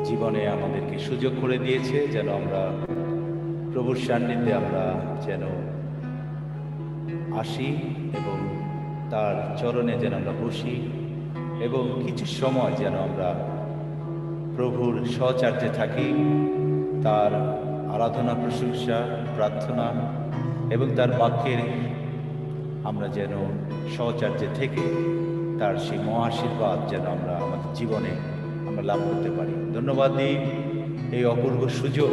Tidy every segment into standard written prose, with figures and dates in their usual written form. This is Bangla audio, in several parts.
জীবনে আমাদেরকে সুযোগ করে দিয়েছে যেন আমরা প্রভুর সান্নিধ্যে আমরা যেন আসি এবং তার চরণে যেন আমরা বসি এবং কিছু সময় যেন আমরা প্রভুর সহচার্যে থাকি, তার আরাধনা, প্রশংসা, প্রার্থনা এবং তার বাক্যের আমরা যেন সহচার্যে থেকে তার সেই মহাশীর্বাদ যেন আমরা আমাদের জীবনে আমরা লাভ করতে পারি। ধন্যবাদ দিই এই অপূর্ব সুযোগ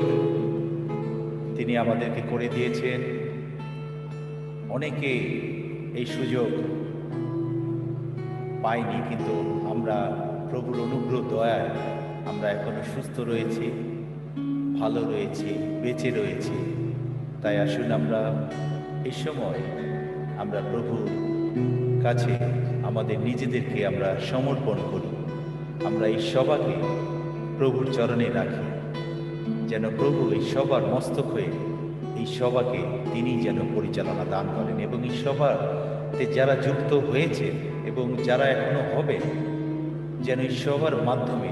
তিনি আমাদেরকে করে দিয়েছেন। অনেকে এই সুযোগ পাইনি, কিন্তু আমরা প্রভুর অনুগ্রহ দয়ায় আমরা এখনো সুস্থ রয়েছি, ভালো রয়েছি, বেঁচে রয়েছি। তাই আসুন আমরা এই সময় আমরা প্রভুর কাছে আমাদের নিজেদেরকে আমরা সমর্পণ করি। আমরা এই সভাকে প্রভুর চরণে রাখি, যেন প্রভু এই সবার মস্তক হয়ে এই সভাকে তিনি যেন পরিচালনা দান করেন এবং এই সভাতে যারা যুক্ত হয়েছে এবং যারা এখনো হবে, যেন এই সবার মাধ্যমে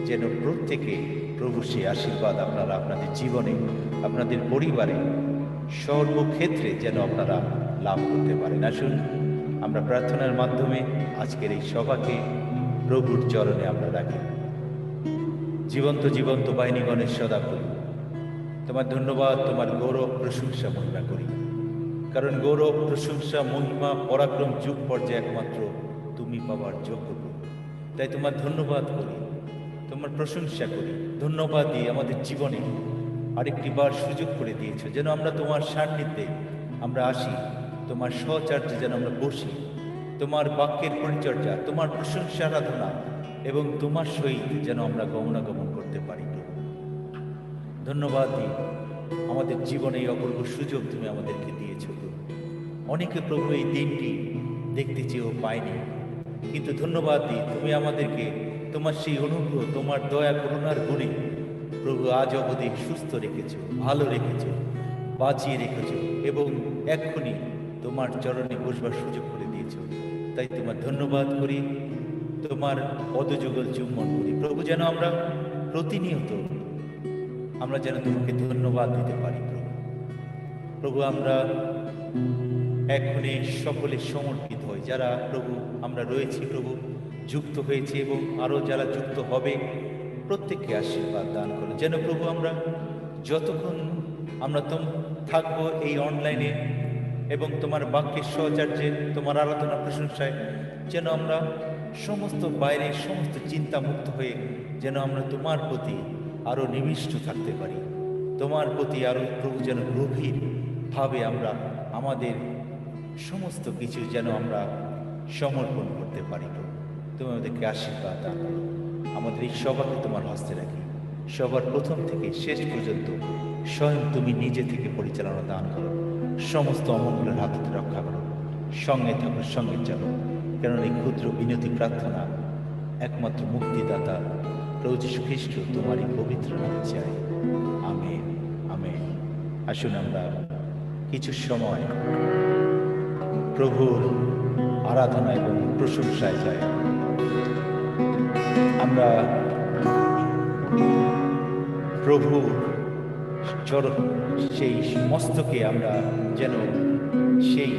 যেন প্রত্যেকে প্রভু সেই আশীর্বাদ আপনারা আপনাদের জীবনে, আপনাদের পরিবারে, সর্বক্ষেত্রে যেন আপনারা লাভ করতে পারেন। আসুন আমরা প্রার্থনার মাধ্যমে আজকের এই সভাকে প্রভুর চরণে আমরা রাখি। জীবন্ত জীবন্ত বাহিনীগণের সদা করি, তোমার ধন্যবাদ, তোমার গৌরব, প্রশংসা, মহিমা করি। কারণ গৌরব, প্রশংসা, মহিমা, পরাক্রম যুগ পর্যায়ে একমাত্র তুমি পাওয়ার যোগ্য। তাই তোমার ধন্যবাদ করি, তোমার প্রশংসা করি। ধন্যবাদ দিয়ে আমাদের জীবনে আরেকটি বার সুযোগ করে দিয়েছো যেন আমরা তোমার সান্নিধ্যে আমরা আসি, তোমার সহচার্যে যেন আমরা বসি, তোমার বাক্যের পরিচর্যা, তোমার প্রশংসা, আরাধনা এবং তোমার সহিত যেন আমরা গমনাগমন করতে পারি। ধন্যবাদ দিই আমাদের জীবনে এই অপূর্ব সুযোগ তুমি আমাদেরকে দিয়েছ। অনেকে প্রভু এই দিনটি দেখতে চেয়েও পায়নি, কিন্তু ধন্যবাদ দিই তুমি আমাদেরকে তোমার সেই অনুগ্রহ, তোমার দয়া, করুণার গুণে প্রভু আজ অবধি সুস্থ রেখেছ, ভালো রেখেছ, বাঁচিয়ে রেখেছ এবং এক্ষুনি তোমার চরণে বসবার সুযোগ করে দিয়েছ। তাই তোমার ধন্যবাদ করি, তোমার পদযুগল চুম্বন করি প্রভু, যেন আমরা প্রতিনিয়ত আমরা যেন তোমাকে ধন্যবাদ দিতে পারি। প্রভু আমরা এক্ষুনি সকলে সমর্পিত হই, যারা প্রভু আমরা রয়েছি প্রভু যুক্ত হয়েছে এবং আরও যারা যুক্ত হবে প্রত্যেককে আশীর্বাদ দান করো। যেন প্রভু আমরা যতক্ষণ আমরা থাকবো এই অনলাইনে এবং তোমার বাক্যের সহচার্যে, তোমার আরাধনা প্রশংসায়, যেন আমরা সমস্ত বাইরের সমস্ত চিন্তা মুক্ত হয়ে যেন আমরা তোমার প্রতি আরও নিবিষ্ট থাকতে পারি, তোমার প্রতি আরও প্রভু যেন গভীরভাবে আমরা আমাদের সমস্ত কিছু যেন আমরা সমর্পণ করতে পারি। প্রভু তুমি আমাদেরকে আশীর্বাদ দান করো। আমাদের এই সভাকে তোমার হস্তে রাখি, সবার প্রথম থেকে শেষ পর্যন্ত স্বয়ং তুমি নিজে থেকে পরিচালনা দান করো। সমস্ত অমঙ্গলের হাত হতে রক্ষা করো, সঙ্গে থাকো, সঙ্গে চলো। কেন এই ক্ষুদ্র বিনতি প্রার্থনা একমাত্র মুক্তিদাতা প্রভু যীশু খ্রিস্ট তোমারই পবিত্র নামে চাই, আমেন, আমেন। আসুন আমরা কিছু সময় প্রভুর আরাধনা এবং প্রশংসায় যাই। আমরা প্রভু সেই মস্তকে আমরা যেন সেই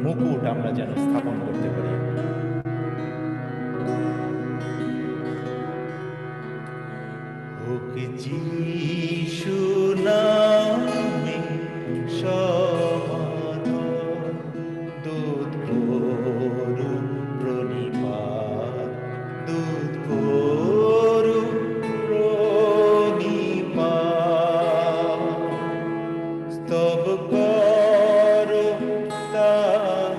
মুকুট আমরা যেন স্থাপন করতে পারি। যিশু নামে সমাধান, দুধ করু প্রণিপাত, দুধ করু প্রণিপাত, স্তব করো তার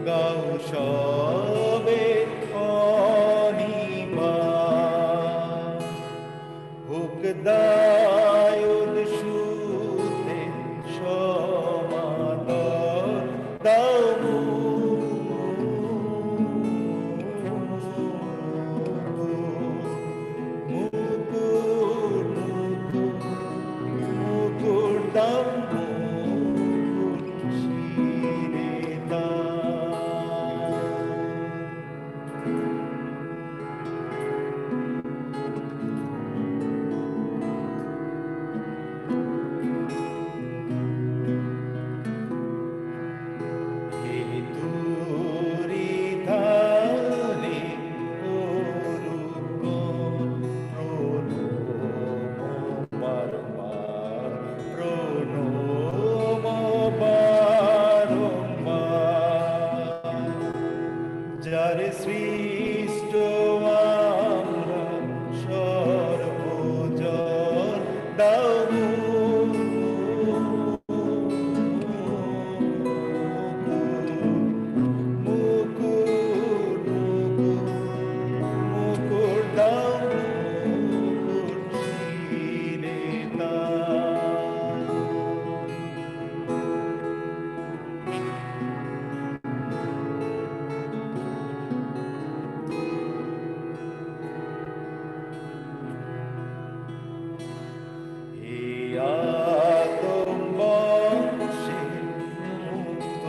গাও সবে অনিবার হুক দায়ুদ সুতে সমাদর দাও মুকুট মুকুট দাও মুকুট শিরে দাও হে তুরি ধারে করুণ প্রণব বারবার প্রণব বারম্বার যার সৃষ্ট আমরা সর্বজন দাও মুকুট মুকুট দাও মুকুট শিরে দাও হে আদম বংশে মুক্ত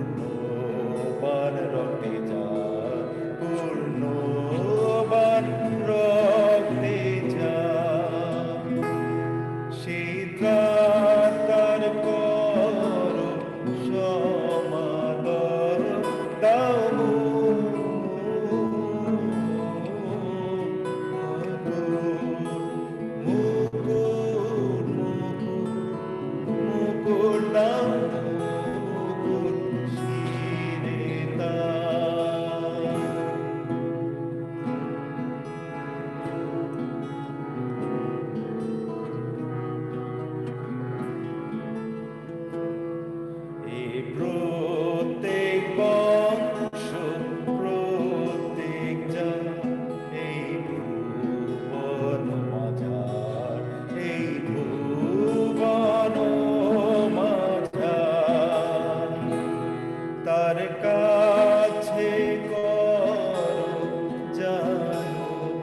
পূর্ণবান রক্তে যায় পূর্ণবান রক্তে যায় শীতার কর সমাদর দাও মুকুট মুকুট দাও মুকুট শিরে দাও এ প্রত্যেক বংশ প্রত্যেক জন এই ভুবন মাঝার এই ভুবন মাঝার তার কাছে করো জানো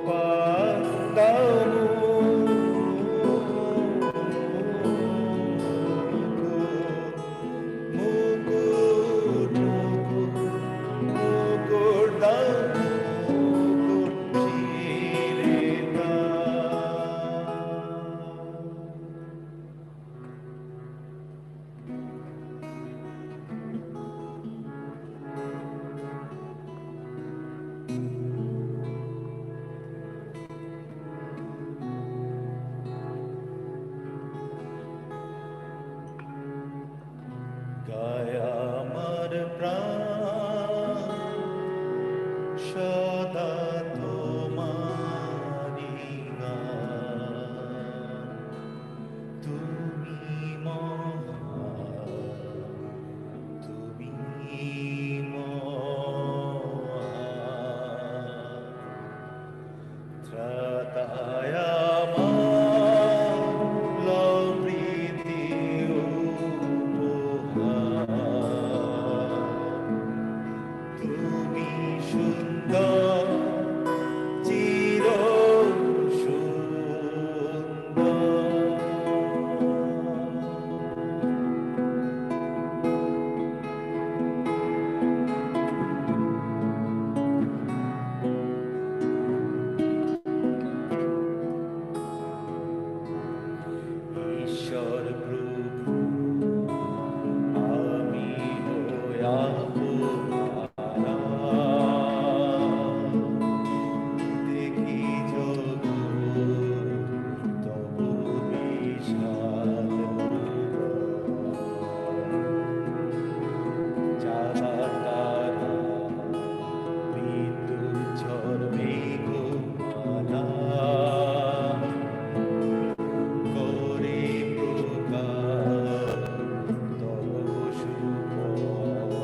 পার দাও মুকুট মুকুট দাও মুকুট শিরে দাও গায় আমার প্রাণ সদা তোমারি গান তুমি মহান তুমি মহান ত্রাতায় আমার লও প্রীতি উপহার তুমি সুন্দর চির সুন্দর ঈশ্বর প্রভু আমি হইয়া দেখি জগৎ তব বিশাল চালা তারা বিদ্যুৎ ঝড় মেঘমালা করে প্রকাশ তব শুভ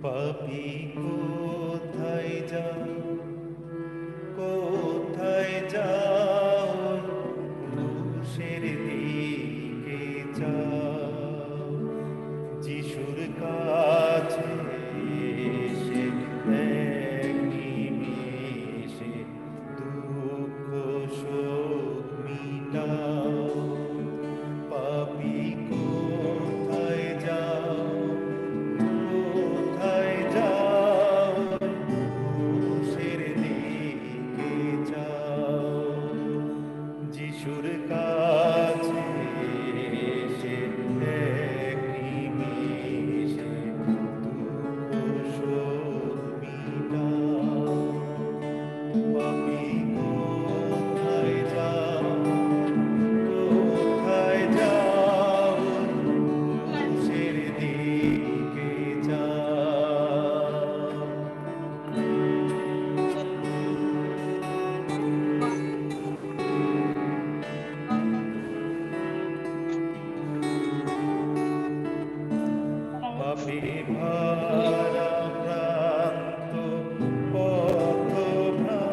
পাপী কোথায় যাও, কোথায় যাও, ক্রুশের দিকে যাও, যিশুর কাছে এসে এক নিমেষে দুঃখ শোক মিটাও। পাপী কোথায় যাও, কোথায় যাও, ক্রুশের দিকে যাও, যিশুর কাছে এসে এক নিমেষে দুঃখ শোক মিটাও। পাপী কোথায় যাও, কোথায় যাও, ক্রুশের দিকে যাও। পাপে ভরা প্রান্ত, পথভ্রান্ত,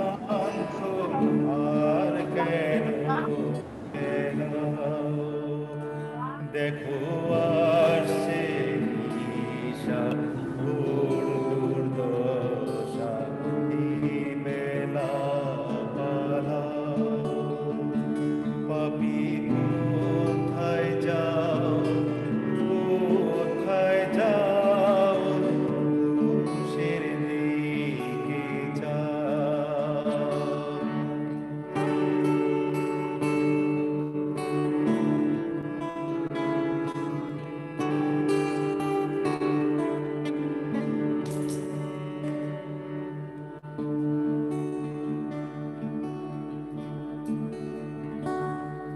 আর কেন, কেন দেখো আসছে ঈশা, ঘোর দুর্দশা, এই বেলা পালাও। পাপী কোথায় যাও, কোথায় যাও, ক্রুশের দিকে যাও।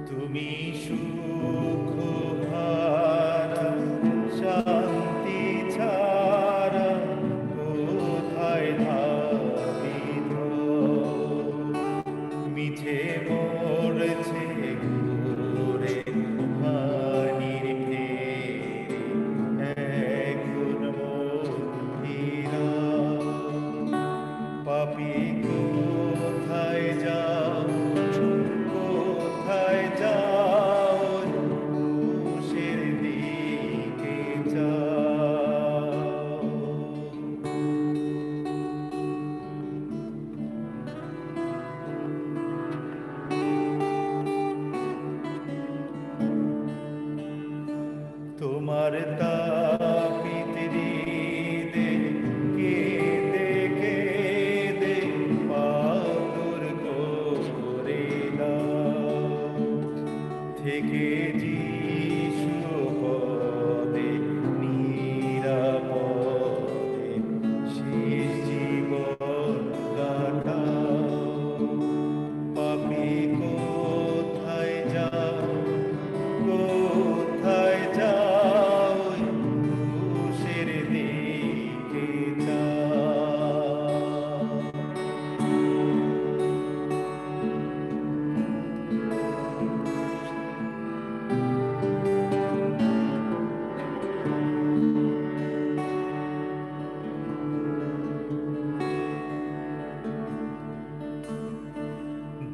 তুমি সুখ হারা, শান্তি ছাড়া কোথায় ধাবিত, মিছে মরছে ঘুরে হানির ফেরে, এখন মন্দিরা। পাপী কোথায় যাও, কোথায় যাও, ক্রুশের দিকে যাও। তোমার তাপিত হৃদে কেঁদে কেঁদে পাথর করে দাও। থেকে যিশু পদে নিরাপদে শেষ জীবন কাটাও। পাপী কোথায় যাও, কোথায় যাও, ক্রুশের দিকে যাও।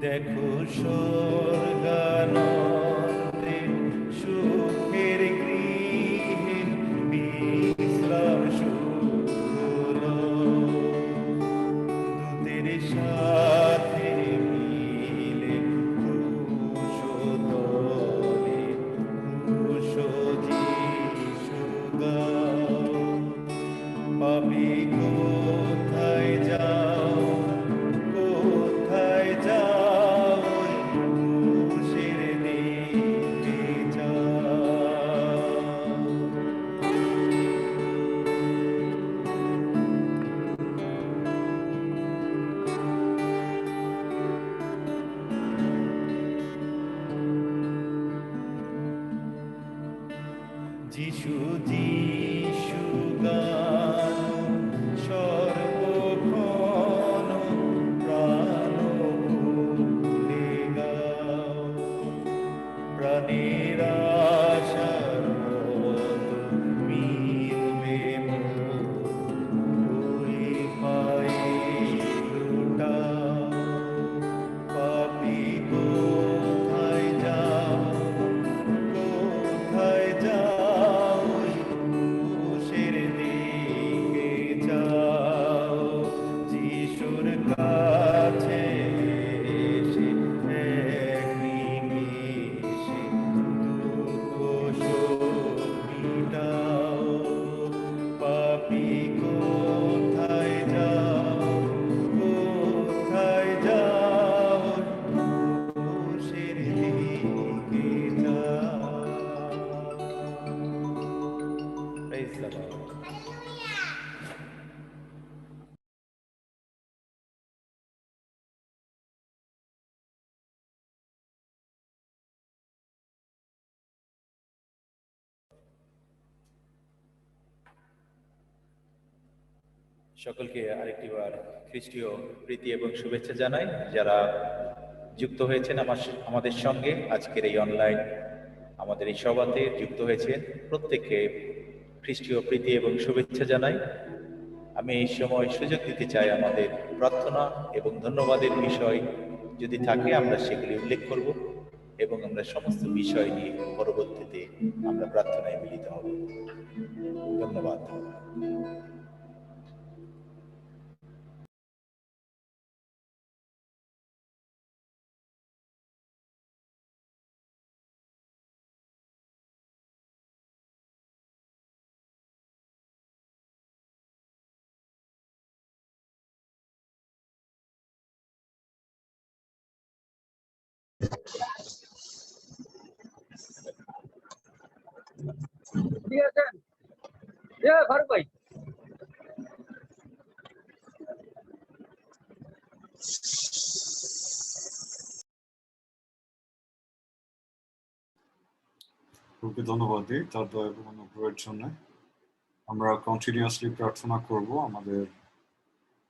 দেখো স্বর্গানন্দে সুখের গৃহে বিশ্রাম শুরু হলো। দূতের সাথে মিলে ক্রুশ তলে ক্রুশ যিশু গাও। পাপী কোথায় যাও, কোথায় যাও, যিশু যিশু গান সর্বক্ষণ প্রাণ ভুলে গাও, প্রাণের আশার মতো মিলবে মোর, ওই পায়ে লুটাও। পাপী কোথায় যাও, কোথায় যাও, ওই ক্রুশের দিকে যাও, যিশুর কাছে এসে এক নিমেষে দুঃখ শোক মিটাও। পাপী কোথায় যাও, কোথায় যাও, ক্রুশের দিকে যাও। Praise the Lord. সকলকে আরেকটিবার খ্রিস্টীয় প্রীতি এবং শুভেচ্ছা জানাই। যারা যুক্ত হয়েছেন আমাদের সঙ্গে আজকের এই অনলাইন আমাদের এই সভাতে যুক্ত হয়েছেন, প্রত্যেককে খ্রিস্টীয় প্রীতি এবং শুভেচ্ছা জানাই। আমি এই সময় সুযোগ দিতে চাই আমাদের প্রার্থনা এবং ধন্যবাদের বিষয় যদি থাকে আমরা সেগুলি উল্লেখ করব এবং আমরা সমস্ত বিষয় নিয়ে পরবর্তীতে আমরা প্রার্থনায় মিলিত হব। ধন্যবাদ। ফারুক ভাই ধন্যবাদ দিই তার দয়া এবং অনুগ্রহের জন্য। আমরা কন্টিনিউয়াসলি প্রার্থনা করব আমাদের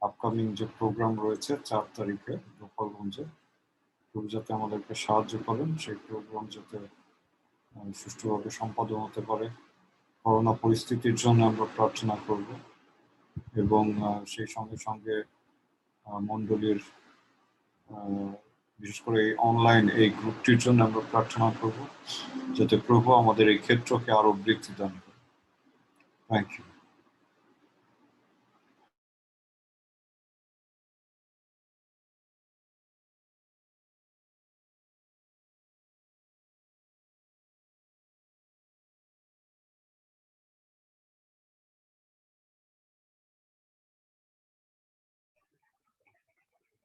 আপকামিং যে প্রোগ্রাম রয়েছে 4 তারিখে গোপালগঞ্জে, প্রভু যাতে আমাদেরকে সাহায্য করেন সেই প্রোগ্রাম যাতে সুষ্ঠুভাবে সম্পাদন হতে পারে। করোনা পরিস্থিতির জন্য আমরা প্রার্থনা করব এবং সেই সঙ্গে সঙ্গে মণ্ডলীর বিশেষ করে এই অনলাইন এই গ্রুপটির জন্য আমরা প্রার্থনা করব যাতে প্রভু আমাদের এই ক্ষেত্রকে আরো বৃদ্ধি দান করে। Thank you.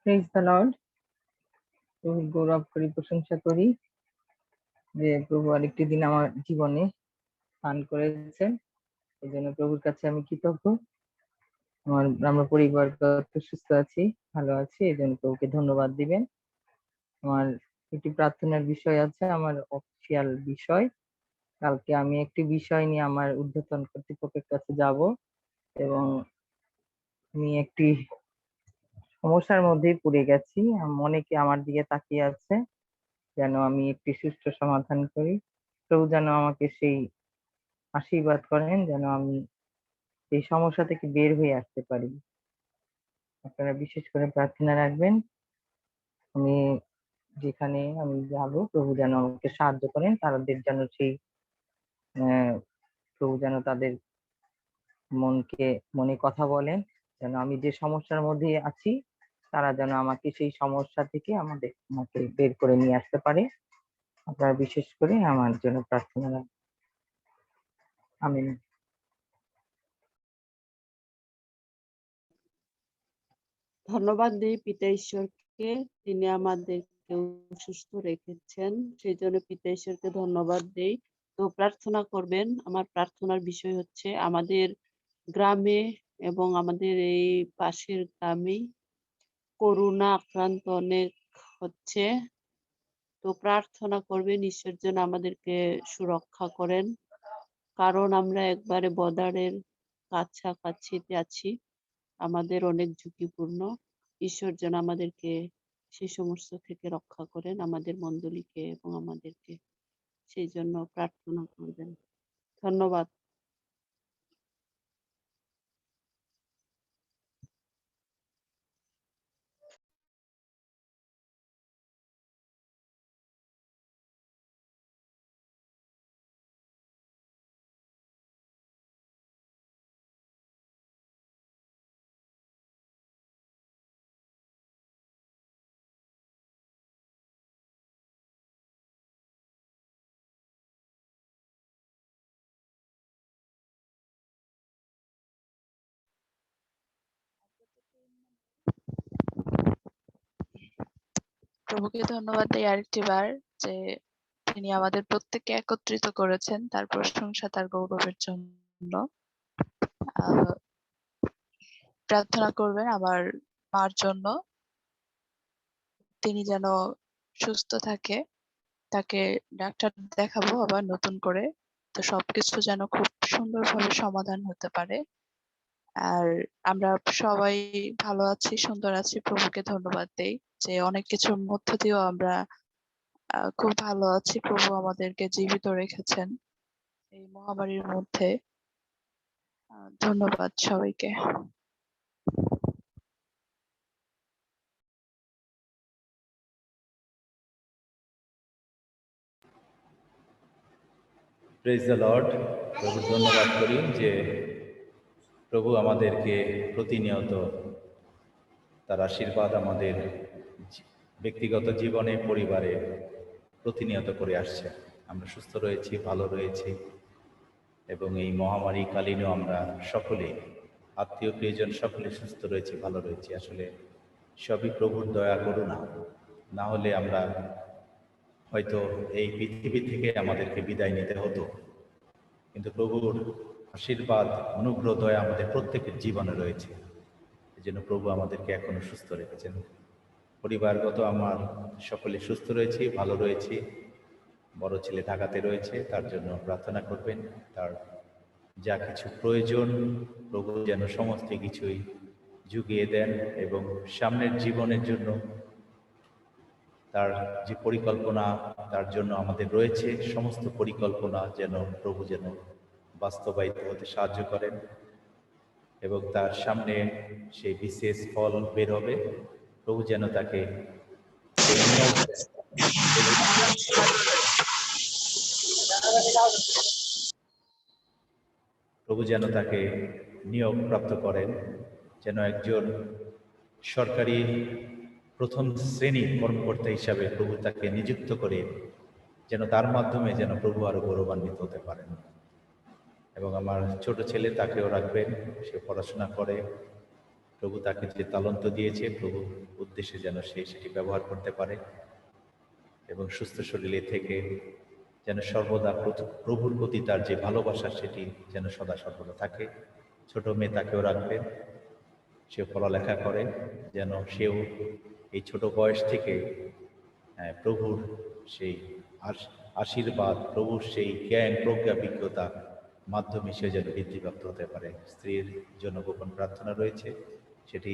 Praise the Lord. প্রভুর গৌরব করি, প্রশংসা করি যে প্রভু আরেকটি দিন আমার জীবনে দান করেছেন। এই জন্য প্রভুর কাছে আমি কৃতজ্ঞ। আমরা পরিবারগত সুস্থ আছি, ভালো আছি, এই জন্য প্রভুকে ধন্যবাদ দিবেন। আমার একটি প্রার্থনার বিষয় আছে, আমার অফিসিয়াল বিষয়। কালকে আমি একটি বিষয় নিয়ে আমার ঊর্ধ্বতন কর্তৃপক্ষের কাছে যাব এবং আমি একটি সমস্যার মধ্যেই পড়ে গেছি। অনেকে আমার দিকে তাকিয়ে আছে যেন আমি একটি সুষ্ঠু সমাধান করি। প্রভু যেন আমাকে সেই আশীর্বাদ করেন যেন আমি এই সমস্যা থেকে বের হয়ে আসতে পারি। আপনারা বিশেষ করে প্রার্থনা রাখবেন। আমি যেখানে আমি যাব প্রভু যেন আমাকে সাহায্য করেন, তাদের যেন সেই প্রভু যেন তাদের মনে কথা বলেন, যেন আমি যে সমস্যার মধ্যে আছি তারা যেন আমাকে সেই সমস্যা থেকে আমাকে বের করে নিয়ে আসতে পারে। আপনারা বিশেষ করে আমার জন্য প্রার্থনা রাখবেন। আমিন। ধন্যবাদ দিই পিতা ঈশ্বরকে, তিনি আমাদেরকে সুস্থ রেখেছেন, সেই জন্য পিতা ঈশ্বরকে ধন্যবাদ দেই। তো প্রার্থনা করবেন। আমার প্রার্থনার বিষয় হচ্ছে আমাদের গ্রামে এবং আমাদের এই পাশের গ্রামে করোনা আক্রান্ত অনেক হচ্ছে। তো প্রার্থনা করবেন ঈশ্বর যেন আমাদেরকে সুরক্ষা করেন, কারণ আমরা একবারে বর্ডারের কাছাকাছিতে আছি, আমাদের অনেক ঝুঁকিপূর্ণ। ঈশ্বর যেন আমাদেরকে সেই সমস্ত থেকে রক্ষা করেন, আমাদের মণ্ডলীকে এবং আমাদেরকে, সেই জন্য প্রার্থনা করবেন। ধন্যবাদ। প্রভুকে ধন্যবাদ দেই আরেকটিবার যে তিনি আমাদের প্রত্যেককে একত্রিত করেছেন তার প্রশংসা তার গৌরবের জন্য। প্রার্থনা করবেন আমার মার জন্য, তিনি যেন সুস্থ থাকে, তাকে ডাক্তার দেখাবো আবার নতুন করে, তো সবকিছু যেন খুব সুন্দরভাবে সমাধান হতে পারে। আর আমরা সবাই ভালো আছি, সুন্দর আছি, প্রভুকে ধন্যবাদ দেই যে অনেক কিছুর মধ্য দিয়েও আমরা খুব ভালো আছি। প্রভু আমাদেরকে জীবিত রেখেছেন এই মহামারীর মধ্যে। ধন্যবাদ সবাইকে। Praise the Lord. প্রভু ধন্যবাদ করি যে প্রভু আমাদেরকে প্রতিনিয়ত তার আশীর্বাদ আমাদের ব্যক্তিগত জীবনে, পরিবারে প্রতিনিয়ত করে আসছে। আমরা সুস্থ রয়েছি, ভালো রয়েছি, এবং এই মহামারীকালীনও আমরা সকলেই, আত্মীয় প্রিয়জন সকলে সুস্থ রয়েছি, ভালো রয়েছি। আসলে সবই প্রভুর দয়া করুণা, না হলে আমরা হয়তো এই পৃথিবী থেকে আমাদেরকে বিদায় নিতে হতো। কিন্তু প্রভুর আশীর্বাদ, অনুগ্রহ, দয়া আমাদের প্রত্যেকের জীবনে রয়েছে। এই জন্য প্রভু আমাদেরকে এখনো সুস্থ রেখেছেন। পরিবারগত আমার সকলে সুস্থ রয়েছি, ভালো রয়েছি। বড় ছেলে ঢাকাতে রয়েছে, তার জন্য প্রার্থনা করবেন। তার যা কিছু প্রয়োজন প্রভু যেন সমস্ত কিছুই জুগিয়ে দেন, এবং সামনের জীবনের জন্য তার যে পরিকল্পনা তার জন্য আমাদের রয়েছে, সমস্ত পরিকল্পনা যেন প্রভু যেন বাস্তবায়িত হতে সাহায্য করেন, এবং তার সামনে সেই বিশেষ ফল বের হবে। প্রভু যেন তাকে নিয়োগ প্রাপ্ত করেন, যেন একজন সরকারি প্রথম শ্রেণীর কর্মকর্তা হিসাবে প্রভু তাকে নিযুক্ত করে, যেন তার মাধ্যমে যেন প্রভু আরো গৌরবান্বিত হতে পারেন। এবং আমার ছোট ছেলে, তাকেও রাখবেন, সে পড়াশোনা করে। প্রভু তাকে যে তালন্ত দিয়েছে, প্রভু উদ্দেশ্যে যেন সে সেটি ব্যবহার করতে পারে, এবং সুস্থ শরীরে থেকে যেন সর্বদা প্রভুর প্রতি তার যে ভালোবাসা সেটি যেন সদা সর্বদা থাকে। ছোট মেয়ে, তাকেও রাখবেন, সে পড়ালেখা করে, যেন সেও এই ছোট বয়স থেকে প্রভুর সেই আশীর্বাদ, প্রভুর সেই জ্ঞান, প্রজ্ঞা, বিজ্ঞতা মাধ্যমে সে যেন বৃদ্ধিপ্রাপ্ত হতে পারে। স্ত্রীর জন্য গোপন প্রার্থনা রয়েছে, সেটি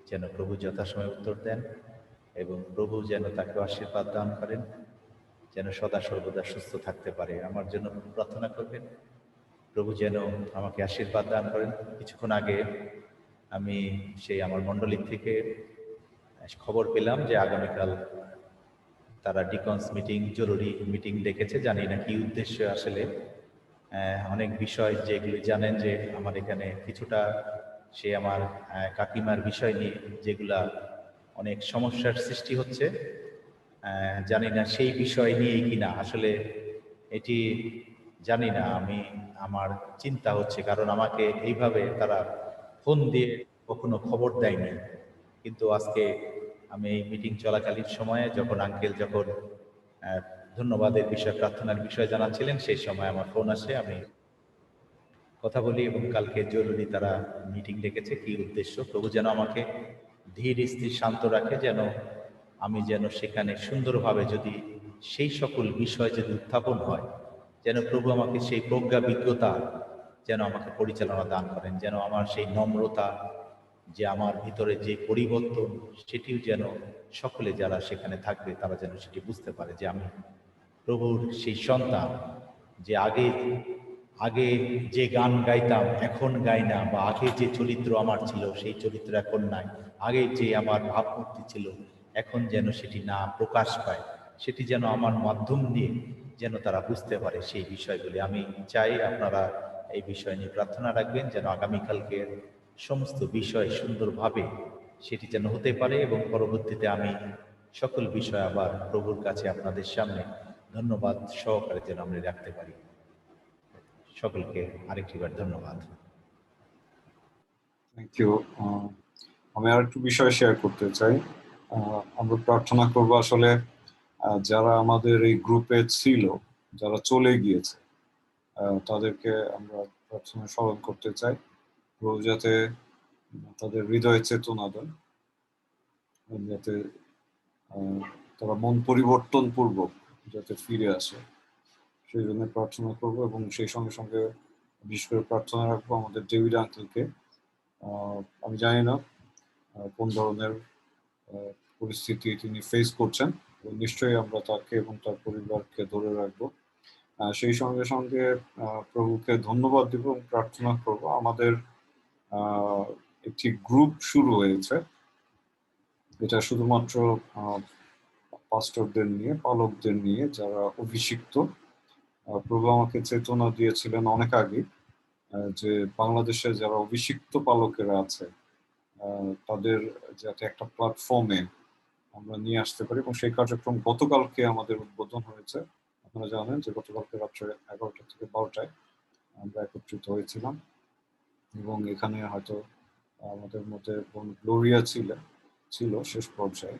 যেন প্রভু যথাসময়ে উত্তর দেন, এবং প্রভু যেন তাকে আশীর্বাদ দান করেন, যেন সদা সর্বদা সুস্থ থাকতে পারে। আমার জন্য প্রার্থনা করবেন, প্রভু যেন আমাকে আশীর্বাদ দান করেন। কিছুক্ষণ আগে আমি সেই আমার মণ্ডলীর থেকে খবর পেলাম যে আগামীকাল তারা ডিকনস মিটিং, জরুরি মিটিং ডেকেছে। জানি না কি উদ্দেশ্য আসলে। অনেক বিষয় যেগুলি জানেন যে আমার এখানে কিছুটা সে আমার কাকিমার বিষয় নিয়ে যেগুলা অনেক সমস্যার সৃষ্টি হচ্ছে, জানি না সেই বিষয় নিয়েই কিনা, আসলে এটি জানি না। আমার চিন্তা হচ্ছে, কারণ আমাকে এইভাবে তারা ফোন দিয়ে কখনো খবর দেয়নি। কিন্তু আজকে আমি এই মিটিং চলাকালীন সময়ে যখন আঙ্কেল যখন ধন্যবাদের বিষয়, প্রার্থনার বিষয় জানাচ্ছিলেন, সেই সময় আমার ফোন আসে, আমি কথা বলি, এবং কালকে জরুরি তারা মিটিং ডেকেছে। কি উদ্দেশ্য? প্রভু যেন আমাকে ধীর স্থির শান্ত রাখে, যেন আমি যেন সেখানে সুন্দরভাবে যদি সেই সকল বিষয় যদি উত্থাপন হয়, যেন প্রভু আমাকে সেই প্রজ্ঞা বিজ্ঞতা যেন আমাকে পরিচালনা দান করেন, যেন আমার সেই নম্রতা, যে আমার ভিতরে যে পরিবর্তন, সেটিও যেন সকলে যারা সেখানে থাকবে তারা যেন সেটি বুঝতে পারে যে আমি প্রভুর সেই সন্তান, যে আগে আগে যে গান গাইতাম এখন গাই না, বা আগে যে চরিত্র আমার ছিল সেই চরিত্র এখন নাই, আগে যে আমার ভাবমূর্তি ছিল এখন যেন সেটি না প্রকাশ পায়, সেটি যেন আমার মাধ্যম দিয়ে যেন তারা বুঝতে পারে সেই বিষয়গুলি। আমি চাই আপনারা এই বিষয় নিয়ে প্রার্থনা রাখবেন যেন আগামীকালকে সমস্ত বিষয় সুন্দরভাবে সেটি যেন হতে পারে, এবং পরবর্তীতে আমি সকল বিষয় আবার প্রভুর কাছে আপনাদের সামনে ধন্যবাদ সহকারে যেন আমরা রাখতে পারি। সকলকে আরেকটিবার ধন্যবাদ। Thank you. আমি আর একটু বিষয় শেয়ার করতে চাই। আমরা প্রার্থনা করবো আসলে যারা আমাদের এই গ্রুপে ছিল, যারা চলে গিয়েছে, তাদেরকে আমরা প্রার্থনা স্মরণ করতে চাই। প্রভু যাতে তাদের হৃদয়ে চেতনা দেন, যাতে তারা মন পরিবর্তন পূর্বক যাতে ফিরে আসে, সেই জন্য প্রার্থনা করবো। এবং সেই সঙ্গে সঙ্গে বিশেষ করে প্রার্থনা রাখবো আমাদের ডেভিড আঙ্কেলকে। আমি জানি না কোন ধরনের পরিস্থিতি তিনি ফেস করছেন, নিশ্চয়ই আমরা তাকে এবং তার পরিবারকে ধরে রাখবো। সেই সঙ্গে সঙ্গে প্রভুকে ধন্যবাদ দিব এবং প্রার্থনা করব। আমাদের একটি গ্রুপ শুরু হয়েছে, এটা শুধুমাত্র পাস্টরদের নিয়ে, পালকদের নিয়ে, যারা অভিষিক্ত। প্রভু আমাকে চেতনা দিয়েছিলেন অনেক আগে যে বাংলাদেশে যারা অভিষিক্ত পালকেরা আছে তাদের যাতে একটা প্ল্যাটফর্মে আমরা নিয়ে আসতে পারি, এবং সেই কার্যক্রম গতকালকে আমাদের উদ্বোধন হয়েছে। আপনারা জানেন যে গতকালকে রাত্রে 11টা থেকে 12টায় আমরা একত্রিত হয়েছিলাম, এবং এখানে হয়তো আমাদের মধ্যে গ্লোরিয়া ছিল শেষ পর্যায়ে।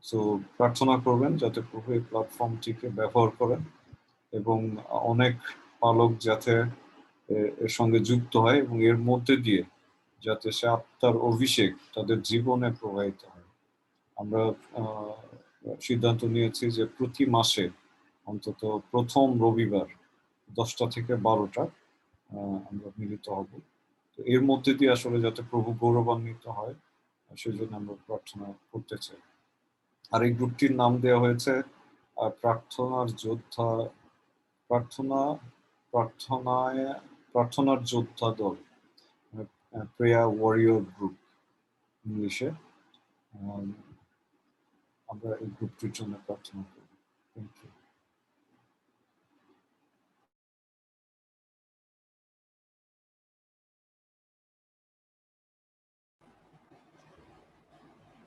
সো প্রার্থনা করবেন যাতে প্রভু এই প্ল্যাটফর্মটিকে ব্যবহার করেন, এবং অনেক পালক যাতে এর সঙ্গে যুক্ত হয়, এবং এর মধ্যে দিয়ে যাতে সে আত্মার অভিষেক তাদের জীবনে প্রবাহিত হয়। আমরা সিদ্ধান্ত নিয়েছি যে প্রতি মাসে অন্তত প্রথম রবিবার 10টা থেকে 12টা আমরা মিলিত হব। তো এর মধ্যে দিয়ে আসলে যাতে প্রভু গৌরবান্বিত হয়, সেই জন্য আমরা প্রার্থনা করতে চাই। আর এই গ্রুপটির নাম দেওয়া হয়েছে প্রার্থনার যোদ্ধা দল, প্রেয়ার ওয়ারিয়র গ্রুপ ইংলিশে। আমরা এই গ্রুপটির জন্য প্রার্থনা করি। Thank you.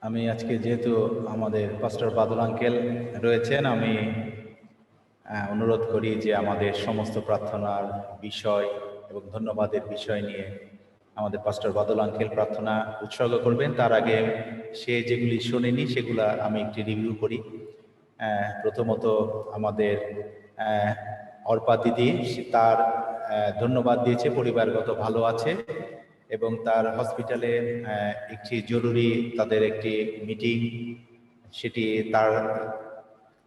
আমি আজকে যেহেতু আমাদের পাস্টর বাদল আঙ্কেল রয়েছেন, আমি অনুরোধ করি যে আমাদের সমস্ত প্রার্থনার বিষয় এবং ধন্যবাদের বিষয় নিয়ে আমাদের পাস্টর বাদল আঙ্কেল প্রার্থনা উৎসর্গ করবেন। তার আগে সে যেগুলি শোনেনি সেগুলা আমি একটি রিভিউ করি। প্রথমত আমাদের অর্পা দিদি, তার ধন্যবাদ দিয়েছে, পরিবারগত ভালো আছে, এবং তার হসপিটালে একটি জরুরি তাদের একটি মিটিং, সেটি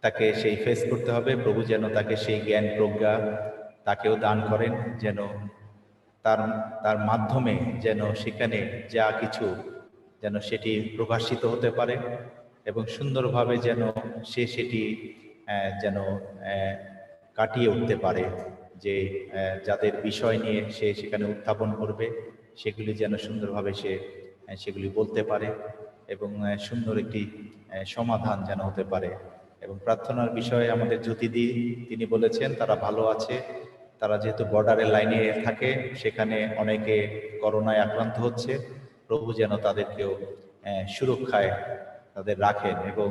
তাকে সেই ফেস করতে হবে। প্রভু যেন তাকে সেই জ্ঞান প্রজ্ঞা তাকেও দান করেন, যেন তার মাধ্যমে যেন সেখানে যা কিছু যেন সেটি প্রকাশিত হতে পারে, এবং সুন্দরভাবে যেন সে সেটি যেন কাটিয়ে উঠতে পারে, যে যাদের বিষয় নিয়ে সে সেখানে উত্থাপন করবে সেগুলি যেন সুন্দরভাবে সে সেগুলি বলতে পারে, এবং সুন্দর একটি সমাধান যেন হতে পারে। এবং প্রার্থনার বিষয়ে আমাদের জ্যোতিদি তিনি বলেছেন তারা ভালো আছে। তারা যেহেতু বর্ডারের লাইনে থাকে, সেখানে অনেকে করোনায় আক্রান্ত হচ্ছে, প্রভু যেন তাদেরকেও সুরক্ষায় তাদের রাখেন। এবং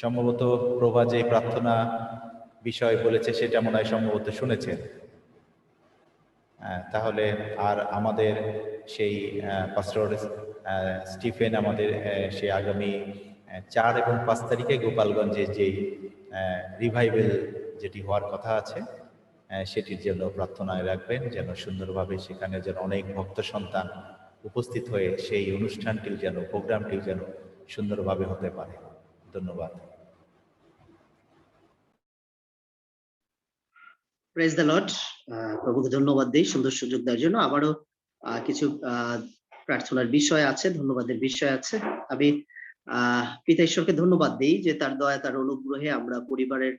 সম্ভবত প্রভা যে প্রার্থনা বিষয় বলেছে সেটা মনে হয় সম্ভবত শুনেছেন। তাহলে আর আমাদের সেই পাস্টর স্টিফেন আমাদের সে আগামী 4 এবং 5 তারিখে গোপালগঞ্জে যেই রিভাইভেল যেটি হওয়ার কথা আছে সেটির জন্য প্রার্থনায় রাখবেন, যেন সুন্দরভাবে সেখানে যেন অনেক ভক্ত সন্তান উপস্থিত হয়ে সেই অনুষ্ঠানটিও যেন, প্রোগ্রামটিও যেন সুন্দরভাবে হতে পারে। ধন্যবাদ। Praise the Lord. প্রভুকে ধন্যবাদ দিই সুন্দর সুযোগ দেওয়ার জন্য। আবারও কিছু প্রার্থনার বিষয় আছে, ধন্যবাদের বিষয় আছে। আমি পিতা ঈশ্বরকে ধন্যবাদ দিই যে তার দয়া, তার অনুগ্রহে আমরা পরিবারের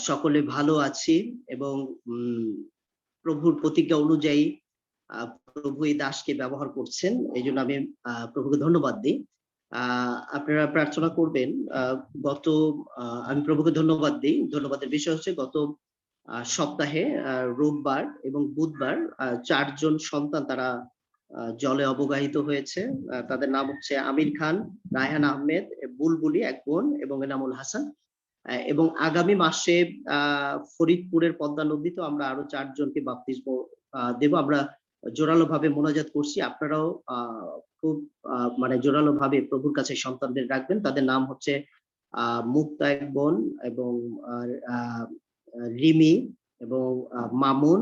সকলে ভালো আছি এবং প্রভুর প্রতিজ্ঞা অনুযায়ী প্রভু এই দাসকে ব্যবহার করছেন, এই জন্য আমি প্রভুকে ধন্যবাদ দিই। আপনারা প্রার্থনা করবেন। আমি প্রভুকে ধন্যবাদ দিই। ধন্যবাদের বিষয় হচ্ছে গত সপ্তাহে রোববার এবং বুধবার 4 জন সন্তান তারা জলে অবগাহিত হয়েছে। তাদের নাম হচ্ছে আমির খান, রায়হান আহমেদ, বুলবুলি এক বোন এবং এনামুল হাসান। এবং আগামী মাসে ফরিদপুরের পদ্মা নদীতে আমরা আরো 4 জনকে বাপ্তিস্ম দেব। আমরা জোরালো ভাবে মোনাজাত করছি, আপনারাও খুব মানে জোরালো ভাবে প্রভুর কাছে সন্তানদের রাখবেন। তাদের নাম হচ্ছে মুক্তা এক বোন এবং রিমি এবং মামুন,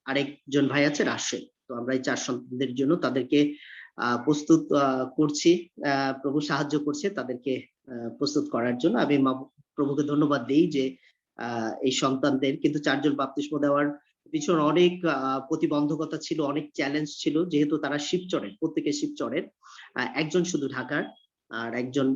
আরেকজন ভাই আছে রাশেদ। তো আমরা এই 4 সন্তানদের জন্য তাদেরকে প্রস্তুত করছি, প্রভু সাহায্য করছে তাদেরকে প্রস্তুত করার জন্য। আমি প্রভুকে ধন্যবাদ দিই যে এই সন্তানদের, কিন্তু 4 জন বাপ্তিস্ম দেওয়ার পিছনে অনেক প্রতিবন্ধকতা ছিল, অনেক চ্যালেঞ্জ ছিল, যেহেতু তারা শিবচরের, প্রত্যেকে শিবচরের, একজন শুধু ঢাকার আর একজন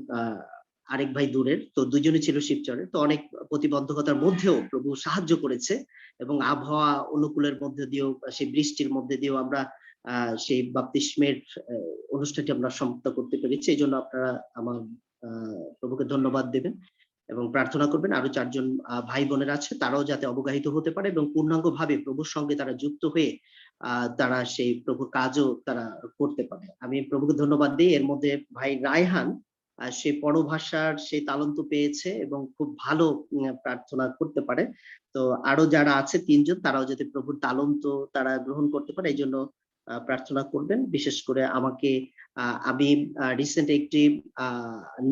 আরেক ভাই দূরের, তো 2 জনই ছিল শিবচরের। তো অনেক প্রতিবন্ধকতার মধ্যেও প্রভু সাহায্য করেছে এবং আবহাওয়া অনুকূলের মধ্যে দিয়েও, সেই বৃষ্টির মধ্যে দিয়েও আমরা সেই বাপ্তিস্মের অনুষ্ঠানটি আমরা সমাপ্ত করতে পেরেছি। এই জন্য আপনারা আমার প্রভুকে ধন্যবাদ দেবেন এবং প্রার্থনা করবেন। আরো 4 জন ভাই বোনেরা আছে, তারাও যাতে অবগাহিত হতে পারে এবং পূর্ণাঙ্গ ভাবে প্রভুর সঙ্গে তারা যুক্ত হয়ে তারা সেই প্রভুর কাজও তারা করতে পারে। আমি প্রভুকে ধন্যবাদ দিই। এর মধ্যে ভাই রায়হান সে পরভাষার সেই তালন্ত পেয়েছে এবং খুব ভালো প্রার্থনা করতে পারে। তো আরো যারা আছে 3 জন, তারাও যাতে প্রভুর তালন্ত তারা গ্রহণ করতে পারে, এই জন্য প্রার্থনা করবেন। বিশেষ করে আমাকে আমি রিসেন্ট একটি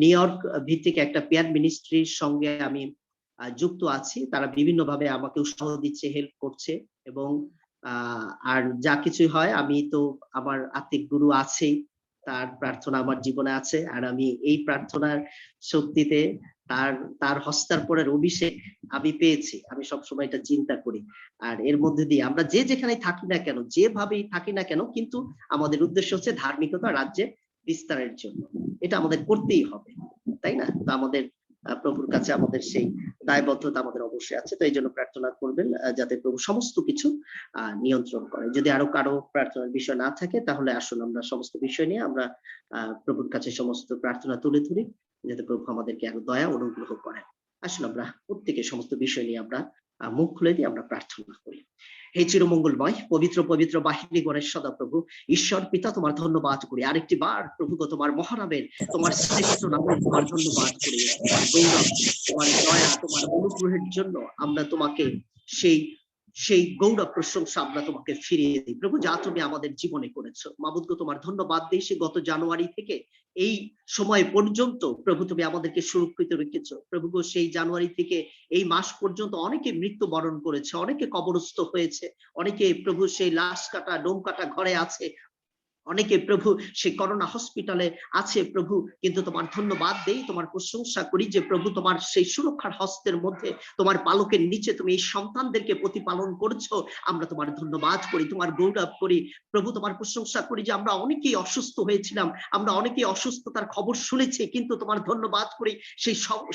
নিউ ইয়র্ক ভিত্তিক একটা পেয়ার মিনিস্ট্রির সঙ্গে আমি যুক্ত আছি। তারা বিভিন্ন ভাবে আমাকে উৎসাহ দিচ্ছে, হেল্প করছে এবং আর যা কিছু হয়, আমি তো আমার আত্মিক গুরু আছেই, তার প্রার্থনা আমার জীবনে আছে। আর আমি এই প্রার্থনার শক্তিতে তার হস্তার্পণের অভিষেক আমি পেয়েছি। আমি সবসময় এটা চিন্তা করি। আর এর মধ্যে দিয়ে আমরা যে যেখানে থাকি না কেন, যেভাবেই থাকি না কেন, কিন্তু আমাদের উদ্দেশ্য হচ্ছে ধার্মিকতা রাজ্যে বিস্তারের জন্য। এটা আমাদের করতেই হবে, তাই না? তো আমাদের প্রভুর কাছে আমাদের সেই দায়বদ্ধতা আমাদের অবশ্যই আছে। তো এই জন্য প্রার্থনা করবেন যাতে প্রভু সমস্ত কিছু নিয়ন্ত্রণ করে। যদি আরো কারো প্রার্থনার বিষয় না থাকে, তাহলে আসুন আমরা সমস্ত বিষয় নিয়ে আমরা প্রভুর কাছে সমস্ত প্রার্থনা তুলে ধরি, যাতে প্রভু আমাদেরকে আরো দয়া অনুগ্রহ করেন। আসুন আমরা প্রত্যেকে সমস্ত বিষয় নিয়ে আমরা মুখ খুলে দিয়ে আমরা প্রার্থনা করি। হে চিরমঙ্গলময় পবিত্র পবিত্র বাহিনী গণের সদা প্রভু ঈশ্বর পিতা, তোমার ধন্যবাদ করি আরেকটি বার প্রভু গো, তোমার মহানামের, তোমার শ্রেষ্ঠ নামের তোমার ধন্যবাদ করি। তোমার গৌরব, তোমার দয়া, তোমার অনুগ্রহের জন্য আমরা তোমাকে সেই গৌরব প্রশংসা আমরা তোমাকে ফিরিয়ে দিই প্রভু, যা তুমি আমাদের জীবনে করেছো। মাবুদ গো, তোমার ধন্যবাদ দিই সে গত জানুয়ারি থেকে এই সময় পর্যন্ত প্রভু তুমি আমাদেরকে সুরক্ষিত রেখেছো প্রভু গো। সেই জানুয়ারি থেকে এই মাস পর্যন্ত অনেকে মৃত্যুবরণ করেছে, অনেকে কবরস্থ হয়েছে, অনেকে প্রভু সেই লাশ কাটা ডোম কাটা ঘরে আছে, অনেকে প্রভু সেই করোনা হসপিটালে আছে প্রভু। কিন্তু তোমার ধন্যবাদ দেই, তোমার প্রশংসা করি যে প্রভু তোমার সেই সুরক্ষার হস্তের মধ্যে, তোমার পালকের নিচে তুমি এই সন্তানদেরকে প্রতিপালন করছো। আমরা তোমার ধন্যবাদ করি, তোমার গৌরব করি প্রভু, তোমার প্রশংসা করি যে আমরা অনেকেই অসুস্থ হয়েছিলাম, আমরা অনেকেই অসুস্থতার খবর শুনেছি, কিন্তু তোমার ধন্যবাদ করি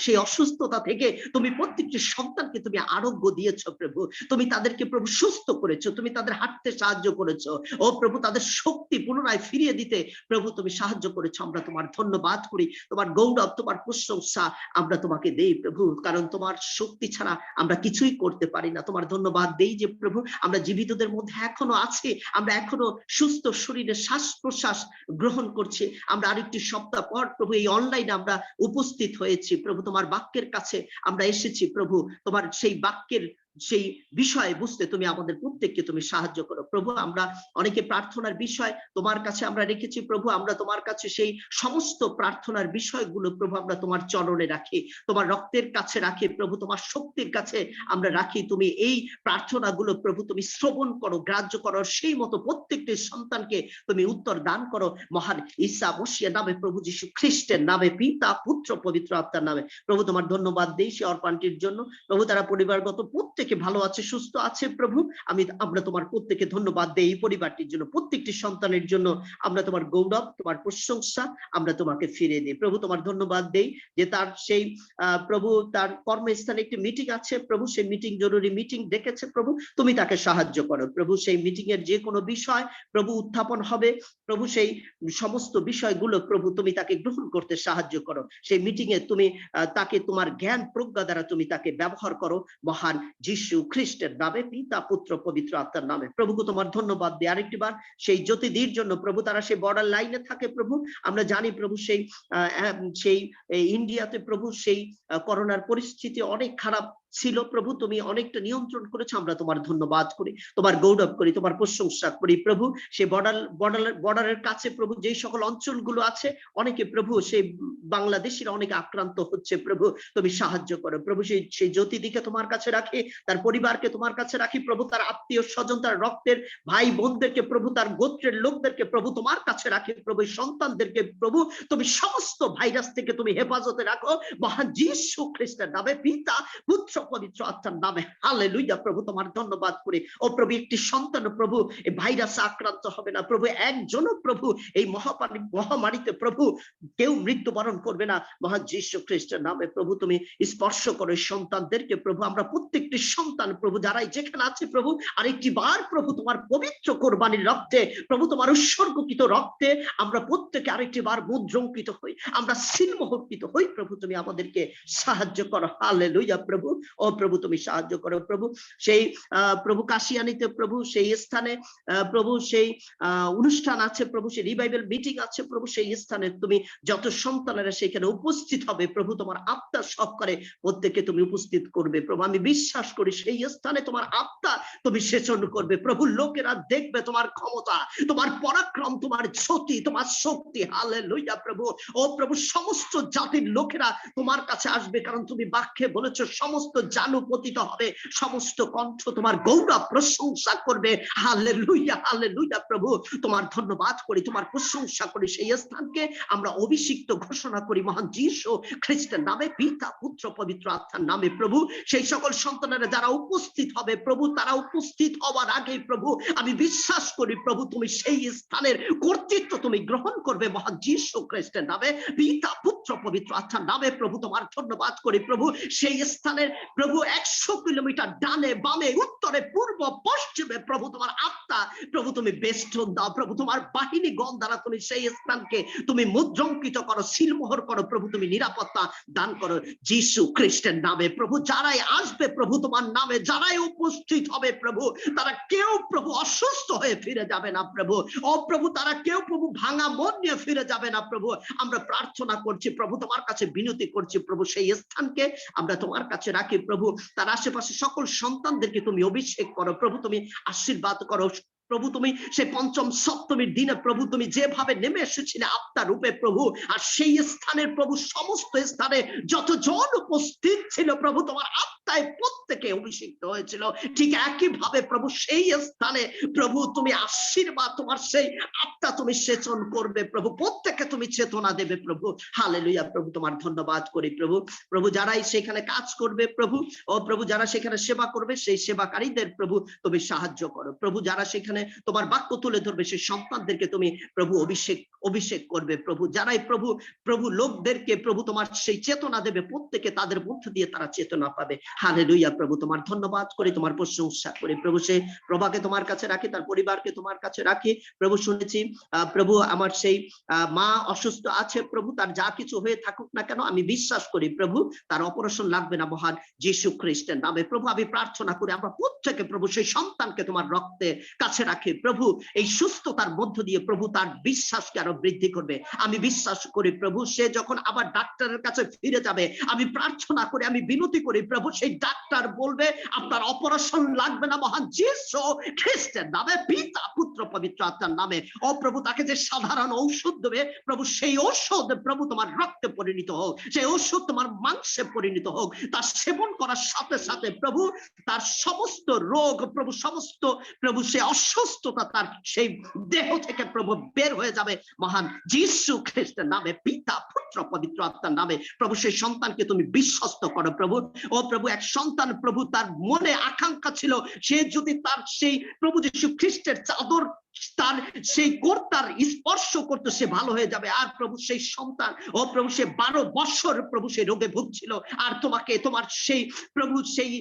সেই অসুস্থতা থেকে তুমি প্রত্যেকটি সন্তানকে তুমি আরোগ্য দিয়েছো প্রভু। তুমি তাদেরকে প্রভু সুস্থ করেছো, তুমি তাদের হাঁটতে সাহায্য করেছো ও প্রভু, তাদের শক্তি পুনরায় ফিরিয়ে দিতে প্রভু তুমি সাহায্য করেছো। আমরা তোমার ধন্যবাদ করি, তোমার গৌরব, তোমার প্রশংসা আমরা তোমাকে দেই প্রভু, কারণ তোমার শক্তি ছাড়া আমরা কিছুই করতে পারি না। তোমার ধন্যবাদ দেই যে প্রভু আমরা জীবিতদের মধ্যে এখনো আছি, আমরা এখনো সুস্থ শরীরে শ্বাস প্রশ্বাস গ্রহণ করছি। আমরা আরেকটি সপ্তাহ পর প্রভু এই অনলাইনে আমরা উপস্থিত হয়েছি প্রভু, তোমার বাক্যের কাছে আমরা এসেছি প্রভু, তোমার সেই বাক্যের সেই বিষয় বুঝতে তুমি আমাদের প্রত্যেককে তুমি সাহায্য করো প্রভু। আমরা অনেকে প্রার্থনার বিষয় তোমার কাছে আমরা রেখেছি প্রভু, আমরা তোমার কাছে সেই সমস্ত প্রার্থনার বিষয়গুলো প্রভু আমরা তোমার চরণে রাখি, তোমার রক্তের কাছে রাখি প্রভু, তোমার শক্তির কাছে আমরা রাখি। তুমি এই প্রার্থনাগুলো প্রভু তুমি শ্রবণ করো, গ্রাহ্য করো, সেই মতো প্রত্যেকটি সন্তানকে তুমি উত্তর দান করো মহান ঈসা মসিহের নামে প্রভু, যীশু খ্রিস্টের নামে, পিতা পুত্র পবিত্র আত্মার নামে প্রভু। তোমার ধন্যবাদ দেই সে অর্পানটির জন্য প্রভু, তারা পরিবারগত প্রত্যেক প্রত্যেকে ভালো আছে, সুস্থ আছে প্রভু। আমরা তোমার প্রত্যেকে ধন্যবাদ দেই এই পরিবারটির জন্য, প্রত্যেকটি সন্তানের জন্য আমরা তোমার গৌরব, তোমার প্রশংসা আমরা তোমাকে ফিরে দিই প্রভু। তোমার ধন্যবাদ দেই যে তার সেই প্রভু তার কর্মস্থানে একটি মিটিং আছে প্রভু, সেই মিটিং জরুরি মিটিং ডেকেছে প্রভু, তুমি তাকে সাহায্য করো প্রভু। সেই মিটিং এর যে কোনো বিষয় প্রভু উত্থাপন হবে প্রভু, সেই সমস্ত বিষয়গুলো প্রভু তুমি তাকে গ্রহণ করতে সাহায্য করো। সেই মিটিং এ তুমি তাকে তোমার জ্ঞান প্রজ্ঞা দ্বারা তুমি তাকে ব্যবহার করো, মহান যীশু খ্রিস্টের নামে, পিতা পুত্র পবিত্র আত্মার নামে প্রভুকে তোমার ধন্যবাদ দিই আরেকটি বার সেই জ্যোতিদির জন্য প্রভু। তারা সেই বর্ডার লাইনে থাকে প্রভু, আমরা জানি প্রভু সেই ইন্ডিয়াতে প্রভু সেই করোনার পরিস্থিতি অনেক খারাপ ছিল প্রভু, তুমি অনেকটা নিয়ন্ত্রণ করেছো, আমরা তোমার ধন্যবাদ করি, তোমার গৌরব করি, তোমার প্রশংসা করি প্রভু। সেই বর্ডারের কাছে প্রভু যেই সকল অঞ্চলগুলো আছে অনেকে প্রভু সেই বাংলাদেশিরা অনেকে আক্রান্ত হচ্ছে প্রভু, তুমি সাহায্য করো প্রভু। সেই জ্যোতিদিকে তোমার কাছে রাখি, তার পরিবারকে তোমার কাছে রাখি প্রভু, তার আত্মীয় স্বজন, তার রক্তের ভাই বোনদেরকে প্রভু, তার গোত্রের লোকদেরকে প্রভু তোমার কাছে রাখি প্রভু। সন্তানদেরকে প্রভু তুমি সমস্ত ভাইরাস থেকে তুমি হেফাজতে রাখো, মহান যীশু খ্রিস্টের নামে, পিতা পুত্র পবিত্র আত্মার নামে, হালেলুয়া প্রভু। তোমার ধন্যবাদ করি ও প্রভু, একটি সন্তান প্রভু এই ভাইরাসে আক্রান্ত হবে না প্রভু, একজনও প্রভু এই মহামারীতে প্রভু কেউ মৃত্যুবরণ করবে না, মহান যীশু খ্রিস্টের নামে প্রভু তুমি স্পর্শ করো সন্তানদেরকে প্রভু। আমরা প্রত্যেকটি সন্তান প্রভু যারাই যেখানে আছে প্রভু, আরেকটি বার প্রভু তোমার পবিত্র কোরবানির রক্তে প্রভু, তোমার উৎসর্গকৃত রক্তে আমরা প্রত্যেকে আরেকটি বার মুদ্রঙ্কিত হই, আমরা সিলমোহরকৃত হই প্রভু, তুমি আমাদেরকে সাহায্য করো, হালেলুয়া প্রভু। ও প্রভু তুমি সাহায্য করো প্রভু। সেই প্রভু কাশিয়ানিতে প্রভু সেই স্থানে প্রভু সেই অনুষ্ঠান আছে প্রভু, সেই রিভাইভাল মিটিং আছে প্রভু, সেই স্থানে তুমি যত সন্তানেরা সেখানে উপস্থিত হবে প্রভু, তোমার আত্মা সব করে প্রত্যেকে তুমি উপস্থিত করবে প্রভু। আমি বিশ্বাস করি সেই স্থানে তোমার আত্মা তুমি সেচন করবে প্রভু, লোকেরা দেখবে তোমার ক্ষমতা, তোমার পরাক্রম, তোমার জ্যোতি, তোমার শক্তি, হালেলুয়া প্রভু। ও প্রভু সমস্ত জাতির লোকেরা তোমার কাছে আসবে, কারণ তুমি বাক্যে বলেছো সমস্ত জানু পতিত হবে, সমস্ত কণ্ঠ তোমার গৌরব প্রশংসা করবে, হালেলুয়া হালেলুয়া প্রভু। তোমার ধন্যবাদ করি, তোমার প্রশংসা করি। সেই স্থানকে আমরা অভিষিক্ত ঘোষণা করি মহান যীশু খ্রিস্টের নামে, পিতা পুত্র পবিত্র আত্মার নামে প্রভু। সেই সকল সন্তানেরা যারা উপস্থিত হবে প্রভু, তারা উপস্থিত হওয়ার আগে প্রভু আমি বিশ্বাস করি প্রভু তুমি সেই স্থানের কর্তৃত্ব তুমি গ্রহণ করবে মহান যীশু খ্রিস্টের নামে, পিতা পুত্র পবিত্র আত্মার নামে প্রভু। তোমার ধন্যবাদ করি প্রভু। সেই স্থানের প্রভু 100 কিলোমিটার ডানে বামে উত্তরে পূর্ব পশ্চিমে প্রভু তোমার আত্মা প্রভু তুমি বেষ্টন দাও প্রভু, তোমার বাহিনী গণ দ্বারা তুমি সেই স্থানকে তুমি মুদ্রঙ্কিত করো, সিলমোহর করো প্রভু, তুমি নিরাপত্তা দান করো যীশু খ্রিস্টের নামে প্রভু। যারাই আসবে প্রভু তোমার নামে, যারাই উপস্থিত হবে প্রভু, তারা কেউ প্রভু অসুস্থ হয়ে ফিরে যাবে না প্রভু। ও প্রভু তারা কেউ প্রভু ভাঙা মন নিয়ে ফিরে যাবে না প্রভু। আমরা প্রার্থনা করছি প্রভু, তোমার কাছে বিনতি করছি প্রভু, সেই স্থানকে আমরা তোমার কাছে রাখি প্রভু। তার আশেপাশে সকল সন্তানদেরকে তুমি অভিষেক করো প্রভু, তুমি আশীর্বাদ করো প্রভু। তুমি সেই পঞ্চম সপ্তমীর দিনে প্রভু তুমি যেভাবে নেমে এসেছিলে আত্মার রূপে প্রভু, আর সেই স্থানের প্রভু সমস্ত স্থানে যতজন উপস্থিত ছিল প্রভু তোমার আত্মায় প্রত্যেকে অভিষিক্ত হয়েছিল, ঠিক একই ভাবে প্রভু সেই স্থানে প্রভু তুমি আশীর্বাদ, তোমার সেই আত্মা তুমি সেচন করবে প্রভু, প্রত্যেকে তুমি চেতনা দেবে প্রভু, হালেলুয়া প্রভু। তোমার ধন্যবাদ করি প্রভু। প্রভু যারাই সেখানে কাজ করবে প্রভু, ও প্রভু যারা সেখানে সেবা করবে সেই সেবাকারীদের প্রভু তুমি সাহায্য করো প্রভু। যারা সেখানে তোমার বাক্য তুলে ধরবে সেই সন্তানদেরকে তুমি প্রভু অভিষেক করবে প্রভু। যারাই প্রভু লোকদেরকে প্রভু তোমার সেই চেতনা দেবে, প্রত্যেকে তাদের মধ্য দিয়ে তারা চেতনা পাবে, হালেলুয়া প্রভু। তোমার ধন্যবাদ করি, তোমার প্রশংসা করি প্রভু। সে প্রভাকে তোমার কাছে রাখি, তার পরিবারকে তোমার কাছে রাখি প্রভু। শুনেছি প্রভু আমার সেই মা অসুস্থ আছে প্রভু, তার যা কিছু হয়ে থাকুক না কেন আমি বিশ্বাস করি প্রভু তার অপারেশন লাগবে না মহান যীশু খ্রিস্টের নামে প্রভু। আমি প্রার্থনা করি আমরা প্রত্যেকে প্রভু সেই সন্তানকে তোমার রক্তে কাছে রাখি প্রভু, এই সুস্থতার মধ্য দিয়ে প্রভু তার বিশ্বাসকে আরো বৃদ্ধি করবে। আমি বিশ্বাস করি প্রভু সে যখন আবার ডাক্তারের কাছে ফিরে যাবে, আমি প্রার্থনা করি, আমি বিনতি করি প্রভু সেই ডাক্তার বলবে আপনার অপারেশন লাগবে না মহান যীশু খ্রিস্টের নামে, পিতা পুত্র পবিত্র আত্মার নামে। ও প্রভু তাকে যে সাধারণ ঔষধ দেবে প্রভু, সেই ঔষধ প্রভু তোমার রক্তে পরিণত হোক, সেই ঔষধ তোমার মাংসে পরিণত হোক। তার সেবন করার সাথে সাথে প্রভু তার সমস্ত রোগ প্রভু, সমস্ত প্রভু সে অসুস্থতা তার সেই দেহ থেকে প্রভু বের হয়ে যাবে মহান যীশু খ্রিস্টের নামে, পিতা পুত্র পবিত্র আত্মার নামে প্রভু। সেই সন্তানকে তুমি বিশ্বস্ত করো প্রভু। ও প্রভু এক সন্তান প্রভু, তার মনে আকাঙ্ক্ষা ছিল সে যদি তার সেই প্রভু যীশু খ্রিস্টের চাদর, তার সেই কর্তার স্পর্শ করতে সে ভালো হয়ে যাবে। আর প্রভু সেই সন্তান, ও প্রভু, সে 12 বছর প্রভু সেই রোগে ভুগছিল, আর তোমাকে তোমার সেই প্রভু সেই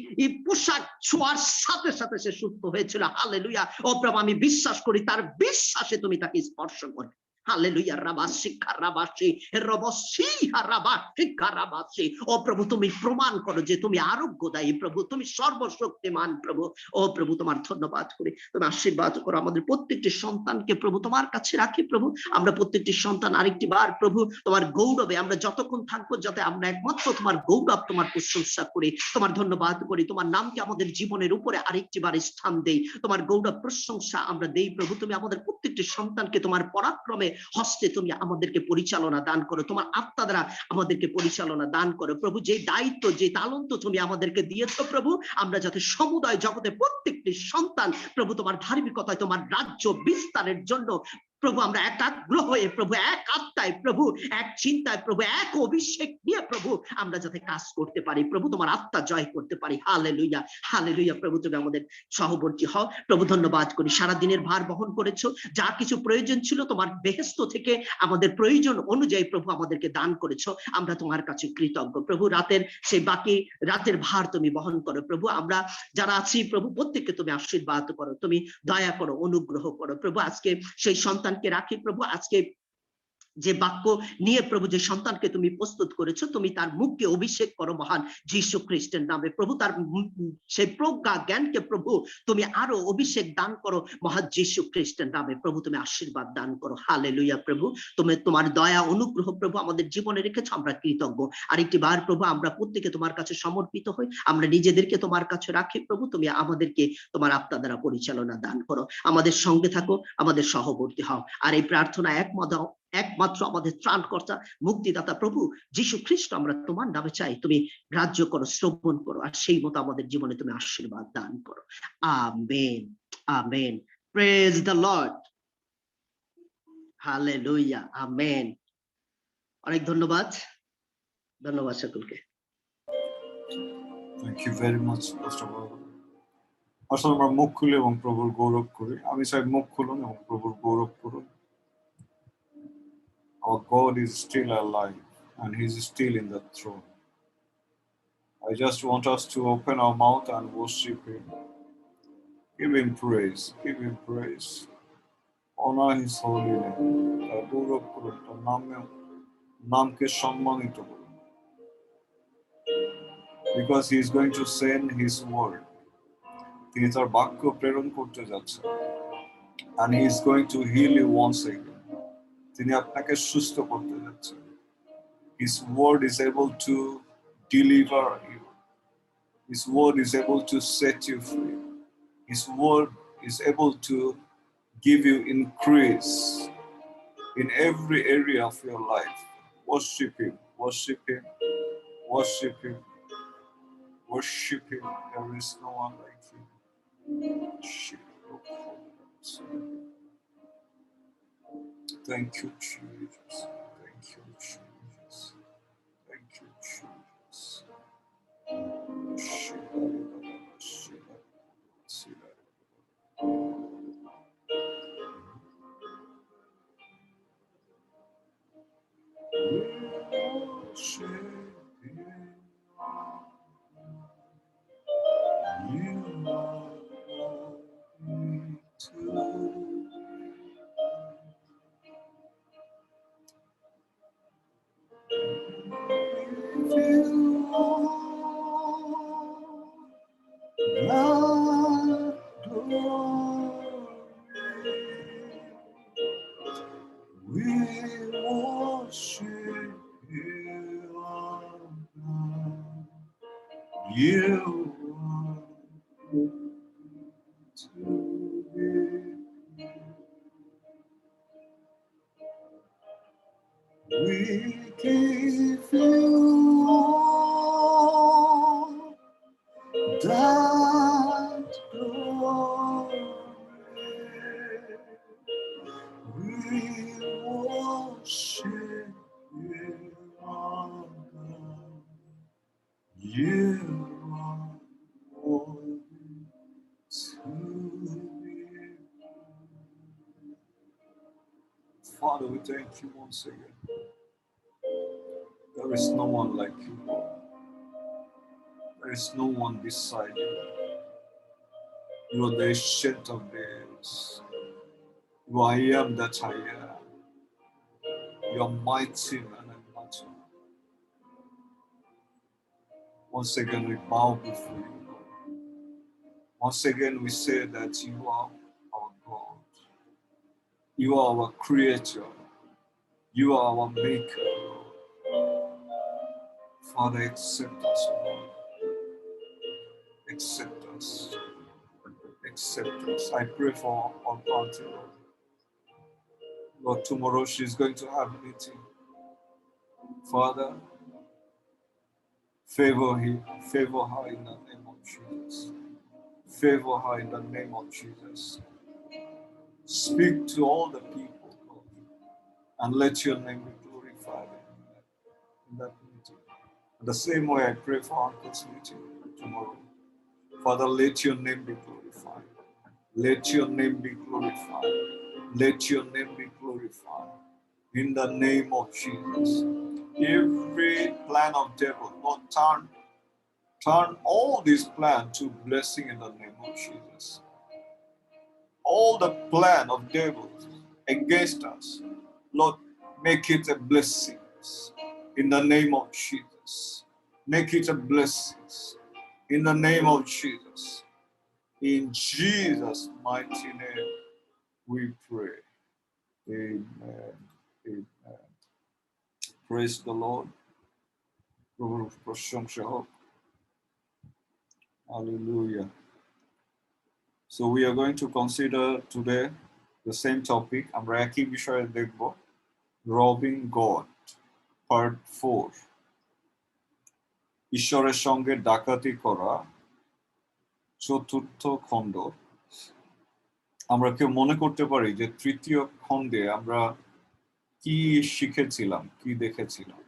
পোশাক ছোঁয়ার সাথে সাথে সে সুস্থ হয়েছিল। হালেলুয়া। ও প্রভু, আমি বিশ্বাস করি তার বিশ্বাসে তুমি তাকে স্পর্শ করবে। হালেলুয়া। রাবাসি কারাবাসি রবসি হারাবাসি কারাবাসি। ও প্রভু, তুমি প্রমাণ করো যে তুমি আরোগ্যদায়ী প্রভু, তুমি সর্বশক্তিমান প্রভু। ও প্রভু, তোমার ধন্যবাদ করি, তুমি আশীর্বাদ করো আমাদের প্রত্যেকটি সন্তানকে প্রভু, তোমার কাছে রাখি প্রভু। আমরা প্রত্যেকটি সন্তান আরেকটি বার প্রভু তোমার গৌরবে আমরা যতক্ষণ থাকবো, যাতে আমরা একমাত্র তোমার গৌরব, তোমার প্রশংসা করি, তোমার ধন্যবাদ করি, তোমার নামকে আমাদের জীবনের উপরে আরেকটি বার স্থান দেই, তোমার গৌরব প্রশংসা আমরা দেই প্রভু। তুমি আমাদের প্রত্যেকটি সন্তানকে তোমার পরাক্রমে হস্তে তুমি আমাদেরকে পরিচালনা দান করো, তোমার আত্মা দ্বারা আমাদেরকে পরিচালনা দান করো প্রভু। যে দায়িত্ব, যে তালন্ত তুমি আমাদেরকে দিয়েছো প্রভু, আমরা যাতে সমুদায় জগতে প্রত্যেকটি সন্তান প্রভু তোমার ধার্মিকতায়, তোমার রাজ্য বিস্তারের জন্য প্রভু আমরা একাগ্র হয়ে প্রভু, এক আত্মায় প্রভু, এক চিন্তায় প্রভু, এক অভিষেক নিয়ে প্রভু আমরা যাতে কাজ করতে পারি প্রভু, তোমার আত্মা জয় করতে পারি। Hallelujah, hallelujah. প্রভু, তুমি আমাদের সহবর্তী হও প্রভু। ধন্যবাদ করি, সারা দিনের ভার বহন করেছো, যা কিছু প্রয়োজন ছিল তোমার বেহেশত থেকে আমাদের প্রয়োজন অনুযায়ী প্রভু আমাদেরকে দান করেছো, আমরা তোমার কাছে কৃতজ্ঞ প্রভু। রাতের সেই বাকি রাতের ভার তুমি বহন করো প্রভু। আমরা যারা আছি প্রভু, প্রত্যেককে তুমি আশীর্বাদ করো, তুমি দয়া করো, অনুগ্রহ করো প্রভু। আজকে সেই সন্তানকে রাখি প্রভু, আজকে যে বাক্য নিয়ে প্রভু যে সন্তানকে তুমি প্রস্তুত করেছো, তুমি তার মুখকে অভিষেক করো মহান যীশু খ্রিস্টের নামে প্রভু। তার সেই প্রজ্ঞা জ্ঞানকে প্রভু তুমি আরো অভিষেক দান করো মহান যীশু খ্রিস্টের নামে প্রভু। তুমি আশীর্বাদ দান করো। হালেলুয়া প্রভু, তুমি তোমার দয়া অনুগ্রহ প্রভু আমাদের জীবনে রেখেছো, আমরা কৃতজ্ঞ। আরেকটি বার প্রভু আমরা প্রত্যেকে তোমার কাছে সমর্পিত হই, আমরা নিজেদেরকে তোমার কাছে রাখি প্রভু। তুমি আমাদেরকে তোমার আত্মা দ্বারা পরিচালনা দান করো, আমাদের সঙ্গে থাকো, আমাদের সহবর্তী হও। আর এই প্রার্থনা একমাত্র আমাদের ত্রাণকর্তা মুক্তিদাতা প্রভু যীশু খ্রিস্ট আমরা তোমার নামে চাই, তুমি গ্রাহ্য করো, শ্রবণ করো, আর সেই মতো আমাদের জীবনে তুমি আশীর্বাদ দান করো। আমেন, আমেন। Praise the Lord. হালেলুয়া, আমেন। অনেক ধন্যবাদ, ধন্যবাদ সকলকে। Thank you very much pastor Babu. আসলে আমরা মুখ খুলে এবং প্রভুর গৌরব করি। আমি চাই মুখ খুলুন এবং প্রভুর গৌরব করুন। Our God is still alive and He is still in the throne. I just want us to open our mouth and worship Him. Give Him praise. Give Him praise. Honor His holy name. তার গৌরব করুন, তার নামকে সম্মানিত করুন। Because He is going to send His word. তিনি তার বাক্য প্রেরণ করতে যাচ্ছেন। And He is going to heal you once again. তিনি আপনাকে সুস্থ করতে যাচ্ছেন। His word is able to deliver you. His word is able to set you free. His word is able to give you increase in every area of your life. Worship Him, worship Him, worship Him, worship Him. There is no one like Him. Thank you, Jesus. Thank you, Jesus. Thank you, Jesus. We give you all that glory. We worship you, our God. You Father, we thank you once again. There is no one like you, Lord. There is no one beside you. You are the ancient of days. You are I am that I am. You are mighty man and mighty. Once again, we bow before you, Lord. Once again, we say that you are our God. You are our creator. You are our maker, Lord. Father, accept us, Lord. Accept us. Accept us. I pray for our party, Lord. Lord, tomorrow she's going to have a meeting. Father, favor her in the name of Jesus. Favor her in the name of Jesus. Speak to all the people, Lord, and let your name be glorified in that meeting. In the same way, I pray for Uncle's meeting tomorrow. Father, let your name be glorified. Let your name be glorified. Let your name be glorified. In the name of Jesus. Every plan of devil, Lord, turn all these plans to blessing in the name of Jesus. All the plan of devils against us, Lord, make it a blessing in the name of Jesus. Make it a blessing in the name of Jesus. In Jesus' mighty name, we pray. Amen. Amen. Praise the Lord. Hallelujah. So we are going to consider today the same topic. আমরা একই বিষয়ে দেখব, robbing God, part 4. ঈশ্বরের সঙ্গে ডাকাতি করা, চতুর্থ খণ্ড। আমরা কেউ মনে করতে পারি যে তৃতীয় খণ্ডে আমরা কি শিখেছিলাম, কি দেখেছিলাম?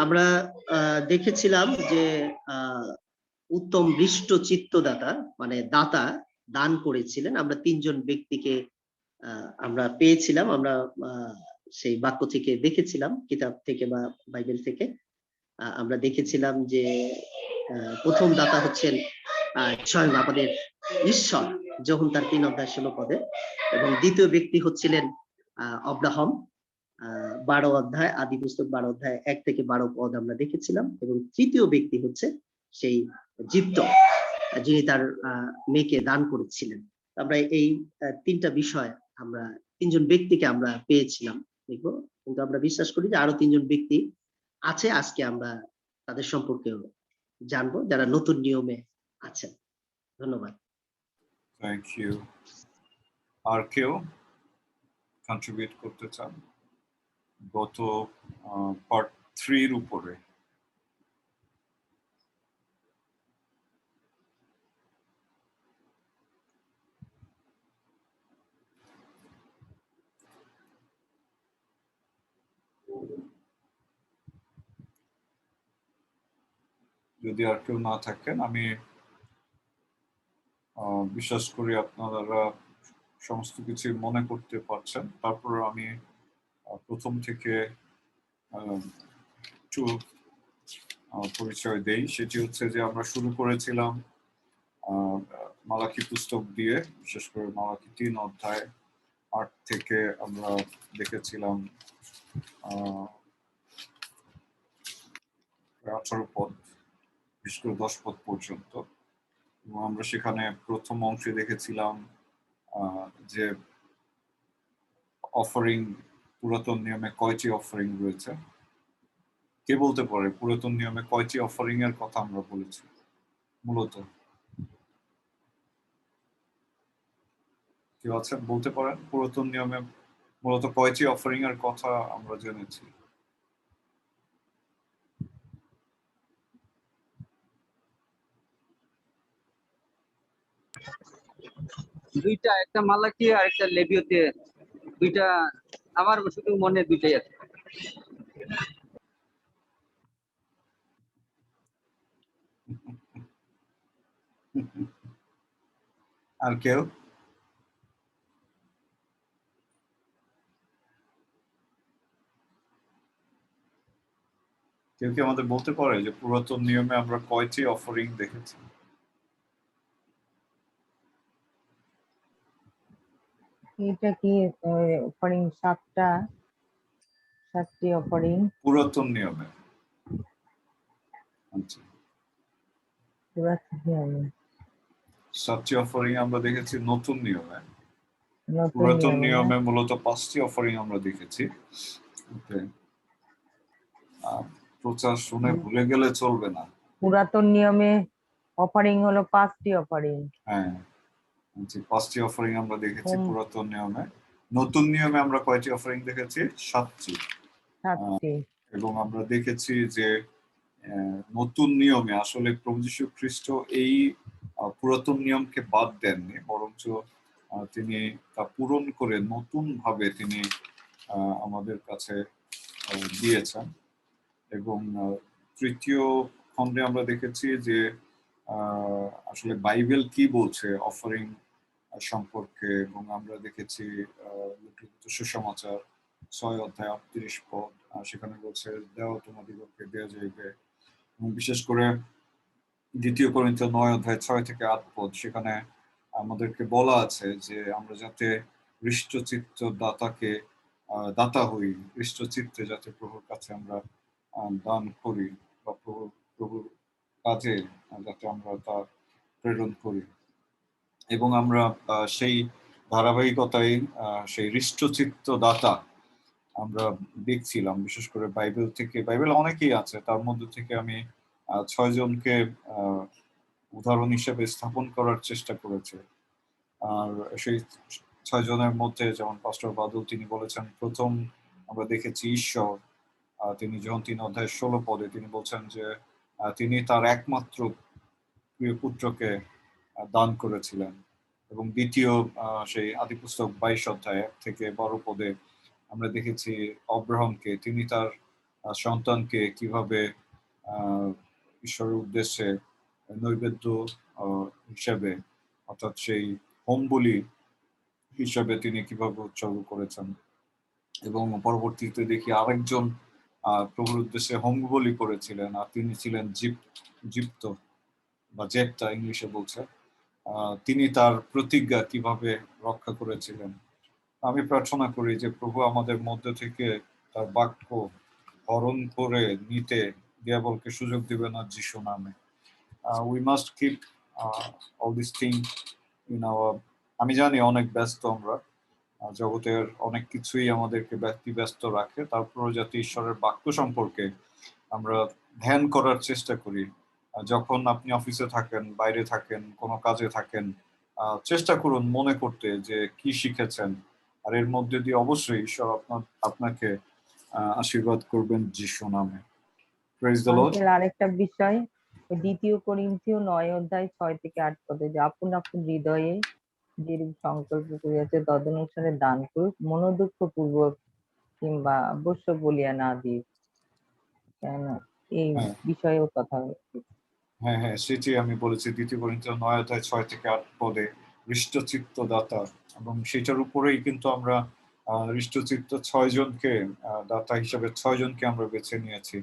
আমরা দেখেছিলাম যে উত্তম হৃষ্ট চিত্তদাতা মানে দাতা দান করেছিলেন। আমরা তিনজন ব্যক্তিকে আমরা পেয়েছিলাম। আমরা সেই বাক্য থেকে দেখেছিলাম, কিতাব থেকে বা বাইবেল থেকে। আমরা দেখেছিলাম যে প্রথম দাতা হচ্ছেন স্বয়ং আমাদের ঈশ্বর, যখন তার 3:16 পদে, এবং দ্বিতীয় ব্যক্তি হচ্ছিলেন অব্রাহাম, 12 অধ্যায়, আদি পুস্তক 12 অধ্যায় 1 থেকে 12 পদ আমরা দেখেছিলাম। এবং তৃতীয় ব্যক্তি হচ্ছে সেই জিপ্ত, যিনি তার মেয়েকে দান করেছিলেন। আমরা এই তিনটা বিষয়, আমরা তিনজন ব্যক্তিকে আমরা পেয়েছিলাম দেখবো, কিন্তু আমরা বিশ্বাস করি যে আরো তিনজন ব্যক্তি আছে। আজকে আমরা তাদের সম্পর্কে জানবো, যারা নতুন নিয়মে আছেন। ধন্যবাদ। Thank you. আর কেউ কন্ট্রিবিউট করতে চান গত পার্ট 3 উপরে? যদি আর কেউ না থাকেন, আমি বিশ্বাস করি আপনারা সমস্ত কিছু মনে করতে পারছেন। তারপর আমি প্রথম থেকে একটু পরিচয় দেই। সেটি হচ্ছে যে আমরা শুরু করেছিলাম মালাকি পুস্তক দিয়ে, বিশেষ করে মালাকি 3 অধ্যায় 8 থেকে আমরা দেখেছিলাম 18 পদ, বিশেষ করে 10 পদ পর্যন্ত। এবং আমরা সেখানে প্রথম অংশে দেখেছিলাম যে অফারিং, পুরাতন নিয়মে কয়টি অফারিং রয়েছে। কে বলতে পারে পুরাতন নিয়মে কয়টি অফারিং এর কথা আমরা বলেছি? মূলত কেউ আছেন বলতে পারেন পুরাতন নিয়মে মূলত কয়টি অফারিং এর কথা আমরা জেনেছি? দুইটা, একটা মালাকি আর একটা লেবিওতে, দুইটা আমার শুধু মনে দুইটাই আছে। আর কেউ? কেউ কি আমাদের বলতে পারে যে পুরাতন নিয়মে আমরা কয়টি অফারিং দেখেছি? এটা কি অফারিং 7টি অফারিং? পুরাতন নিয়মে। আচ্ছা, পুরাতন 7টি অফারিং আমরা দেখেছি নতুন নিয়মে। নতুন পুরাতন নিয়মে নিয়মে মূলত 5টি অফারিং আমরা দেখেছি। প্রচার শুনে ভুলে গেলে চলবে না। পুরাতন নিয়মে অফারিং হলো 5টি অফারিং। হ্যাঁ, 5টি অফারিং আমরা দেখেছি হুম। পুরাতন নিয়মে। নতুন নিয়মে আমরা কয়টি অফারিং দেখেছি? 7টি। 7টি। এবং আমরা দেখেছি যে নতুন নিয়মে আসলে প্রভু যীশু খ্রিস্ট এই পুরাতন নিয়মকে বাদ দেননি, বরঞ্চ তিনি তা পূরণ করে নতুন ভাবে তিনি আমাদের কাছে দিয়েছেন। এবং তৃতীয় খণ্ডে আমরা দেখেছি যে আসলে বাইবেল কি বলছে অফারিং সম্পর্কে, এবং আমরা দেখেছি সুসমাচার 6 অধ্যায় 38 পদ, সেখানে বলছে দেওয়া তোমাদিগকে দেওয়া যাইবে। এবং বিশেষ করে 2 করিন্থীয় 9 অধ্যায় 6 থেকে 8 পদ, সেখানে আমাদেরকে বলা আছে যে আমরা যাতে হৃষ্টচিত্ত দাতা হই, হৃষ্টচিত্তে যাতে প্রভুর কাছে আমরা দান করি, বা প্রভুর কাজে যাতে আমরা তা প্রেরণ করি। এবং আমরা সেই ধারাবাহিকতায় সেই হৃষ্টচিত্ত দাতা আমরা দেখছিলাম, বিশেষ করে বাইবেল থেকে। বাইবেল অনেকেই আছে, তার মধ্যে থেকে আমি 6 জনকে উদাহরণ হিসেবে স্থাপন করার চেষ্টা করেছি। আর সেই 6 জনের মধ্যে যেমন পাস্টর বাদল তিনি বলেছেন, প্রথম আমরা দেখেছি ঈশ্বর, তিনি যখন 3 অধ্যায় 16 পদে তিনি বলছেন যে তিনি তার একমাত্র প্রিয় পুত্রকে দান করেছিলেন। এবং দ্বিতীয় সেই আদিপুস্তক 22 অধ্যায় 1 থেকে 12 পদে আমরা দেখেছি অব্রাহামকে, তিনি তার সন্তানকে কিভাবে ঈশ্বরের উদ্দেশ্যে নৈবেদ্য হিসেবে, অর্থাৎ সেই হোম বলি হিসাবে তিনি কিভাবে উৎসর্গ করেছেন। এবং পরবর্তীতে দেখি আরেকজন প্রভুর উদ্দেশ্যে হোম বলি করেছিলেন, আর তিনি ছিলেন জিপ্ত বা জেপ্তা ইংলিশে বলছে। তিনি তার প্রতিজ্ঞা কিভাবে রক্ষা করেছিলেন। আমি প্রার্থনা করি যে প্রভু আমাদের মধ্যে থেকে তার বাক্য হরণ করে নিতে দিয়াবলকে সুযোগ দিবে না, যিশু নামে। We must keep all this thing in our. আমি জানি অনেক ব্যস্ত আমরা, জগতের অনেক কিছুই আমাদেরকে ব্যস্ত রাখে, তারপরেও যাতে ঈশ্বরের বাক্য সম্পর্কে আমরা ধ্যান করার চেষ্টা করি। যখন আপনি অফিসে থাকেন, বাইরে থাকেন, কোনো কাজে থাকেন, চেষ্টা করুন মনে করতে যে কি শিখেছেন। আর এর মধ্যে দিয়ে অবশ্যই ঈশ্বর আপনাকে আশীর্বাদ করবেন যিশু নামে। Praise the Lord. আরেকটা বিষয়, 2 করিন্থীয় 9 অধ্যায় 6 থেকে 8 পদে যে আপন আপন হৃদয়ে যেরূপ সংকল্প করিয়াছে তদনুসারে দান করুক, মনোদুঃখ পূর্বক কিংবা অবশ্য বলিয়া না দিই। কেন এই বিষয়েও কথা হচ্ছে। হ্যাঁ, সেটি আমি বলেছি 2 করিন্থীয় 9 অধ্যায় 6 থেকে 8 পদে হৃষ্টচিত্ত দাতা, এবং সেটার উপরেই কিন্তু আমরা হৃষ্টচিত্ত 6 জনকে দাতা হিসাবে 6 জনকে আমরা বেছে নিয়েছি।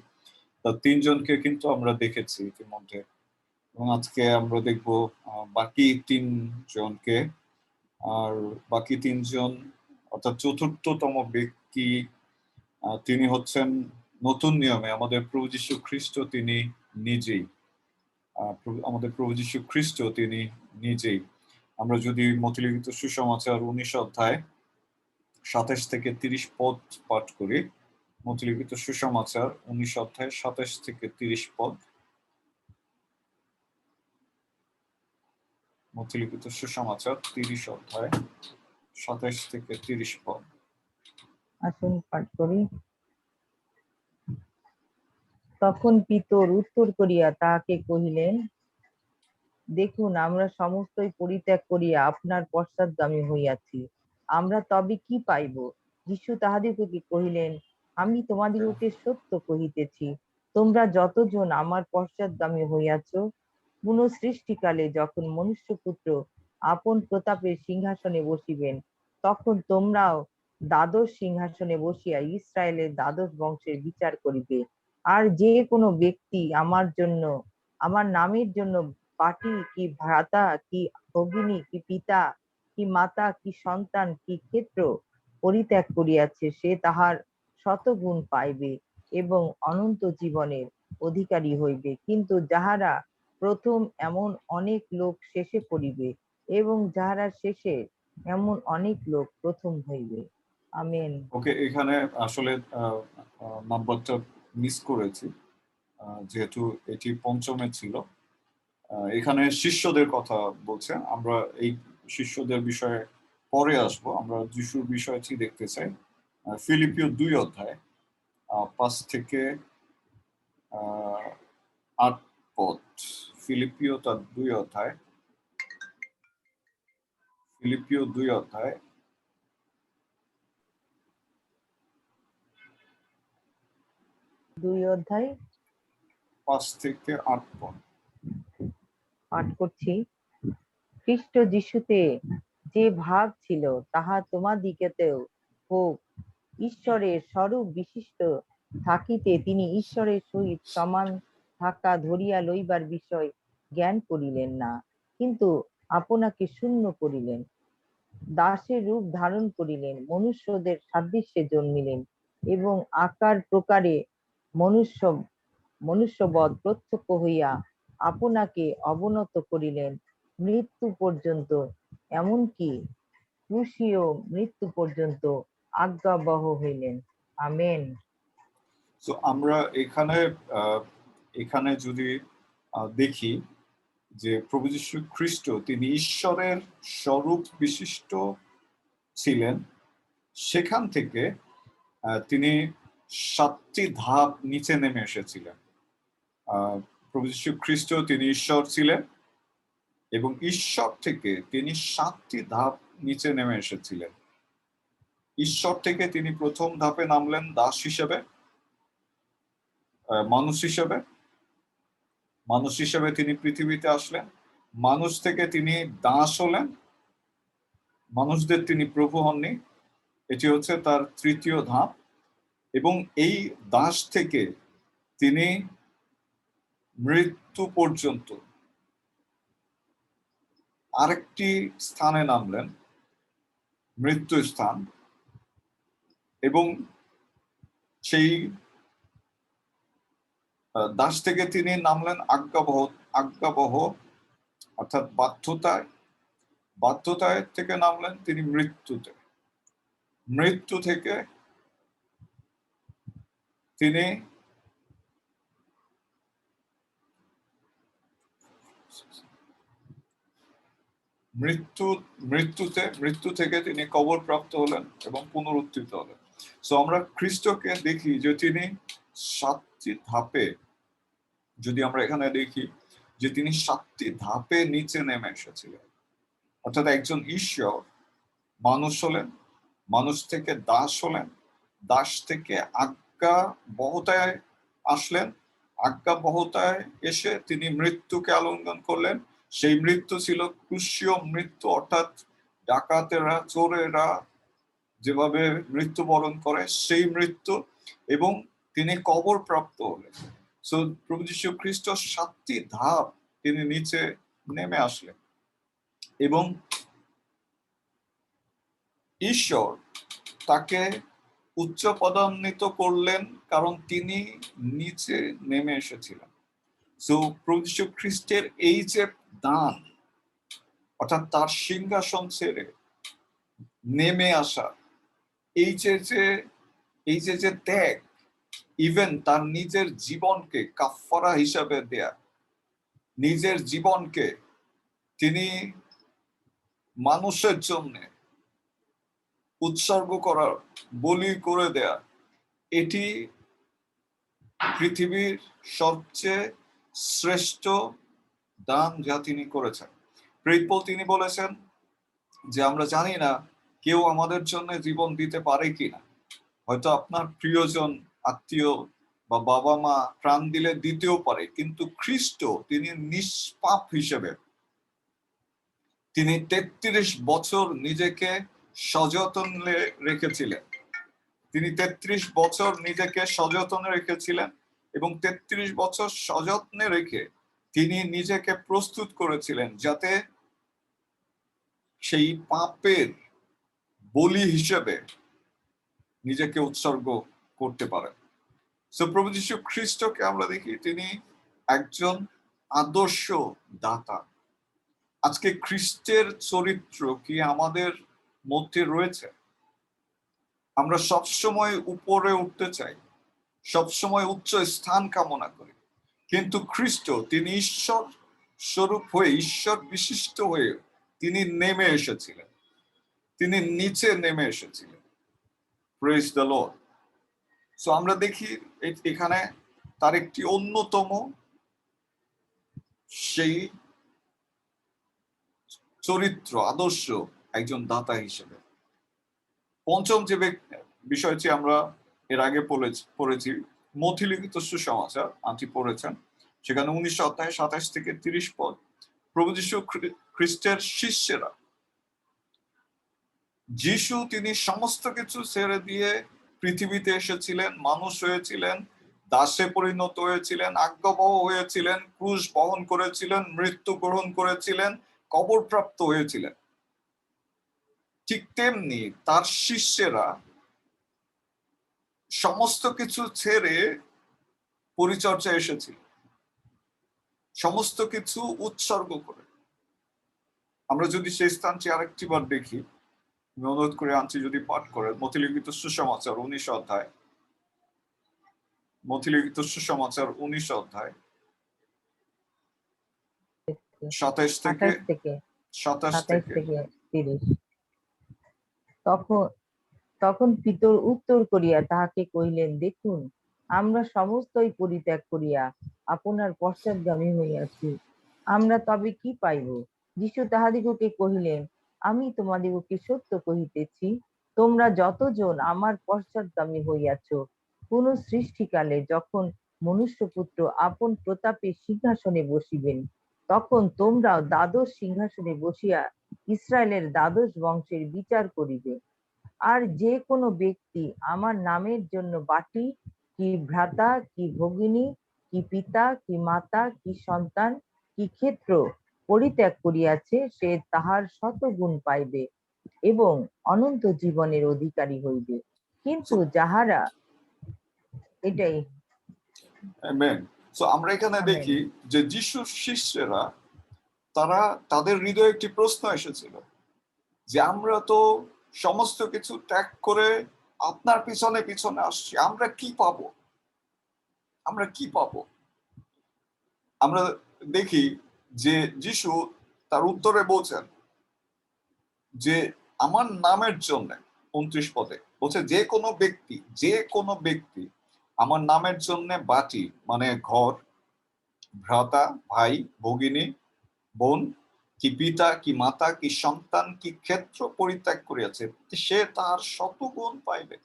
তা 3 জনকে কিন্তু আমরা দেখেছি ইতিমধ্যে, এবং আজকে আমরা দেখব বাকি 3 জনকে। আর বাকি 3 জন, অর্থাৎ চতুর্থতম ব্যক্তি, তিনি হচ্ছেন নতুন নিয়মে আমাদের প্রভু যীশু খ্রিস্ট। তিনি নিজেই আমাদের প্রভু যীশু খ্রিস্ট, তিনি নিজেই। আমরা যদি মথিলিখিত সুসমাচার 19 অধ্যায় 27 থেকে 30 পদ পাঠ করি, মথিলিখিত সুসমাচার 19 অধ্যায় 27 থেকে 30 পদ, মথিলিখিত সুসমাচার 30 অধ্যায় 27 থেকে 30 পদ। আসুন পাঠ করি। তখন পিতর উত্তর করিয়া তাহাকে কহিলেন, দেখুন, আমরা সমস্তই পরিত্যাগ করিয়া আপনার পশ্চাৎগামী হইয়াছি, আমরা তবে কি পাইব? যীশু তাহাদিগকে কহিলেন, আমি তোমাদিগকে সত্য কহিতেছি, তোমরা যতজন আমার পশ্চাৎগামী হইয়াছ, পুনঃসৃষ্টিকালে যখন মনুষ্যপুত্র আপন প্রতাপের সিংহাসনে বসিবেন, তখন তোমরাও দ্বাদশ সিংহাসনে বসিয়া ইসরায়েলের দ্বাদশ বংশের বিচার করিবে। আর যে কোনো ব্যক্তি আমার জন্য, আমার নামের জন্য পাটি কি ভ্রাতা কি ভগিনী কি পিতা কি মাতা কি সন্তান কি ক্ষেত্র পরিত্যাগ করিয়াছে, সে তাহার শতগুণ পাইবে এবং অনন্ত জীবনের অধিকারী হইবে। কিন্তু যাহারা প্রথম, এমন অনেক লোক শেষে পড়িবে, এবং যাহারা শেষে, এমন অনেক লোক প্রথম হইবে। আমেন। ওকে, এখানে আসলে নাম্বারটা মিস করেছি, যেহেতু এটি পঞ্চমে ছিল। এখানে শিষ্যদের কথা বলছে, আমরা এই শিষ্যদের বিষয়ে পরে আসব। আমরা যিশুর বিষয়টি দেখতে চাই। ফিলিপিও 2 অধ্যায় 5 থেকে 8 পদ। ফিলিপিও 2 অধ্যায় 2 অধ্যায় 5 থেকে 8 পদ পাঠ করছি। খ্রিস্ট যিশুতে যে ভাব ছিল, তাহা তোমাদিগতেও হোক। ঈশ্বরের স্বরূপ বিশিষ্ট থাকিতে তিনি ঈশ্বরের সহিত সমান থাকা ধরিয়া লইবার বিষয় জ্ঞান করিলেন না, কিন্তু আপনাকে শূন্য করিলেন, দাসের রূপ ধারণ করিলেন, মনুষ্যদের সাদৃশ্যে জন্মিলেন এবং আকার প্রকারে মনুষ্যবৎ প্রত্যক্ষ হইয়া আপনাকে অবনত করিলেন মৃত্যু পর্যন্ত, এমনকি ক্রুশীয় মৃত্যু পর্যন্ত আজ্ঞাবহ হইলেন। আমেন। তো আমরা এখানে যদি দেখি যে প্রভু যীশু খ্রিস্ট তিনি ঈশ্বরের স্বরূপ বিশিষ্ট ছিলেন, সেখান থেকে তিনি 7টি ধাপ নিচে নেমে এসেছিলেন। প্রভু যীশু খ্রিস্ট তিনি ঈশ্বর ছিলেন এবং ঈশ্বর থেকে তিনি 7টি ধাপ নিচে নেমে এসেছিলেন। ঈশ্বর থেকে তিনি প্রথম ধাপে নামলেন দাস হিসেবে, মানুষ হিসেবে তিনি পৃথিবীতে আসলেন। মানুষ থেকে তিনি দাস হলেন, মানুষদের তিনি প্রভু হননি, এটি হচ্ছে তার 3য় ধাপ। এবং এই দাস থেকে তিনি মৃত্যু পর্যন্ত আরেকটি স্থানে নামলেন, মৃত্যু স্থান, এবং সেই দাস থেকে তিনি নামলেন আজ্ঞাবহ অর্থাৎ বাধ্যতায় থেকে নামলেন তিনি মৃত্যুতে। মৃত্যু থেকে তিনি মৃত্যু থেকে তিনি কবর প্রাপ্ত হলেন এবং পুনরুত্থিত হলেন। সো আমরা খ্রিস্টকে দেখি যে তিনি 7টি ধাপে, যদি আমরা এখানে দেখি যে তিনি 7টি ধাপে নিচে নেমে এসেছিলেন। অর্থাৎ একজন ঈশ্বর মানুষ হলেন, মানুষ থেকে দাস হলেন, দাস থেকে আজ্ঞাবহতায় আসলেন, আজ্ঞাবহতায় এসে তিনি মৃত্যুকে আলিঙ্গন করলেন। সেই মৃত্যু ছিল ক্রুশীয় মৃত্যু, অর্থাৎ ডাকাতেরা, চোরেরা যেভাবে মৃত্যুবরণ করে সেই মৃত্যু, এবং তিনি কবর প্রাপ্ত হলেন। সো প্রভু যীশু খ্রিস্ট 7টি ধাপ তিনি নিচে নেমে আসলেন এবং ঈশ্বর তাকে উচ্চ পদান্বিত করলেন, কারণ তিনি নিচে নেমে এসেছিলেন। সো প্রভু যীশু খ্রিস্টের এই যে দান, অর্থাৎ তার সিংহাসন ছেড়ে নেমে আসা, এই যে ত্যাগ, ইভেন তার নিজের জীবনকে কাফফারা হিসাবে দেয়া, নিজের জীবনকে তিনি মানুষের জন্য উৎসর্গ করার, বলি করে দেয়া, এটি পৃথিবীর সবচেয়ে শ্রেষ্ঠ দান যা তিনি করেছেন। প্রেরিত পৌল তিনি বলেছেন যে আমরা জানি না কেউ আমাদের জন্য জীবন দিতে পারে কিনা। হয়তো আপনার প্রিয়জন, আত্মীয় বা বাবা মা প্রাণ দিলে দিতেও পারে, কিন্তু খ্রিস্ট তিনি নিষ্পাপ হিসেবে তিনি 33 বছর নিজেকে সযত্নে রেখেছিলেন। তিনি 33 বছর নিজেকে সযত্নে রেখেছিলেন এবং 33 বছর সযত্নে রেখে তিনি নিজেকে প্রস্তুত করেছিলেন যাতে সেই পাপের বলি হিসেবে নিজেকে উৎসর্গ করতে পারেন। সো প্রভু যীশু খ্রিস্টকে আমরা দেখি তিনি একজন আদর্শ দাতা। আজকে খ্রিস্টের চরিত্র কি আমাদের মধ্যে রয়েছে? আমরা সবসময় উপরে উঠতে চাই, সবসময় উচ্চ স্থান কামনা করি, কিন্তু খ্রিস্ট তিনি ঈশ্বর স্বরূপ হয়ে, ঈশ্বর বিশিষ্ট হয়ে তিনি নেমে এসেছিলেন, তিনি নিচে নেমে এসেছিলেন। Praise the Lord. সো আমরা দেখি এখানে তার একটি অন্যতম সেই চরিত্র, আদর্শ একজন দাতা হিসেবে। পঞ্চম যে বিষয়টি আমরা এর আগে পড়েছি, মথি লিখিত সুসমাচার, আন্টি পড়েছেন, সেখানে 19 অধ্যায় 27 থেকে 30 পদ। প্রভু যীশু খ্রিস্টের শিষ্যেরা, যিশু তিনি সমস্ত কিছু ছেড়ে দিয়ে পৃথিবীতে এসেছিলেন, মানুষ হয়েছিলেন, দাসে পরিণত হয়েছিলেন, আজ্ঞাবহ হয়েছিলেন, ক্রুশ বহন করেছিলেন, মৃত্যু গ্রহণ করেছিলেন, কবরপ্রাপ্ত হয়েছিলেন। ঠিক তেমনি তার শিষ্যেরা সমস্ত কিছু ছেড়ে পরিচর্যা এসেছিল, সমস্ত কিছু উৎসর্গ করে। আমরা যদি সেই স্থানটি আরেকটি বার দেখি, আমি অনুরোধ করে আনছি যদি পাঠ করেন, মথি লিখিত সুসমাচার 19 অধ্যায়, মথি লিখিত সুসমাচার 19 অধ্যায় 27 থেকে 30। তখন পিতর উত্তর করিয়া তাহাকে কহিলেন, দেখুন, আমরা সমস্তই পরিত্যাগ করিয়া আপনার পশ্চাৎগামী হইয়াছি, আমরা তবে কি পাইব? যীশু তাহাদিগকে কহিলেন, আমি তোমাদিগকে সত্য কহিতেছি, তোমরা যতজন আমার পশ্চাৎগামী হইয়াছ, কোন সৃষ্টিকালে যখন মনুষ্যপুত্র আপন প্রতাপে সিংহাসনে বসিবেন, তখন তোমরাও দ্বাদশ সিংহাসনে বসিয়া ইসরায়েলের দ্বাদশ বংশের বিচার করিবে। আর যে কোনো ব্যক্তি আমার নামের জন্য বাটি, কি ভ্রাতা, কি ভগিনী, কি পিতা, কি মাতা, কি সন্তান, কি ক্ষেত্র পরিত্যাগ করিয়াছে, সে তাহার শতগুণ পাইবে এবং অনন্ত জীবনের অধিকারী হইবে। কিন্তু যাহারা এটাই আমেন। সো আমরা এখানে আমেন। দেখি যে যিশুর শিষ্যেরা, তারা তাদের হৃদয়ে একটি প্রশ্ন এসেছিল যে আমরা তো সমস্ত কিছু ত্যাগ করে আপনার পিছনে পিছনে আসছি, আমরা কি পাবো? আমরা কি পাবো? আমরা দেখি যে যিশু তার উত্তরে বলছেন যে আমার নামের জন্য, 29 পদে বলছে, যে কোনো ব্যক্তি আমার নামের জন্য বাটি মানে ঘর, ভ্রাতা, ভাই, ভগিনী, বোন, কি পিতা, কি মাতা, কি সন্তান, কি ক্ষেত্র পরিত্যাগ করিয়াছে, সে তার শতগুণ পাইবে।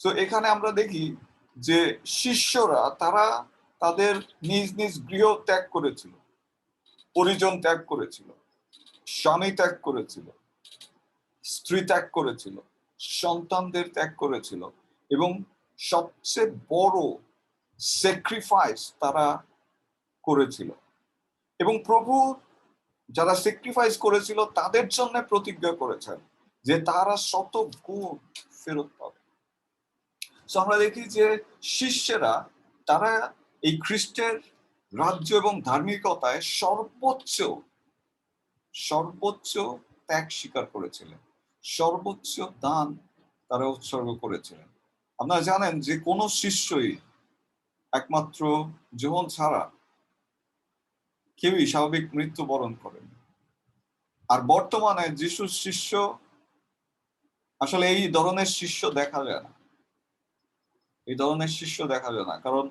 তো এখানে আমরা দেখি যে শিষ্যরা তারা তাদের নিজ নিজ গৃহ ত্যাগ করেছিল, পরিজন ত্যাগ করেছিল, স্বামী ত্যাগ করেছিল, স্ত্রী ত্যাগ করেছিল, সন্তানদের ত্যাগ করেছিল এবং সবচেয়ে বড় স্যাক্রিফাইস তারা করেছিল। এবং প্রভু যারা স্যাক্রিফাইস করেছিল তাদের জন্য প্রতিজ্ঞা করেছেন যে তারা শতগুণ ফেরত পাবে। আমরা দেখি যে শিষ্যেরা তারা এই খ্রিস্টের রাজ্য এবং ধার্মিকতায় সর্বোচ্চ ত্যাগ স্বীকার করেছিলেন, সর্বোচ্চ দান তারা উৎসর্গ করেছিলেন। আপনারা জানেন যে কোনো শিষ্যই একমাত্র যোহন ছাড়া কেউই স্বাভাবিক মৃত্যুবরণ করেন। আর বর্তমানে যিশুর শিষ্য আসলে এই ধরনের শিষ্য দেখা যায় না, এই ধরনের শিষ্য দেখা যায় না, কারণ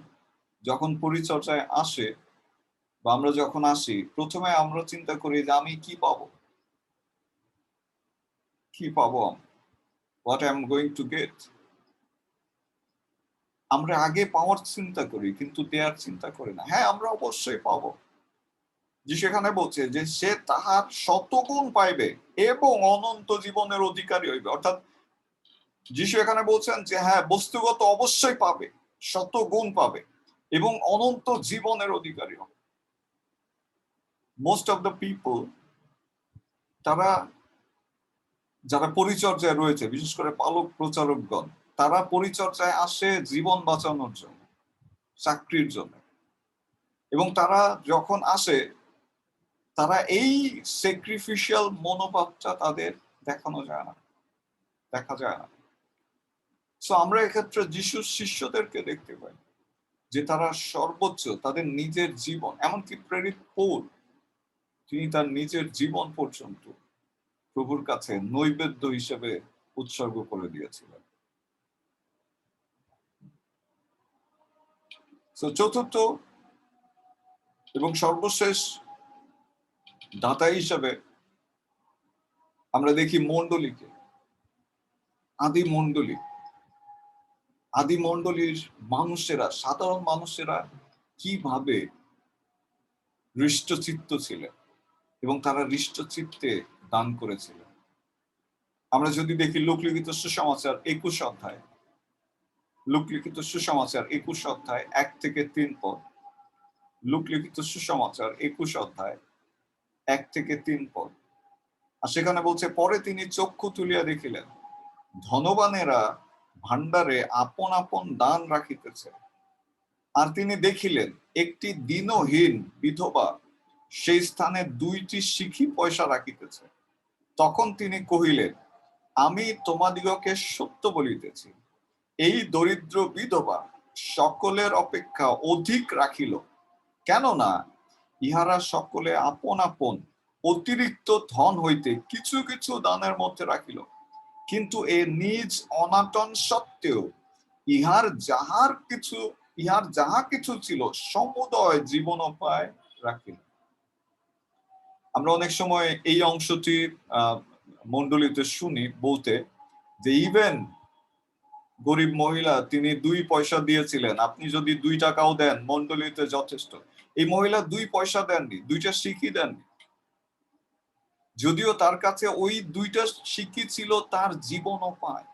যখন পরিচর্যায় আসে বা আমরা যখন আসি প্রথমে আমরা চিন্তা করি যে আমি কি পাবো, কি পাবো, what I am going to get. আমরা আগে পাওয়ার চিন্তা করি কিন্তু দেয়ার চিন্তা করি না। হ্যাঁ, আমরা অবশ্যই পাবো। যে সেখানে বলছে যে সে তাহার শতগুণ পাইবে এবং অনন্ত জীবনের অধিকারী হইবে। অর্থাৎ যিশু এখানে বলছেন যে হ্যাঁ, বস্তুগত অবশ্যই পাবে, শতগুণ পাবে এবং অনন্ত জীবনের অধিকারী হবে। মোস্ট অফ দ্য পিপল, তারা যারা পরিচর্যায় রয়েছে, বিশেষ করে পালক প্রচারকগণ, তারা পরিচর্যায় আসে জীবন বাঁচানোর জন্য, চাকরির জন্য। এবং তারা যখন আসে, তারা এই স্যাক্রিফিশিয়াল মনোভাবটা তাদের দেখানো যায় না, দেখা যায় না। সো আমরা এক্ষেত্রে যিশুর শিষ্যদেরকে দেখতে পাই যে তারা সর্বোচ্চ তাদের নিজের জীবন, এমনকি প্রেরিত পৌল, তিনি তার নিজের জীবন পর্যন্ত প্রভুর কাছে নৈবেদ্য হিসেবে উৎসর্গ করে দিয়েছিলেন। চতুর্থ এবং সর্বশেষ দাতা হিসেবে আমরা দেখি মণ্ডলীকে, আদি মণ্ডলী। আদি মণ্ডলীর মানুষেরা, সাধারণ মানুষেরা কিভাবে হৃষ্টচিত্ত ছিলেন এবং তারা হৃষ্টচিত্তে দান করেছিলেন। আমরা যদি দেখি লোকলিখিত সুসমাচার 21 অধ্যায়, লোকলিখিত সুসমাচার 21 অধ্যায় 1 থেকে 3 পদ, লোকলিখিত সুসমাচার 21 অধ্যায় 1 থেকে 3 পদ। আর সেখানে বলছে, পরে তিনি চক্ষু তুলিয়া দেখিলেন ধনবানেরা ভাণ্ডারে আপন আপন দান রাখিতেছে, আর তিনি দেখিলেন একটি দীনহীন বিধবা সেই স্থানে 2টি সিকি পয়সা রাখিতেছে। তখন তিনি কহিলেন, আমি তোমাদিগকে সত্য বলিতেছি, এই দরিদ্র বিধবা সকলের অপেক্ষা অধিক রাখিল, কেননা ইহারা সকলে আপন আপন অতিরিক্ত ধন হইতে কিছু কিছু দানের মধ্যে রাখিল, কিন্তু এ নিজ অনাটন সত্ত্বেও ইহার যাহা কিছু ছিল সমুদয় জীবনোপায় রাখিল। আমরা অনেক সময় এই অংশটি মণ্ডলীতে শুনি বলতে যে ইভেন গরিব মহিলা, তিনি 2 পয়সা দিয়েছিলেন, আপনি যদি 2 টাকাও দেন মণ্ডলীতে যথেষ্ট। এই মহিলা 2 পয়সা দেননি, 2টা সিকি দেননি, যদিও তার কাছে ওই 2টা সিকি ছিল তার জীবনোপায়,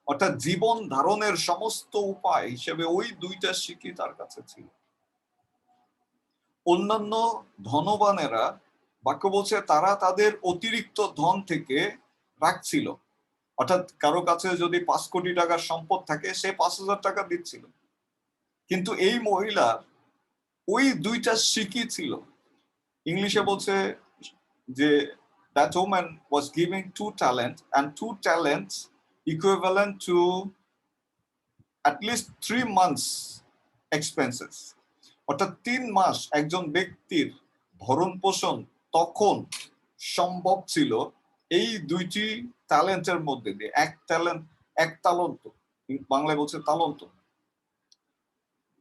অর্থাৎ জীবন ধারণের সমস্ত উপায় হিসেবে ওই 2টা সিকি তার কাছে ছিল। অন্যান্য ধনবানেরা, বাক্য বলছে, তারা তাদের অতিরিক্ত ধন থেকে রাখছিল। অর্থাৎ কারো কাছে যদি 5 কোটি টাকার সম্পদ থাকে, সে 5,000 টাকা দিচ্ছিল। কিন্তু এই মহিলার ওই 2টা সিকি ছিল। ইংলিশে বলছে যে that woman was giving 2 talents, and 2 talents equivalent to at least 3 months expenses. অর্থাৎ 3 মাস একজন ব্যক্তির ভরণ পোষণ তখন সম্ভব ছিল এই 2টি ট্যালেন্টের মধ্যে দিয়ে। এক তালন্ত, বাংলায় বলছে তালন্ত,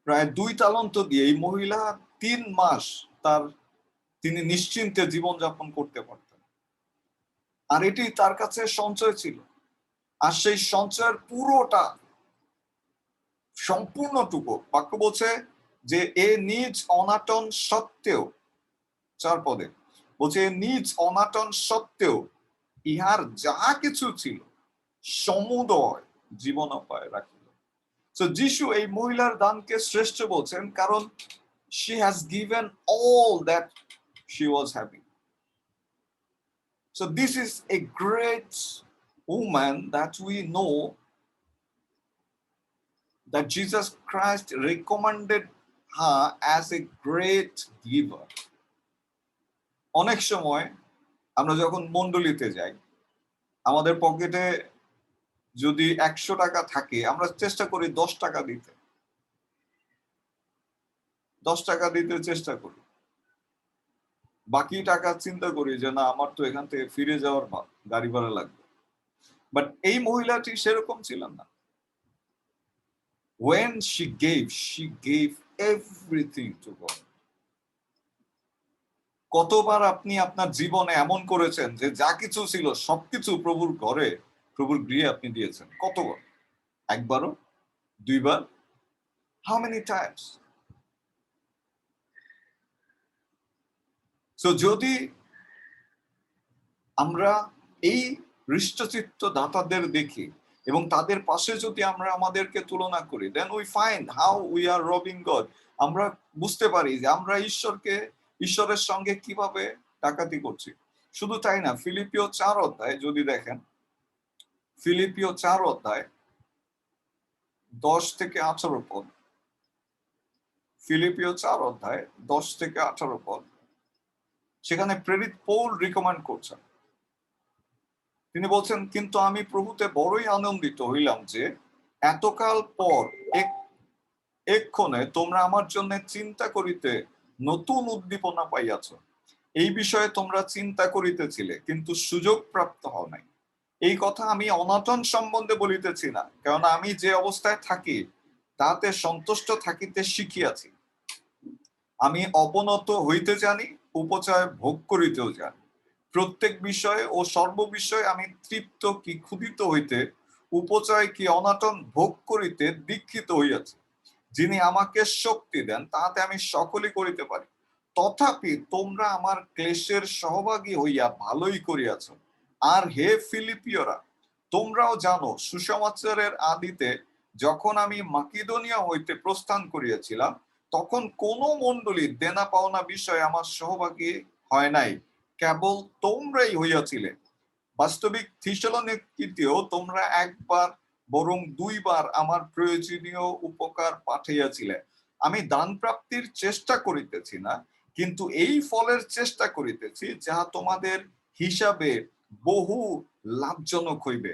প্রায় 2 তালন্ত দিয়ে এই মহিলা 3 মাস তিনি নিশ্চিন্তে জীবনযাপন করতে পারতেন। আর এটি তার কাছে সঞ্চয় ছিল। আর সেই সঞ্চয়ের পুরোটা, সম্পূর্ণটুকু, বাক্য বলছে যে এ নিজ অনাটন সত্ত্বেও, 4 পদে বলছে, নিজ অনাটন সত্ত্বেও ইহার যাহা কিছু ছিল সমুদয় জীবনোপায় রাখিল। So যিশু এই মহিলার দানকে শ্রেষ্ঠ বলছেন, কারণ she has given all that she was having. So this is a great woman that we know that Jesus Christ recommended her as a great giver. অনেক সময় আমরা যখন মণ্ডলীতে যাই, আমাদের পকেটে যদি 100 টাকা থাকে, আমরা চেষ্টা করি 10 টাকা দিতে, 10 টাকা দিতে চেষ্টা করি। বাকি টাকা চিন্তা করি যে না, আমার তো এখান থেকে ফিরে যাওয়ার গাড়ি ভাড়া লাগবে। বাট এই মহিলাটি সেরকম ছিলেন না। When she gave everything to God. কতবার আপনি আপনার জীবনে এমন করেছেন যে যা কিছু ছিল সবকিছু প্রভুর ঘরে, প্রভুর গৃহে আপনি দিয়েছেন? কতবার? একবারও? দুইবার? How many Times? সো যদি আমরা এই হৃষ্টচিত্ত দাতাদের দেখি এবং তাদের পাশে যদি আমরা আমাদেরকে তুলনা করি, then we find how we are robbing God. আমরা বুঝতে পারি যে আমরা ঈশ্বরের সঙ্গে কিভাবে ডাকাতি করছি। শুধু তাই না, ফিলিপিও 4 অধ্যায় যদি দেখেন, ফিলিপিও 4 অধ্যায় 10 থেকে 18 পদ, ফিলিপিও 4 অধ্যায় 10 থেকে 18 পদ, সেখানে প্রেরিত পৌল রিকমেন্ড করছেন। তিনি বলছেন, কিন্তু আমি প্রভুতে বড়ই আনন্দিত হইলাম যে এতকাল পর এক্ষণে তোমরা আমার জন্য চিন্তা করিতে নতুন উদ্দীপনা পাইয়াছ। এই বিষয়ে তোমরা চিন্তা করিতেছিলে, কিন্তু সুযোগ প্রাপ্ত হও নাই। এই কথা আমি অনটন সম্বন্ধে বলিতেছি না, কারণ আমি যে অবস্থায় থাকি তাতে সন্তুষ্ট থাকিতে শিখিয়াছি। আমি অবনত হইতে জানি, উপচয় ভোগ করিতেও জানি। প্রত্যেক বিষয়ে ও সর্ববিষয়ে আমি তৃপ্ত কি ক্ষুধিত হইতে, উপচয় কি অনাটন ভোগ করিতে দীক্ষিত হইয়াছি। যিনি আমাকে শক্তি দেন, তাহাতে আমি সকলই করিতে পারি। তথাপি তোমরা আমার ক্লেশের সহভাগী হইয়া ভালোই করিয়াছ। আর হে ফিলিপিয়রা, তোমরাও জানো সুসমাচারের আদিতে যখন আমি মাকিদোনিয়া হইতে প্রস্থান করিয়াছিলাম, তখন কোন মণ্ডলী দেনা পাওনা বিষয়ে আমার সহভাগী হয় নাই, কেবল তোমরাই হইয়াছিলে। বাস্তবিক থিসলনিকিতেও তোমরা একবার বরং দুইবার আমার প্রয়োজনীয় উপকার পাঠাইয়াছিলে। আমি দান প্রাপ্তির চেষ্টা করিতেছি না, কিন্তু এই ফলের চেষ্টা করিতেছি, যাহা তোমাদের হিসাবে বহু লাভজনক হইবে।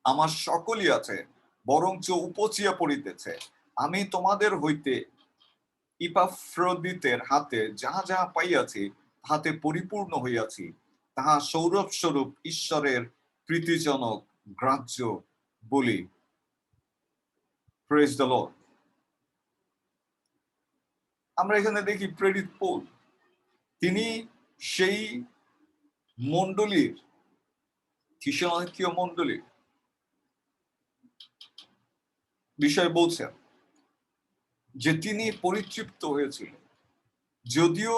আমার সকলই আছে, বরঞ্চ উপচিয়া পড়িতেছে। আমি তোমাদের হইতে ইপাফ্রোদিতের হাতে যাহা যাহা পাইয়াছি, তাহাতে পরিপূর্ণ হইয়াছি। তাহা সৌরভ স্বরূপ ঈশ্বরের প্রীতিজনক গ্রাহ্য বলি। Praise the Lord. আমরা এখানে দেখি প্রেরিত পৌল, তিনি সেই মণ্ডলীর, থিসলনিকীয় মণ্ডলীর বিষয় বলছেন যে তিনি পরিতৃপ্ত হয়েছিলেন। যদিও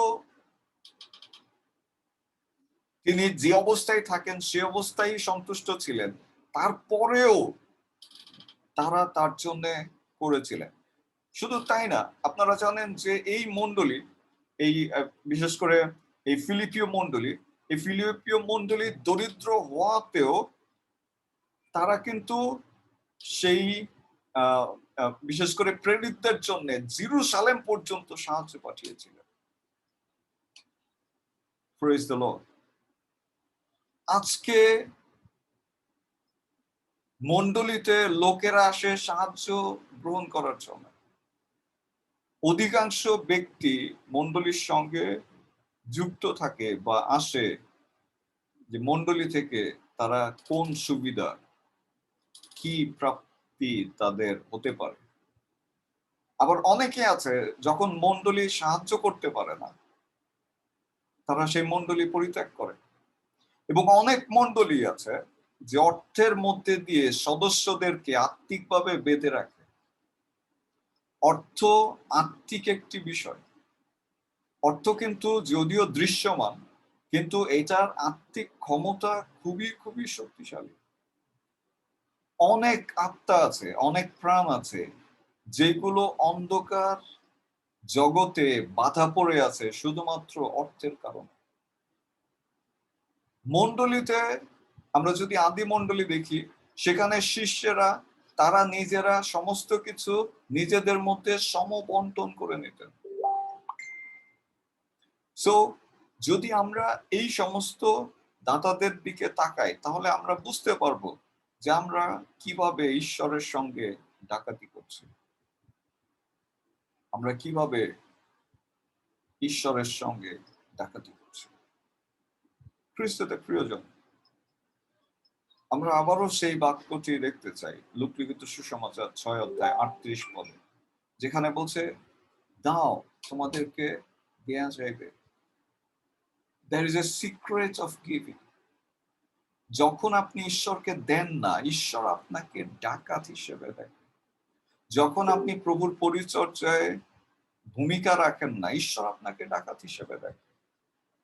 তিনি যে অবস্থায় থাকেন সে অবস্থায় সন্তুষ্ট ছিলেন, তারপরেও তারা তার জন্য করেছিলেন। শুধু তাই না, আপনারা জানেন যে এই মণ্ডলী, এই বিশেষ করে এই ফিলিপিও মণ্ডলী দরিদ্র হওয়াতেও তারা কিন্তু সেই বিশেষ করে প্রেরিতদের জন্য জেরুজালেম পর্যন্ত সাহায্য পাঠিয়েছিলেন। Praise the Lord. আজকে মণ্ডলীতে লোকেরা আসে সাহায্য গ্রহণ করার জন্য। অধিকাংশ ব্যক্তি মণ্ডলীর সঙ্গে যুক্ত থাকে বা আসে যে মণ্ডলী থেকে তারা কোন সুবিধা, কি প্রাপ্তি তাদের হতে পারে। আবার অনেকে আছে যখন মণ্ডলী সাহায্য করতে পারে না, তারা সেই মণ্ডলী পরিত্যাগ করে। এবং অনেক মণ্ডলী আছে যে অর্থের মধ্যে দিয়ে সদস্যদেরকে আত্মিকভাবে বেঁধে রাখে। অর্থ আত্মিক একটি বিষয়। অর্থ কিন্তু যদিও দৃশ্যমান, কিন্তু এটার আত্মিক ক্ষমতা খুবই খুবই শক্তিশালী। অনেক আত্মা আছে, অনেক প্রাণ আছে যেগুলো অন্ধকার জগতে বাধা পড়ে আছে শুধুমাত্র অর্থের কারণে। মণ্ডলীতে আমরা যদি আদি মণ্ডলী দেখি, সেখানে শিষ্যেরা তারা নিজেরা সমস্ত কিছু নিজেদের মধ্যে সমবন্টন করে নিতেন। সো যদি আমরা এই সমস্ত দাতাদের দিকে তাকাই, তাহলে আমরা বুঝতে পারবো যে আমরা কিভাবে ঈশ্বরের সঙ্গে ডাকাতি করছি, আমরা কিভাবে ঈশ্বরের সঙ্গে ডাকাতি করছি। খ্রিস্টতে প্রিয়জন, আমরা আবারও সেই বাক্যটি দেখতে চাই লুকলিখিত সুসমাচার 6 অধ্যায় 38 পদে, যেখানে বলছে, দাও তোমাদেরকে দেয়া যাইবে, There is a secret of giving. যখন আপনি ঈশ্বরকে দেন না, ঈশ্বর আপনাকে ডাকাত হিসেবে দেখেন। যখন আপনি প্রভুর পরিচর্যায় ভূমিকা রাখেন না, ঈশ্বর আপনাকে ডাকাত হিসেবে দেখেন।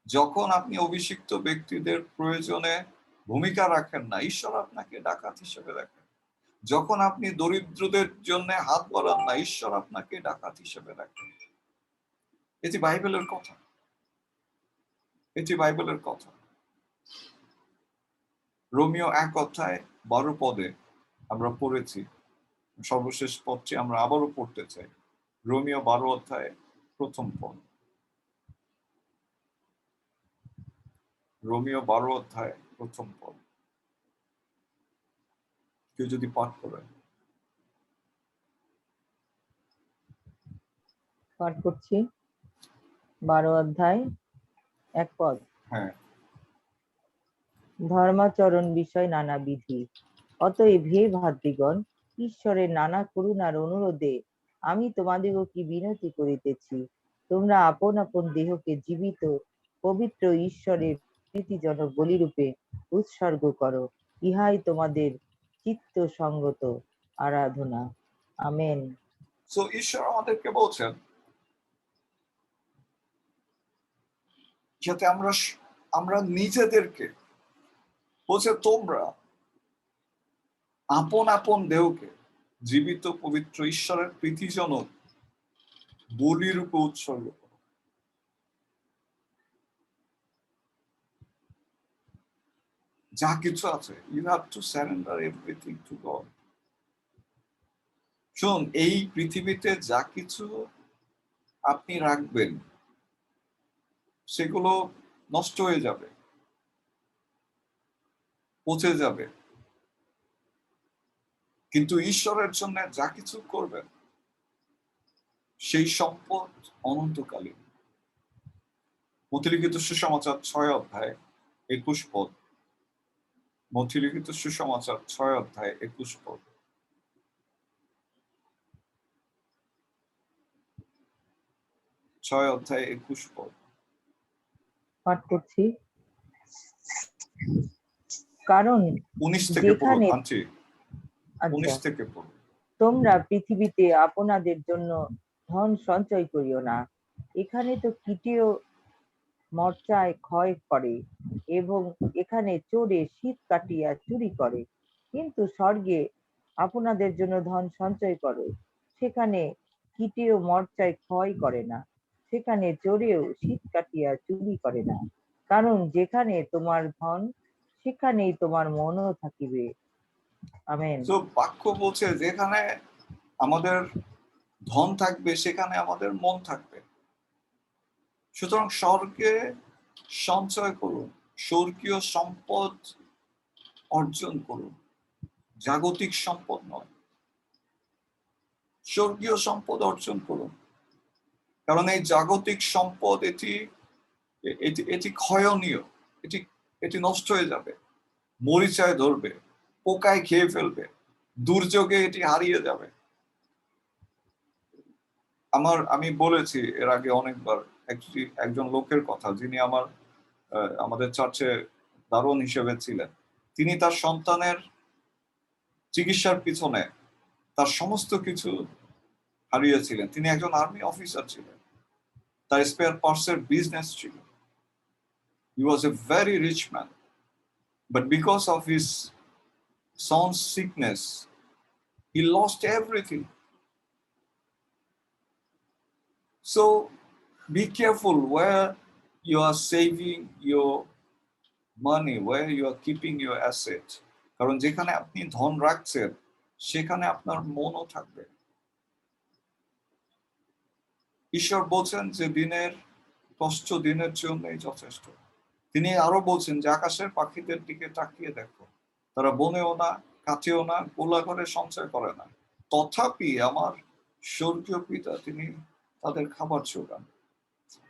যখন আপনি অভিষিক্ত ব্যক্তিদের প্রয়োজনে ভূমিকা রাখেন না, ঈশ্বর আপনাকে ডাকাত হিসেবে দেখেন। যখন আপনি দরিদ্রদের জন্য হাত বাড়ান না, ঈশ্বর আপনাকে ডাকাত হিসেবে দেখেন। এটি বাইবেলের কথা, এটি বাইবেলের কথা। রোমিও 1:12 আমরা পড়েছি, সর্বশেষ পদটি আমরা আবারও পড়তে চাই। রোমিও 12:1 রোমিও 12:1 কেউ যদি পাঠ করেন। পাঠ করছি 12:1 হ্যাঁ, ধর্মাচরণ বিষয় নানা বিধি, অতএব হে ভ্রাতৃগণ, ঈশ্বরের নানা করুণার অনুরোধে আমি তোমাদিগকে বিনতি করিতেছি, তোমরা আপন আপন দেহকে জীবিত পবিত্র ঈশ্বরের প্রীতিজনক বলিরূপে উৎসর্গ করো, ইহাই তোমাদের চিত্ত সঙ্গত আরাধনা। আমেন। সো ঈশ্বর আমাদেরকে বলছেন যাতে আমরা নিজেদেরকে, বলছে তোমরা আপন আপন দেহকে জীবিত পবিত্র ঈশ্বরের প্রীতিজনক বলিরূপে উৎসর্গ করো। যা কিছু আছে, you have to surrender everything to God. শোন, এই পৃথিবীতে যা কিছু আপনি রাখবেন সেগুলো নষ্ট হয়ে যাবে, পচে যাবে, কিন্তু ঈশ্বরের জন্য যা কিছু করবেন সেই সম্পদ অনন্তকালীন। মথিলিখিত সুসমাচার 6:21 মথিলিখিত সুসমাচার 6:21 6:21 পাঠ করছি, কারণ 19 থেকে পড়ো যেখানে আন্টি, 19 থেকে পড়ো। তোমরা পৃথিবীতে আপনাদের জন্য ধন সঞ্চয় করিও না, এখানে তো কীটেও মরচায় ক্ষয় করে এবং এখানে চোরে শীত কাটিয়া চুরি করে, কিন্তু স্বর্গে আপনাদের জন্য ধন সঞ্চয় করো, সেখানে কীটেও মরচায় ক্ষয় করে না, সেখানে চোরেও শীত কাটিয়া চুরি করে না, কারণ যেখানে তোমার ধন সেখানেই তোমার মনও থাকিবে। আমেন। তো বাক্য বলছে যেখানে আমাদের ধন থাকবে সেখানে আমাদের মন থাকবে। সুতরাং স্বর্গে সঞ্চয় করুন, স্বর্গীয় সম্পদ অর্জন করুন, জাগতিক সম্পদ নয়, স্বর্গীয় সম্পদ অর্জন করুন। কারণ এই জাগতিক সম্পদ এটি ক্ষয়নীয়, এটি নষ্ট হয়ে যাবে, মরিচায় ধরবে, পোকায় খেয়ে ফেলবে, দুর্যোগে এটি হারিয়ে যাবে। আমি বলেছি এর আগে অনেকবার একজন লোকের কথা, যিনি আমাদের চার্চে দারোয়ান হিসেবে ছিলেন। তিনি তার সন্তানের চিকিৎসার পিছনে তার সমস্ত কিছু হারিয়েছিলেন। তিনি একজন আর্মি অফিসার ছিলেন, তার স্পেয়ার পার্টসের বিজনেস ছিল। He was a very rich man, but because of his son's sickness, he lost everything. So be careful where you are saving your money, where you are keeping your asset. কারণ যেখানে আপনি ধন রাখছেন সেখানে আপনার মনও থাকবে। ঈশ্বর বলছেন যে দিনের কষ্ট দিনের জন্যই যথেষ্ট। তিনি আরো বলছেন যে আকাশের পাখিদের দিকে তাকিয়ে দেখো, তারা বনেও না, কাটেও না, গোলা ঘরে সঞ্চয় করে না, তথাপি আমার স্বর্গীয় পিতা তিনি তাদের খাবার যোগান।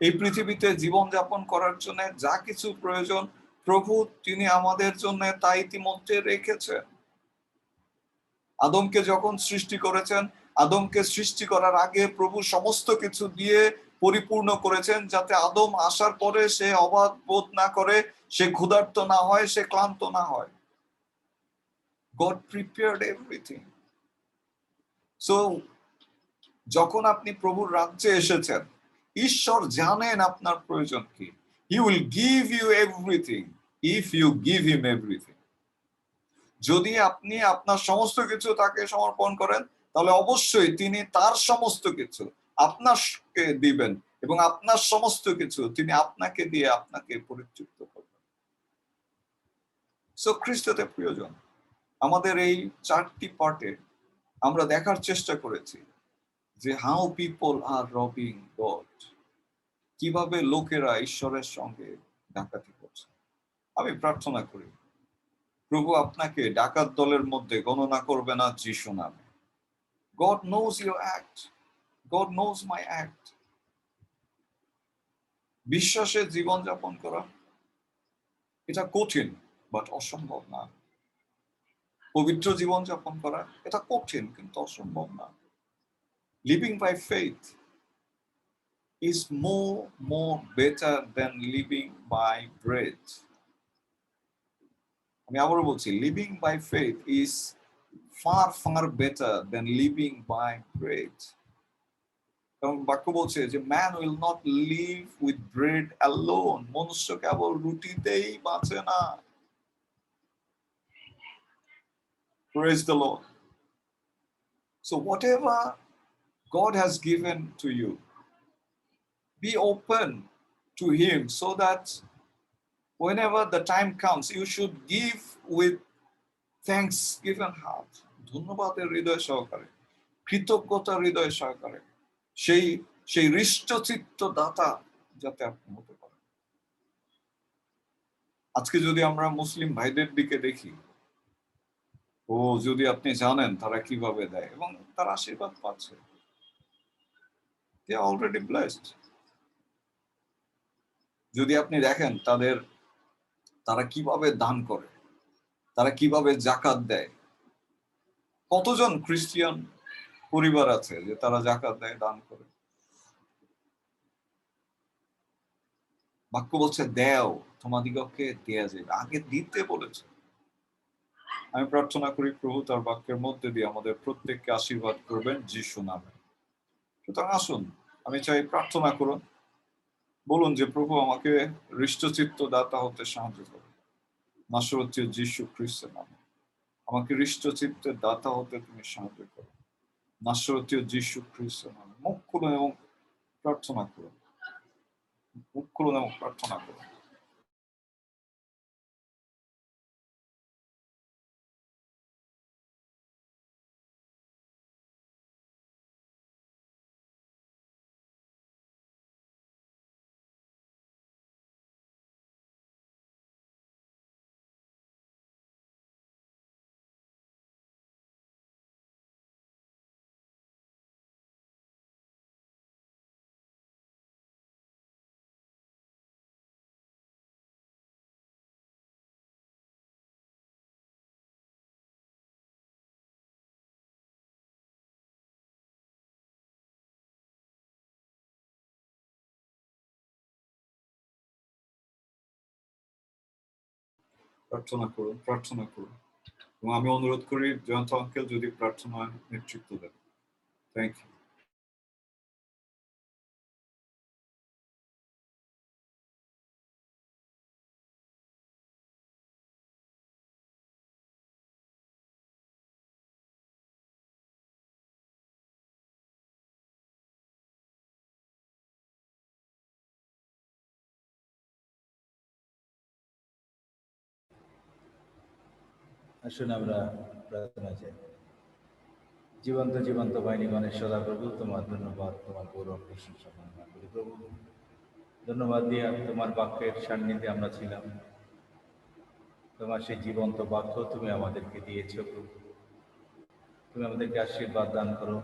এই পৃথিবীতে জীবনযাপন করার জন্য যা কিছু প্রয়োজন প্রভু তিনি আমাদের জন্য তা ইতিমধ্যে রেখেছেন। আদমকে যখন সৃষ্টি করেছেন, আদমকে সৃষ্টি করার আগে প্রভু সমস্ত কিছু দিয়ে পরিপূর্ণ করেছেন, যাতে আদম আসার পরে সে অবাধ বোধ না করে, সে ক্ষুধার্ত না হয়, সে ক্লান্ত না হয়। God prepared everything. So যখন আপনি প্রভুর রাজ্যে এসেছেন, ঈশ্বর জানেন আপনার প্রয়োজন কি। He will give you everything if you give him everything. যদি আপনি আপনার সমস্ত কিছু তাকে সমর্পণ করেন, তাহলে অবশ্যই তিনি তার সমস্ত কিছু আপনাকে দিবেন, এবং আপনার সমস্ত কিছু তিনি আপনাকে দিয়ে আপনাকে পরিতৃপ্ত করবেন। সো খ্রিস্টতে প্রিয়জন, আমাদের এই 4টি পার্টে আমরা দেখার চেষ্টা করেছি যে how people R robbing god, কিভাবে লোকেরা ঈশ্বরের সঙ্গে ডাকাতি করছে। আমি প্রার্থনা করি প্রভু আপনাকে ডাকাত দলের মধ্যে গণনা করবে না যিশু নামে। God knows your act. God knows my act. বিশ্বাসে জীবনযাপন করা এটা কঠিন, বাট অসম্ভব না। পবিত্র জীবনযাপন করা এটা কঠিন, কিন্তু অসম্ভব না। Living by faith is more better than living by bread. আমি আবারও বলছি, living by faith is far better than living by bread. কারণ বাক্য বলছে যে man will not live with bread alone. মনুষ্য কেবল রুটিতেই বাঁচে না। Praise the Lord. So whatever God has given to you, be open to him, so that whenever the time comes, you should give with thanksgiving heart. ধন্যবাদের হৃদয় সহকারে, কৃতজ্ঞতা হৃদয় সহকারে, সেই হৃষ্টচিত্ত দাতা যাতে আপনি হতে পারেন। আজকে যদি আমরা মুসলিম ভাইদের দিকে দেখি, যদি আপনি জানেন তারা কিভাবে দেয় এবং তারা আশীর্বাদ পাচ্ছে, they are already blessed. যদি আপনি দেখেন তারা কিভাবে দান করে, তারা কিভাবে যাকাত দেয়। কতজন খ্রিস্টিয়ান পরিবার আছে যে তারা যাকাত দেয়, দান করে? বাক্য বলছে দেও, তোমাদিগকে দেয়া যাবে। আগে দিতে বলেছে। আমি প্রার্থনা করি প্রভু তার বাক্যের মধ্যে দিয়ে আমাদের প্রত্যেককে আশীর্বাদ করবেন যিশু নামে। সুতরাং আসুন, আমি চাই প্রার্থনা করুন, বলুন যে প্রভু আমাকে হৃষ্টচিত্ত দাতা হতে সাহায্য করুন নাসরতীয় যিশু খ্রিস্টের নামে। আমাকে হৃষ্টচিত্তের দাতা হতে তুমি সাহায্য করো নাসরতীয় যিশু খ্রিস্টের নামে। মুখ খুলুন এবং প্রার্থনা করুন, মুখ খুলুন এবং প্রার্থনা করুন। প্রার্থনা করুন, প্রার্থনা করুন। এবং আমি অনুরোধ করি জয়ন্ত আঙ্কেল যদি প্রার্থনায় নেতৃত্ব দেন। Thank you. আসুন আমরা প্রার্থনা চাই। জীবন্ত জীবন্ত বাহিনীগণের সদা প্রভু, তোমার ধন্যবাদ, তোমার গৌরব প্রশংসা করি প্রভু। ধন্যবাদ দিয়ে তোমার বাক্যের সান্নিধ্যে আমরা ছিলাম। তোমার সেই জীবন্ত বাক্য তুমি আমাদেরকে দিয়েছ প্রভু। তুমি আমাদেরকে আশীর্বাদ দান করো,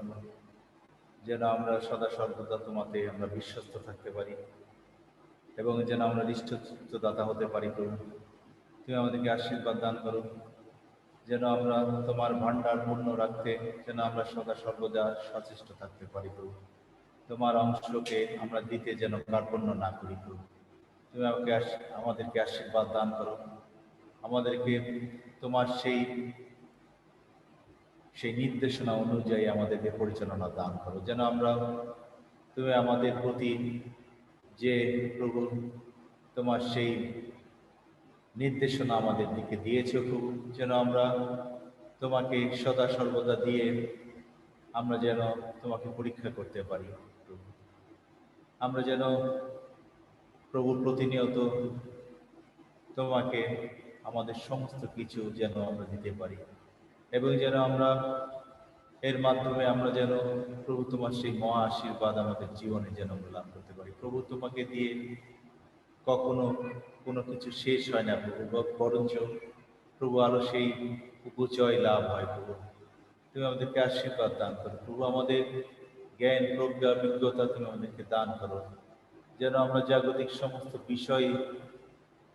যেন আমরা সদা সর্বদা তোমাতে আমরা বিশ্বস্ত থাকতে পারি এবং যেন আমরা হৃষ্টচিত্ত দাতা হতে পারি প্রভু। তুমি আমাদেরকে আশীর্বাদ দান করো, যেন আমরা তোমার ভান্ডার পূর্ণ রাখতে যেন আমরা সদা সর্বদা সচেষ্ট থাকতে পারি প্রভু। তোমার অংশকে আমরা দিতে যেন কার্পণ্য না করি প্রভু। তুমি আমাদেরকে আশীর্বাদ দান করো, আমাদেরকে তোমার সেই নির্দেশনা অনুযায়ী আমাদেরকে পরিচালনা দান করো, যেন আমরা তুমি আমাদের প্রতি যে প্রভু তোমার সেই নির্দেশনা আমাদের দিকে দিয়েছো প্রভু, যেন আমরা তোমাকে সদা সর্বদা দিয়ে আমরা যেন তোমাকে পরীক্ষা করতে পারি প্রভু। আমরা যেন প্রভু প্রতিনিয়ত তোমাকে আমাদের সমস্ত কিছু যেন আমরা দিতে পারি, এবং যেন আমরা এর মাধ্যমে আমরা যেন প্রভু তোমার সেই মহা আশীর্বাদ আমাদের জীবনে যেন আমরা লাভ করতে পারি প্রভু। তোমাকে দিয়ে কখনো কোনো কিছু শেষ হয় না প্রভু, বরঞ্চ প্রভু আরো সেই উপজয় লাভ হয় প্রভু। তুমি আমাদেরকে আশীর্বাদ দান করো প্রভু, আমাদের জ্ঞান প্রজ্ঞা অভিজ্ঞতা তুমি আমাদেরকে দান করো, যেন আমরা জাগতিক সমস্ত বিষয়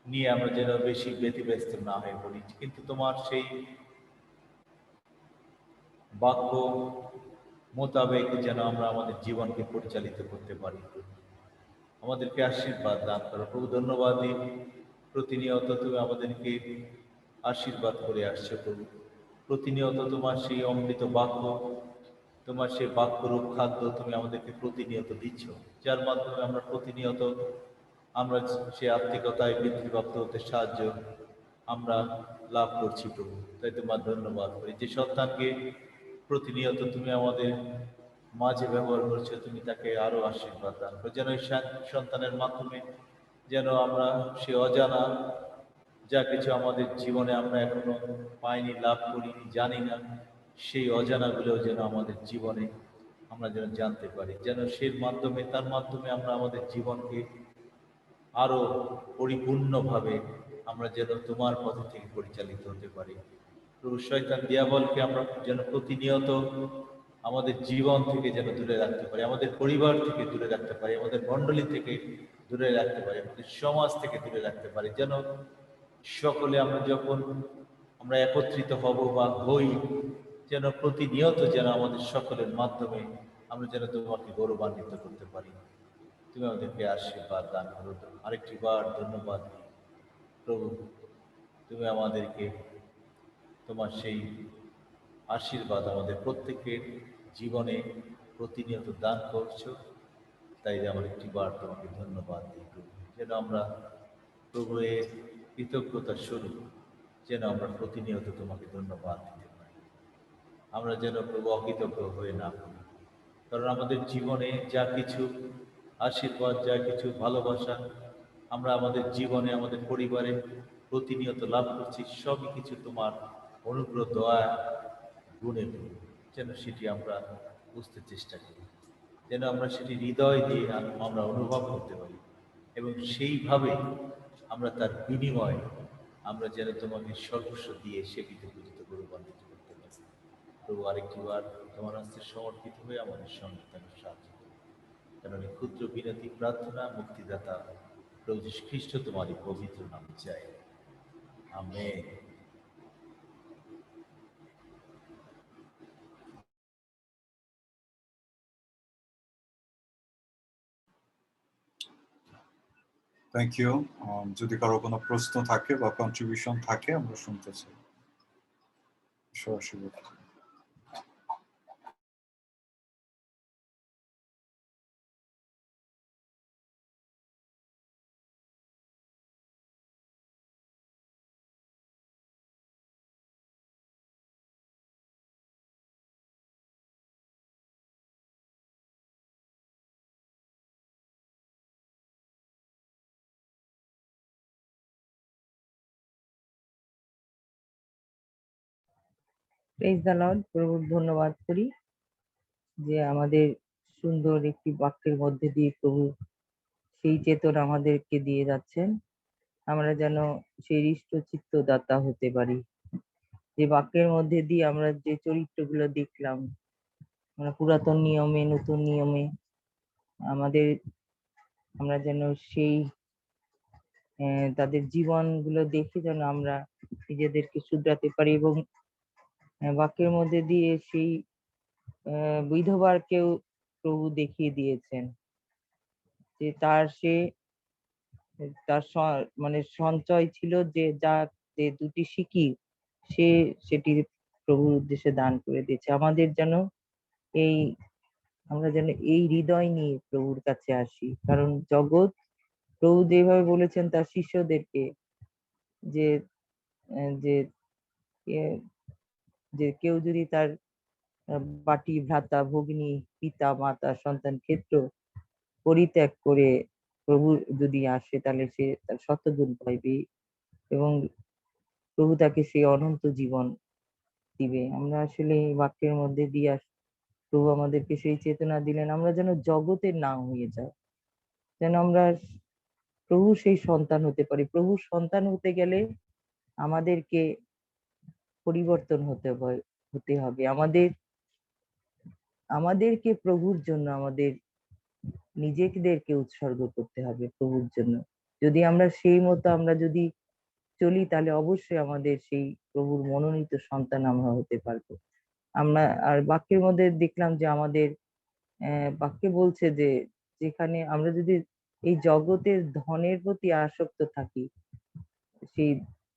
নিয়ে আমরা যেন বেশি ব্যতিব্যস্ত না হয়ে পড়ি, কিন্তু তোমার সেই বাক্য মোতাবেক যেন আমরা আমাদের জীবনকে পরিচালিত করতে পারি। আমাদেরকে আশীর্বাদ দান করো প্রভু। ধন্যবাদ দিই, প্রতিনিয়ত তুমি আমাদেরকে আশীর্বাদ করে আসছো প্রভু। প্রতিনিয়ত তোমার সেই অমৃত বাক্য, তোমার সেই বাক্যরূপ খাদ্য তুমি আমাদেরকে প্রতিনিয়ত দিচ্ছ, যার মাধ্যমে আমরা প্রতিনিয়ত আমরা সে আত্মিকতায় বৃদ্ধিপ্রাপ্ত হতে সাহায্য আমরা লাভ করছি প্রভু। তাই তোমার ধন্যবাদ করি, যে সন্তানকে প্রতিনিয়ত তুমি আমাদের মাঝে ব্যবহার করছো, তুমি তাকে আরো আশীর্বাদ দান করো, যেন এই সন্তানের মাধ্যমে যেন আমরা সে অজানা যা কিছু আমাদের জীবনে আমরা এখনো পাইনি, লাভ করিনি, জানি না, সেই অজানাগুলো যেন আমাদের জীবনে আমরা যেন জানতে পারি, যেন তার মাধ্যমে আমরা আমাদের জীবনকে আরো পরিপূর্ণভাবে আমরা যেন তোমার পথে থেকে পরিচালিত হতে পারি প্রভু। শয়তান দিয়াবলকে আমরা যেন প্রতিনিয়ত আমাদের জীবন থেকে যেন দূরে রাখতে পারি, আমাদের পরিবার থেকে দূরে রাখতে পারি, আমাদের মণ্ডলী থেকে দূরে রাখতে পারি, আমাদের সমাজ থেকে দূরে রাখতে পারি, যেন সকলে আমরা যখন আমরা একত্রিত হব বা হই, যেন প্রতিনিয়ত যেন আমাদের সকলের মাধ্যমে আমরা যেন তোমাকে গৌরবান্বিত করতে পারি। তুমি আমাদেরকে আশীর্বাদ দান করো। আরেকটি বার ধন্যবাদ প্রভু, তুমি আমাদেরকে তোমার সেই আশীর্বাদ আমাদের প্রত্যেকের জীবনে প্রতিনিয়ত দান করছো, তাই আমার একটি বার তোমাকে ধন্যবাদ দিই প্রভু, যেন আমরা প্রভু এর কৃতজ্ঞতা স্বরূপ যেন আমরা প্রতিনিয়ত তোমাকে ধন্যবাদ দিতে পারি। আমরা যেন প্রভু অকৃতজ্ঞ হয়ে না পড়ি, কারণ আমাদের জীবনে যা কিছু আশীর্বাদ, যা কিছু ভালোবাসা আমরা আমাদের জীবনে আমাদের পরিবারে প্রতিনিয়ত লাভ করছি, সবই কিছু তোমার অনুগ্রহ দয়া গুণে প্রভু, যেন সেটি আমরা বুঝতে চেষ্টা করি, যেন আমরা সেটি হৃদয় দিয়ে আমরা অনুভব করতে পারি, এবং সেইভাবে আমরা তার বিনিময়ে আমরা যেন তোমাকে সর্বস্ব দিয়ে সেবিত পূজিত গৌরবান্বিত করতে পারি প্রভু। আরেকটি বার তোমার হস্তে সমর্পিত হয়ে আমাদের সঙ্গে তাকে সাহায্য করুন, কারণ এই ক্ষুদ্র বিনতি প্রার্থনা মুক্তিদাতা প্রভু যীশু খ্রিস্ট তোমারই পবিত্র নাম চাই, আমেন। Thank you. যদি কারো কোনো প্রশ্ন থাকে বা কন্ট্রিবিউশন থাকে আমরা শুনতে চাই। সরাসরি প্রেজ দ্য লর্ড। প্রভুর ধন্যবাদ করি যে আমাদের সুন্দর একটি বাক্যের মধ্যে দিয়ে প্রভু সেই চেতনা আমাদেরকে দিয়ে যাচ্ছেন, আমরা যেন সেই হৃষ্টচিত্ত দাতা হতে পারি। যে বাক্যের মধ্যে দিয়ে আমরা যে চরিত্রগুলো দেখলাম, আমরা পুরাতন নিয়মে নতুন নিয়মে আমরা যেন সেই তাদের জীবনগুলো দেখে যেন আমরা নিজেদেরকে শুধরাতে পারি, এবং বাক্যের মধ্যে দিয়ে সেই বিধবার কেউ প্রভু দেখিয়ে দিয়েছেন যে তার মানে সঞ্চয় ছিল যে যে দুটি সিকি সেটি প্রভুর উদ্দেশ্যে দান করে দিয়েছে। আমাদের যেন আমরা যেন এই হৃদয় নিয়ে প্রভুর কাছে আসি, কারণ জগৎ প্রভু যেভাবে বলেছেন তার শিষ্যদেরকে যে যে যে কেউ যদি তার বাটি ভ্রাতা ভগ্নী পিতা মাতা সন্তান ক্ষেত্র পরিত্যাগ করে প্রভু যদি আসে তাহলে সে তার শতগুণ পাইবে এবং প্রভু তাকে সেই অনন্ত জীবন দিবে। আমরা আসলে এই বাক্যের মধ্যে দিয়ে প্রভু আমাদেরকে সেই চেতনা দিলেন আমরা যেন জগতের না হয়ে যাই, যেন আমরা প্রভু সেই সন্তান হতে পারি। প্রভুর সন্তান হতে গেলে আমাদেরকে পরিবর্তন হতে হবে। আমাদেরকে প্রভুর জন্য আমাদের নিজেদেরকে উৎসর্গ করতে হবে প্রভুর জন্য। যদি আমরা সেই মতো আমরা যদি চলি তাহলে অবশ্যই আমাদের সেই প্রভুর মনোনীত সন্তান আমরা হতে পারবো। আমরা আর বাক্যের মধ্যে দেখলাম যে আমাদের বাক্যে বলছে যে যেখানে আমরা যদি এই জগতের ধনের প্রতি আসক্ত থাকি, সেই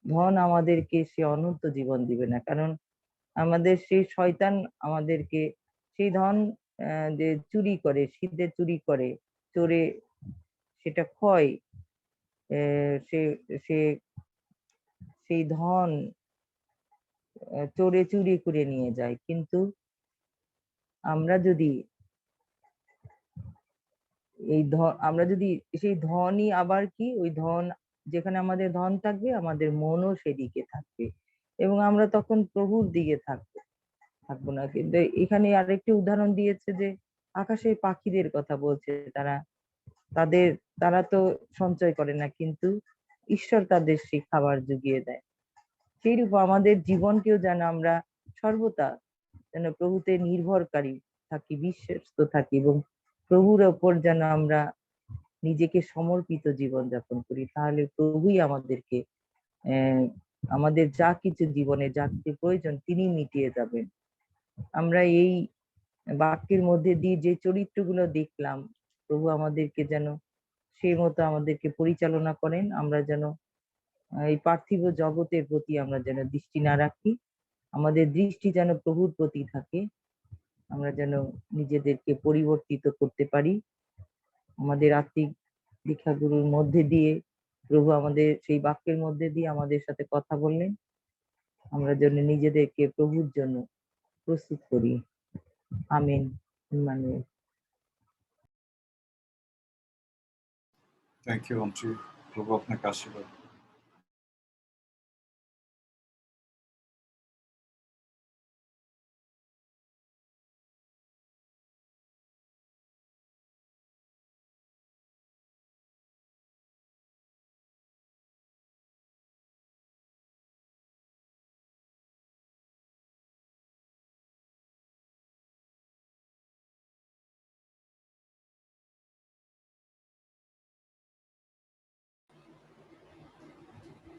ধন আমাদেরকে সে অনন্ত জীবন দিবে না, কারণ আমাদের সেই শয়তান আমাদেরকে সেই ধন যে চুরি করে, সিদ্ধে চুরি করে, চোরে সেটা ক্ষয়, সে সে সেই ধন চোরে চুরি করে নিয়ে যায়। কিন্তু আমরা যদি আমরা যদি সেই ধনই আবার কি ওই ধন যেখানে আমাদের ধন থাকবে আমাদের মনও সেদিকে থাকবে এবং আমরা তখন প্রভুর দিকে থাকবো না। কিন্তু এখানে আরেকটি উদাহরণ দিয়েছে যে আকাশের পাখিদের কথা বলছে, তারা তো সঞ্চয় করে না কিন্তু ঈশ্বর তাদের সেই খাবার জুগিয়ে দেয়। সেইরূপ আমাদের জীবনকেও যেন আমরা সর্বদা যেন প্রভুতে নির্ভরকারী থাকি, বিশ্বস্ত থাকি এবং প্রভুর ওপর যেন আমরা নিজেকে সমর্পিত জীবন যাপন করি, তাহলে প্রভুই আমাদেরকে আমাদের যা কিছু জীবনে যা কিছু প্রয়োজন তিনি মিটিয়ে যাবেন। আমরা এই বাক্যের মধ্যে দিয়ে যে চরিত্রগুলো দেখলাম প্রভু আমাদেরকে যেন সেই মতো আমাদেরকে পরিচালনা করেন, আমরা যেন এই পার্থিব জগতের প্রতি আমরা যেন দৃষ্টি না রাখি, আমাদের দৃষ্টি যেন প্রভুর প্রতি থাকে, আমরা যেন নিজেদেরকে পরিবর্তিত করতে পারি। আমাদের আত্মিক দীক্ষাগুরুর মধ্যে দিয়ে প্রভু আমাদের সেই বাক্যের মধ্যে দিয়ে আমাদের সাথে কথা বললেন, আমরা যেন নিজেদেরকে প্রভুর জন্য প্রস্তুত করি। আমিন। ইম্মানুয়েল। থ্যাংক ইউ আন্টি, প্রভু আপনাকে আশীর্বাদ।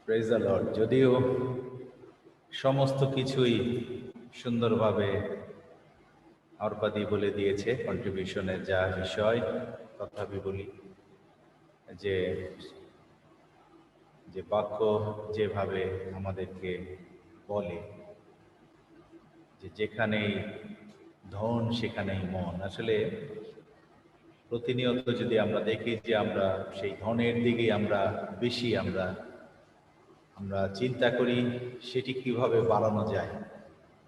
Praise the Lord. যদিও সমস্ত কিছুই সুন্দরভাবে অর্পাদি বলে দিয়েছে, কন্ট্রিবিউশনের যা বিষয়, তথাপি বলি যে বাক্য যেভাবে আমাদেরকে বলে যে যেখানেই ধন সেখানেই মন, আসলে প্রতিনিয়ত যদি আমরা দেখি যে আমরা সেই ধনের দিকে আমরা বেশি আমরা চিন্তা করি সেটি কিভাবে বাড়ানো যায়,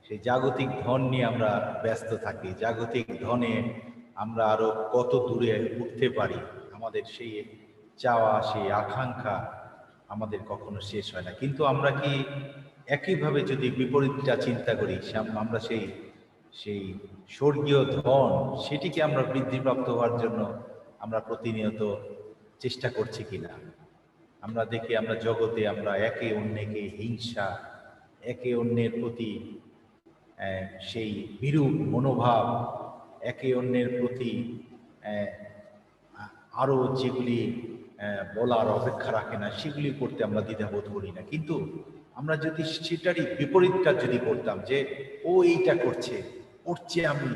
সেই জাগতিক ধন নিয়ে আমরা ব্যস্ত থাকি, জাগতিক ধনে আমরা আরো কত দূরে উঠতে পারি, আমাদের সেই চাওয়া সেই আকাঙ্ক্ষা আমাদের কখনো শেষ হয় না। কিন্তু আমরা কি একইভাবে যদি বিপরীতটা চিন্তা করি, আমরা সেই স্বর্গীয় ধন সেটিকে আমরা বৃদ্ধিপ্রাপ্ত হওয়ার জন্য আমরা প্রতিনিয়ত চেষ্টা করছি কিনা? আমরা দেখি আমরা জগতে আমরা একে অন্যকে হিংসা, একে অন্যের প্রতি সেই বিরূপ মনোভাব, একে অন্যের প্রতি আরো যেগুলি বলার অপেক্ষা রাখে না সেগুলি করতে আমরা দ্বিধাবোধ করি না। কিন্তু আমরা যদি সেটারই বিপরীতটা যদি করতাম যে ও এইটা করছে আমি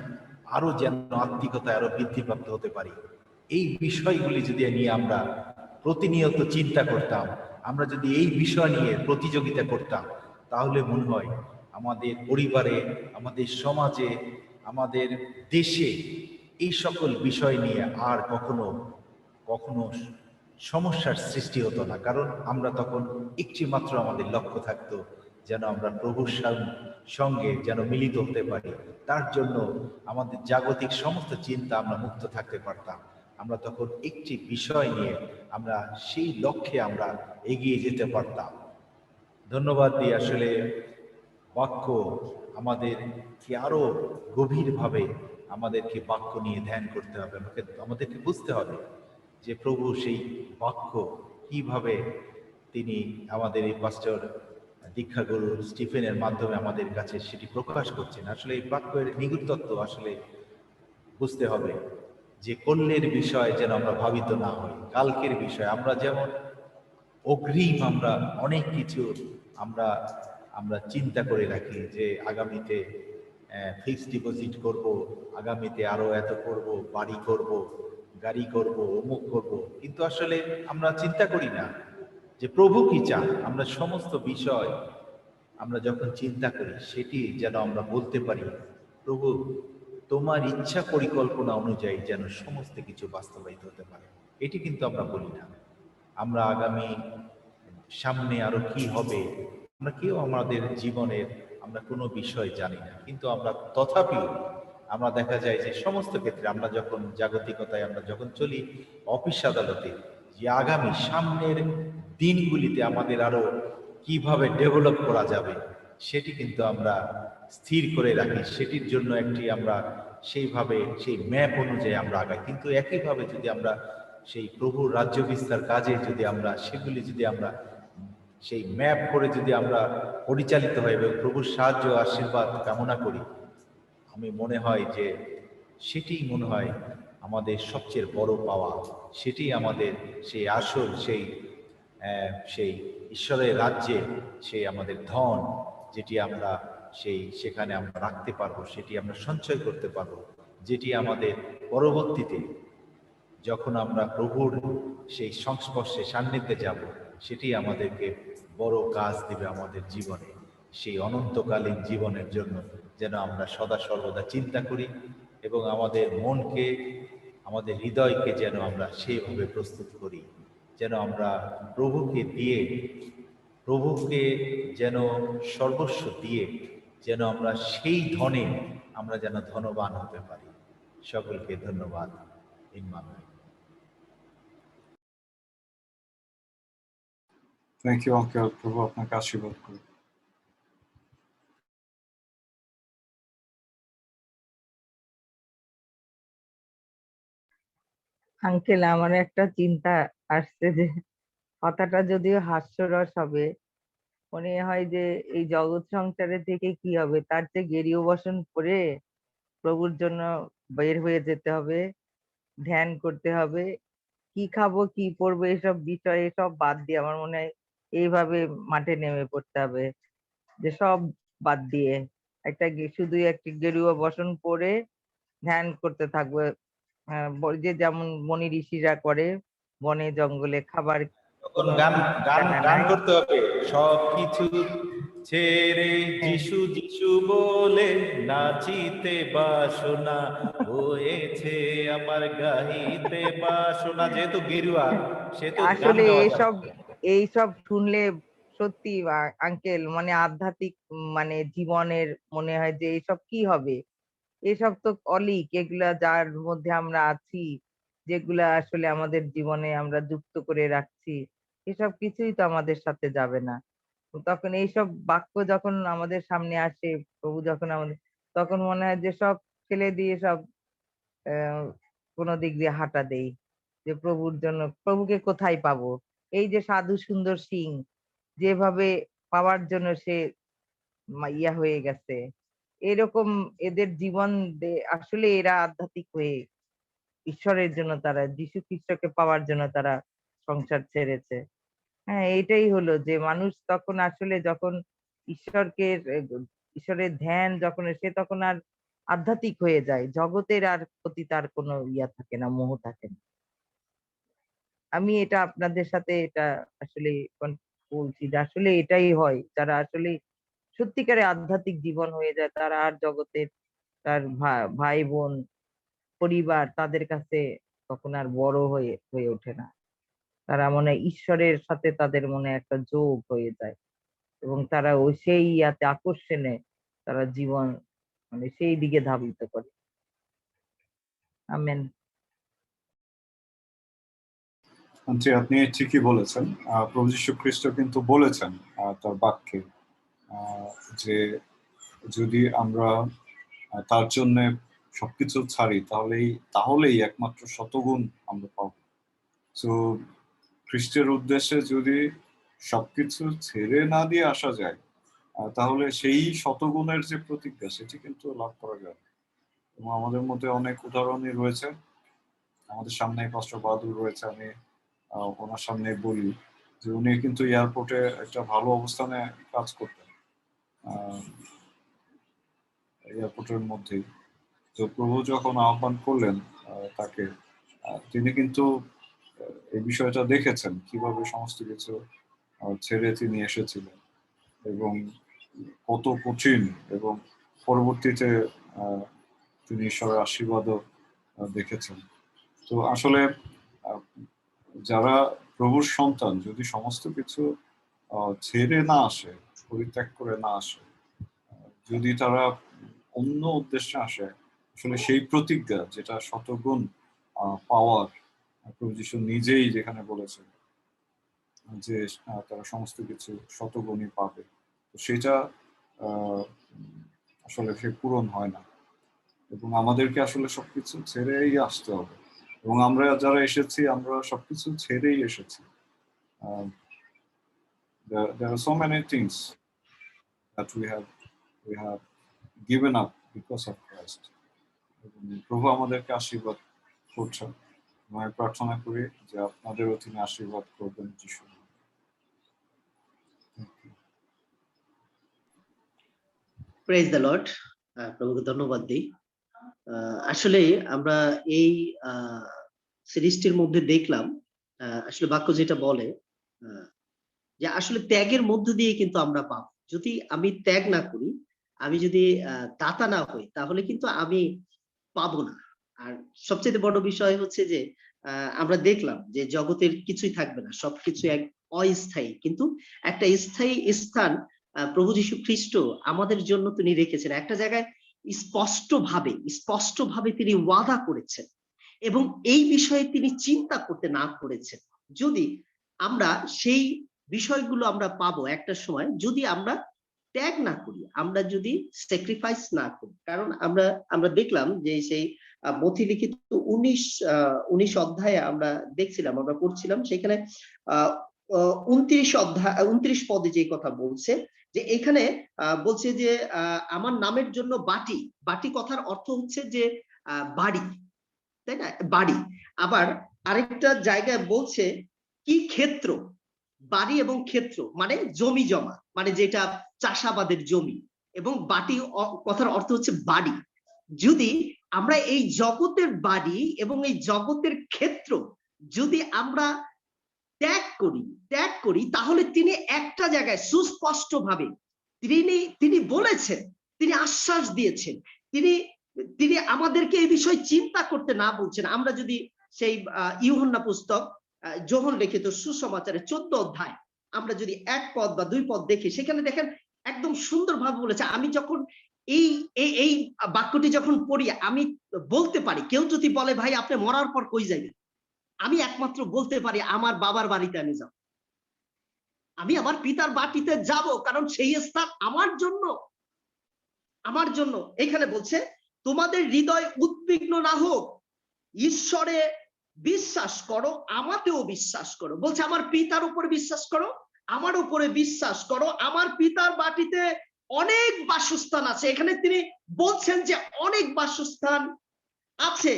আরো যেন আত্মিকতায় আরো বৃদ্ধিপ্রাপ্ত হতে পারি। এই বিষয়গুলি যদি নিয়ে আমরা প্রতিনিয়ত চিন্তা করতাম, আমরা যদি এই বিষয় নিয়ে প্রতিযোগিতা করতাম, তাহলে মনে হয় আমাদের পরিবারে, আমাদের সমাজে, আমাদের দেশে এই সকল বিষয় নিয়ে আর কখনো কখনো সমস্যার সৃষ্টি হতো না। কারণ আমরা তখন একটি মাত্র আমাদের লক্ষ্য থাকতো, যেন আমরা প্রভুর সঙ্গে যেন মিলিত হতে পারি। তার জন্য আমাদের জাগতিক সমস্ত চিন্তা আমরা মুক্ত থাকতে পারতাম। আমরা তখন একটি বিষয় নিয়ে আমরা সেই লক্ষ্যে আমরা এগিয়ে যেতে পারতাম। ধন্যবাদ দিই। আসলে বাক্য আমাদেরকে আরো গভীরভাবে আমাদেরকে বাক্য নিয়ে ধ্যান করতে হবে, আমাদেরকে বুঝতে হবে যে প্রভু সেই বাক্য কিভাবে তিনি আমাদের এই পাস্টর দীক্ষাগুরু স্টিফেনের মাধ্যমে আমাদের কাছে সেটি প্রকাশ করছেন। আসলে এই বাক্যের নিগুড় তত্ত্ব আসলে বুঝতে হবে যে কল্যের বিষয় যেন আমরা ভাবিত না হই, কালকের বিষয়। আমরা যেমন অগ্রিম আমরা অনেক কিছু আমরা আমরা চিন্তা করে রাখি যে আগামীতে ফিক্সড ডিপোজিট করব, আগামীতে আরো এত করব, বাড়ি করব, গাড়ি করব, অমুক করব, কিন্তু আসলে আমরা চিন্তা করি না যে প্রভু কি চান। আমরা সমস্ত বিষয় আমরা যখন চিন্তা করি সেটি যেন আমরা বলতে পারি, প্রভু তোমার ইচ্ছা পরিকল্পনা অনুযায়ী যেন সমস্ত কিছু বাস্তবায়িত হতে পারে। এটি কিন্তু আমরা বলি না। আমরা আগামী সামনে আরো কি হবে আমরা কেউ আমাদের জীবনের আমরা কোনো বিষয় জানি না, কিন্তু আমরা তথাপিও আমরা দেখা যায় যে সমস্ত ক্ষেত্রে আমরা যখন জাগতিকতায় আমরা যখন চলি, অফিস আদালতে, যে আগামী সামনের দিনগুলিতে আমাদের আরো কিভাবে ডেভেলপ করা যাবে সেটি কিন্তু আমরা স্থির করে রাখি। সেটির জন্য একটি আমরা সেইভাবে সেই ম্যাপ অনুযায়ী আমরা আগাই। কিন্তু একইভাবে যদি আমরা সেই প্রভুর রাজ্য বিস্তার কাজে যদি আমরা সেগুলি যদি আমরা সেই ম্যাপ করে যদি আমরা পরিচালিত হই এবং প্রভুর সাহায্য আশীর্বাদ কামনা করি, আমি মনে হয় যে সেটি মনে হয় আমাদের সবচেয়ে বড় পাওয়া। সেটি আমাদের সেই আসল সেই সেই ঈশ্বরের রাজ্যে সেই আমাদের ধন, যেটি আমরা সেখানে আমরা রাখতে পারবো, সেটি আমরা সঞ্চয় করতে পারবো, যেটি আমাদের পরবর্তীতে যখন আমরা প্রভুর সেই সংস্পর্শে সান্নিধ্যে যাব, সেটি আমাদেরকে বড় কাজ দিবে আমাদের জীবনে। সেই অনন্তকালীন জীবনের জন্য যেন আমরা সদা সর্বদা চিন্তা করি এবং আমাদের মনকে, আমাদের হৃদয়কে যেন আমরা সেইভাবে প্রস্তুত করি, যেন আমরা প্রভুকে যেন সর্বস্ব দিয়ে যেন আমরা সেই ধনে আমরা যেন ধনবান হতে পারি। সকলকে ধন্যবাদ। ইনমানুয়েল। থ্যাংক ইউ আঙ্কেল, প্রভু আপনাকে আশীর্বাদ করুন। আঙ্কেল, আমার একটা চিন্তা আসছে যে কথাটা যদিও হাস্যরস হবে, মনে হয় যে এই জগৎ সংসারে থেকে কি হবে, তার চেয়ে গেরীয় বসন করে প্রভুর জন্য বের হয়ে যেতে হবে, ধ্যান করতে হবে। কি খাবো কি পরবো এসব বিষয় এসব বাদ দিয়ে আমার মনে হয় এইভাবে মাঠে নেমে পড়তে হবে, যে সব বাদ দিয়ে শুধু একটি গেরুয়া বসন পরে ধ্যান করতে থাকবে। যে যেমন মনি ঋষিরা করে, বনে জঙ্গলে খাবার তখন কোনো গান গান ঠিকানা গান নাই। করতে হবে, সবকিছু ছেড়ে হ্যাঁ, যিশু যিশু বলে নাচিতে বাসনা হয়েছে আমার, গাহিতে বাসনা। যেহেতু গেরুয়া সেহেতু গান আসলে গাওয়া যাবে। এইসব এইসব শুনলে সত্যি আঙ্কেল মানে আধ্যাত্মিক মানে জীবনের মনে হয় যে এইসব কি হবে। এসব তো অলিক, এগুলা যার মধ্যে আমরা আছি, যেগুলা আসলে আমাদের জীবনে আমরা যুক্ত করে রাখছি, এসব কিছুই তো আমাদের সাথে যাবে না। তো তখন এইসব বাক্য যখন আমাদের সামনে আসে, প্রভু যখন আমাদের, তখন মনে হয় যে সব ফেলে দিয়ে সব কোনো দিক দিয়ে হাঁটা দেই, যে প্রভুর জন্য প্রভুকে কোথায় পাবো। এই যে সাধু সুন্দর সিং যেভাবে পাওয়ার জন্য সে ইয়া হয়ে গেছে, এরকম এদের জীবন আসলে এরা আধ্যাত্মিক হয়ে ঈশ্বরের জন্য তারা যীশু খ্রিস্টকে পাওয়ার জন্য তারা সংসার ছেড়েছে। হ্যাঁ, এইটাই হলো যে মানুষ তখন আসলে যখন ঈশ্বরকে ঈশ্বরের ধ্যান যখন সে তখন আর আধ্যাত্মিক হয়ে যায়, জগতের আর প্রতি তার কোনো ইয়া থাকে না, মোহ থাকে না। আমি এটা আপনাদের সাথে এটা আসলে বলছি যে আসলে এটাই হয়, যারা আসলে সত্যিকারে আধ্যাত্মিক জীবন হয়ে যায় তারা আর জগতের তার ভাই বোন পরিবার তাদের কাছে তখন আর বড় হয়ে হয়ে ওঠে না। তারা মনে হয় ঈশ্বরের সাথে তাদের মনে একটা যোগ হয়ে যায় এবং তারা ওই সেই ইয়াতে আকর্ষণে তারা জীবন মানে সেই দিকে ধাবিত করে। আমেন। আন্টি, আপনি ঠিকই বলেছেন। প্রভু যীশু খ্রিস্ট কিন্তু বলেছেন তার বাক্যে যে যদি আমরা তার জন্য সবকিছু ছাড়ি তাহলেই একমাত্র শতগুণ আমরা পাবো। তো খ্রিস্টের উদ্দেশ্যে যদি সবকিছু ছেড়ে না দিয়ে আসা যায় তাহলে সেই শতগুণের যে প্রতিজ্ঞা সেটি কিন্তু লাভ করা যাবে। এবং আমাদের মধ্যে অনেক উদাহরণই রয়েছে। আমাদের সামনে পাস্টার বাহাদুর রয়েছে, আমি ওনার সামনে বলি যে উনি কিন্তু এয়ারপোর্টে একটা ভালো অবস্থানে কাজ করতেন এয়ারপোর্টের মধ্যেই। তো প্রভু যখন আহ্বান করলেন তাকে, তিনি কিন্তু এই বিষয়টা দেখেছেন কিভাবে সমস্ত কিছু ছেড়ে তিনি এসেছিলেন এবং কত কঠিন, এবং পরবর্তীতে তিনি ঈশ্বরের আশীর্বাদও দেখেছেন। তো আসলে যারা প্রভুর সন্তান যদি সমস্ত কিছু ছেড়ে না আসে, পরিত্যাগ করে না আসে, যদি তারা অন্য উদ্দেশ্যে আসে, আসলে সেই প্রতিজ্ঞা যেটা শতগুণ পাওয়ার প্রভু যীশু নিজেই যেখানে বলেছেন যে তারা সমস্ত কিছু শতগুণই পাবে, তো সেটা আসলে সে পূরণ হয় না। এবং আমাদেরকে আসলে সবকিছু ছেড়েই আসতে হবে, এবং আমরা যারা এসেছি আমরা সবকিছু ছেড়েই এসেছি। There are so many things that we have given up because of Christ. প্রভু আমাদেরকে আশীর্বাদ করছেন। আমি প্রার্থনা করি যে আপনাদেরও তিনি আশীর্বাদ করবেন যিশু। Praise the Lord. প্রভুকে ধন্যবাদ দিই। আসলে আমরা এই সিরিজটির মধ্যে দেখলাম আসলে বাক্য যেটা বলে যে আসলে ত্যাগের মধ্য দিয়ে কিন্তু আমরা পাবো। যদি আমি ত্যাগ না করি, আমি যদি দাতা না হই, তাহলে কিন্তু আমি পাবো না। আর সবচেয়ে বড় বিষয় হচ্ছে যে আমরা দেখলাম যে জগতের কিছুই থাকবে না, সবকিছু এক অস্থায়ী, কিন্তু একটা স্থায়ী স্থান প্রভু যীশু খ্রিস্ট আমাদের জন্য তিনি রেখেছেন। একটা জায়গায় স্পষ্টভাবে তিনি ওয়াদা করেছেন এবং এই বিষয়ে তিনি চিন্তা করতে না করেছেন। যদি আমরা সেই বিষয়গুলো আমরা পাবো একটা সময়, যদি আমরা ত্যাগ না করি, আমরা যদি স্যাক্রিফাইস না করি। কারণ আমরা দেখলাম যে সেই মথি লিখিত 19 অধ্যায়ে আমরা দেখছিলাম, আমরা পড়ছিলাম সেখানে 29 পদে যে কথা বলছে যে এখানে বলছে যে আমার নামের জন্য বাটি কথার অর্থ হচ্ছে যে বাড়ি, তাই না? বাড়ি। আবার আরেকটা জায়গায় বলছে কি ক্ষেত্র, বাড়ি এবং ক্ষেত্র মানে জমি জমা, মানে যেটা চাষাবাদের জমি, এবং বাটি কথার অর্থ হচ্ছে বাড়ি। যদি আমরা এই জগতের বাড়ি এবং এই জগতের ক্ষেত্র যদি আমরা ত্যাগ করি তাহলে তিনি একটা জায়গায় সুস্পষ্টভাবে তিনি বলেছেন, তিনি আশ্বাস দিয়েছেন, তিনি আমাদেরকে এই বিষয়ে চিন্তা করতে না বলছেন। আমরা যদি সেই ইউহান্না পুস্তক যোহন লিখিত সুসমাচারের 14 অধ্যায় আমরা যদি 1 পদ বা 2 পদ দেখি, সেখানে দেখেন একদম সুন্দরভাবে বলেছে। আমি যখন এই বাক্যটি যখন পড়ি, আমি বলতে পারি, কেউ যদি বলে ভাই আপনি মরার পর কই যাবেন, আমি একমাত্র বলতে পারি আমার বাবার বাড়িতে আমি যাব, আমি আমার পিতার বাড়িতে যাব, কারণ সেই স্থান আমার জন্য। এখানে বলছে তোমাদের হৃদয় উদ্বিগ্ন না হোক, ঈশ্বরে বিশ্বাস করো, আমাতেও বিশ্বাস করো। বলছে আমার পিতার উপর বিশ্বাস করো, আমার উপরে বিশ্বাস করো, আমার পিতার বাটিতে অনেক বাসস্থান আছে। এখানে তিনি বলছেন যে অনেক বাসস্থান আছে,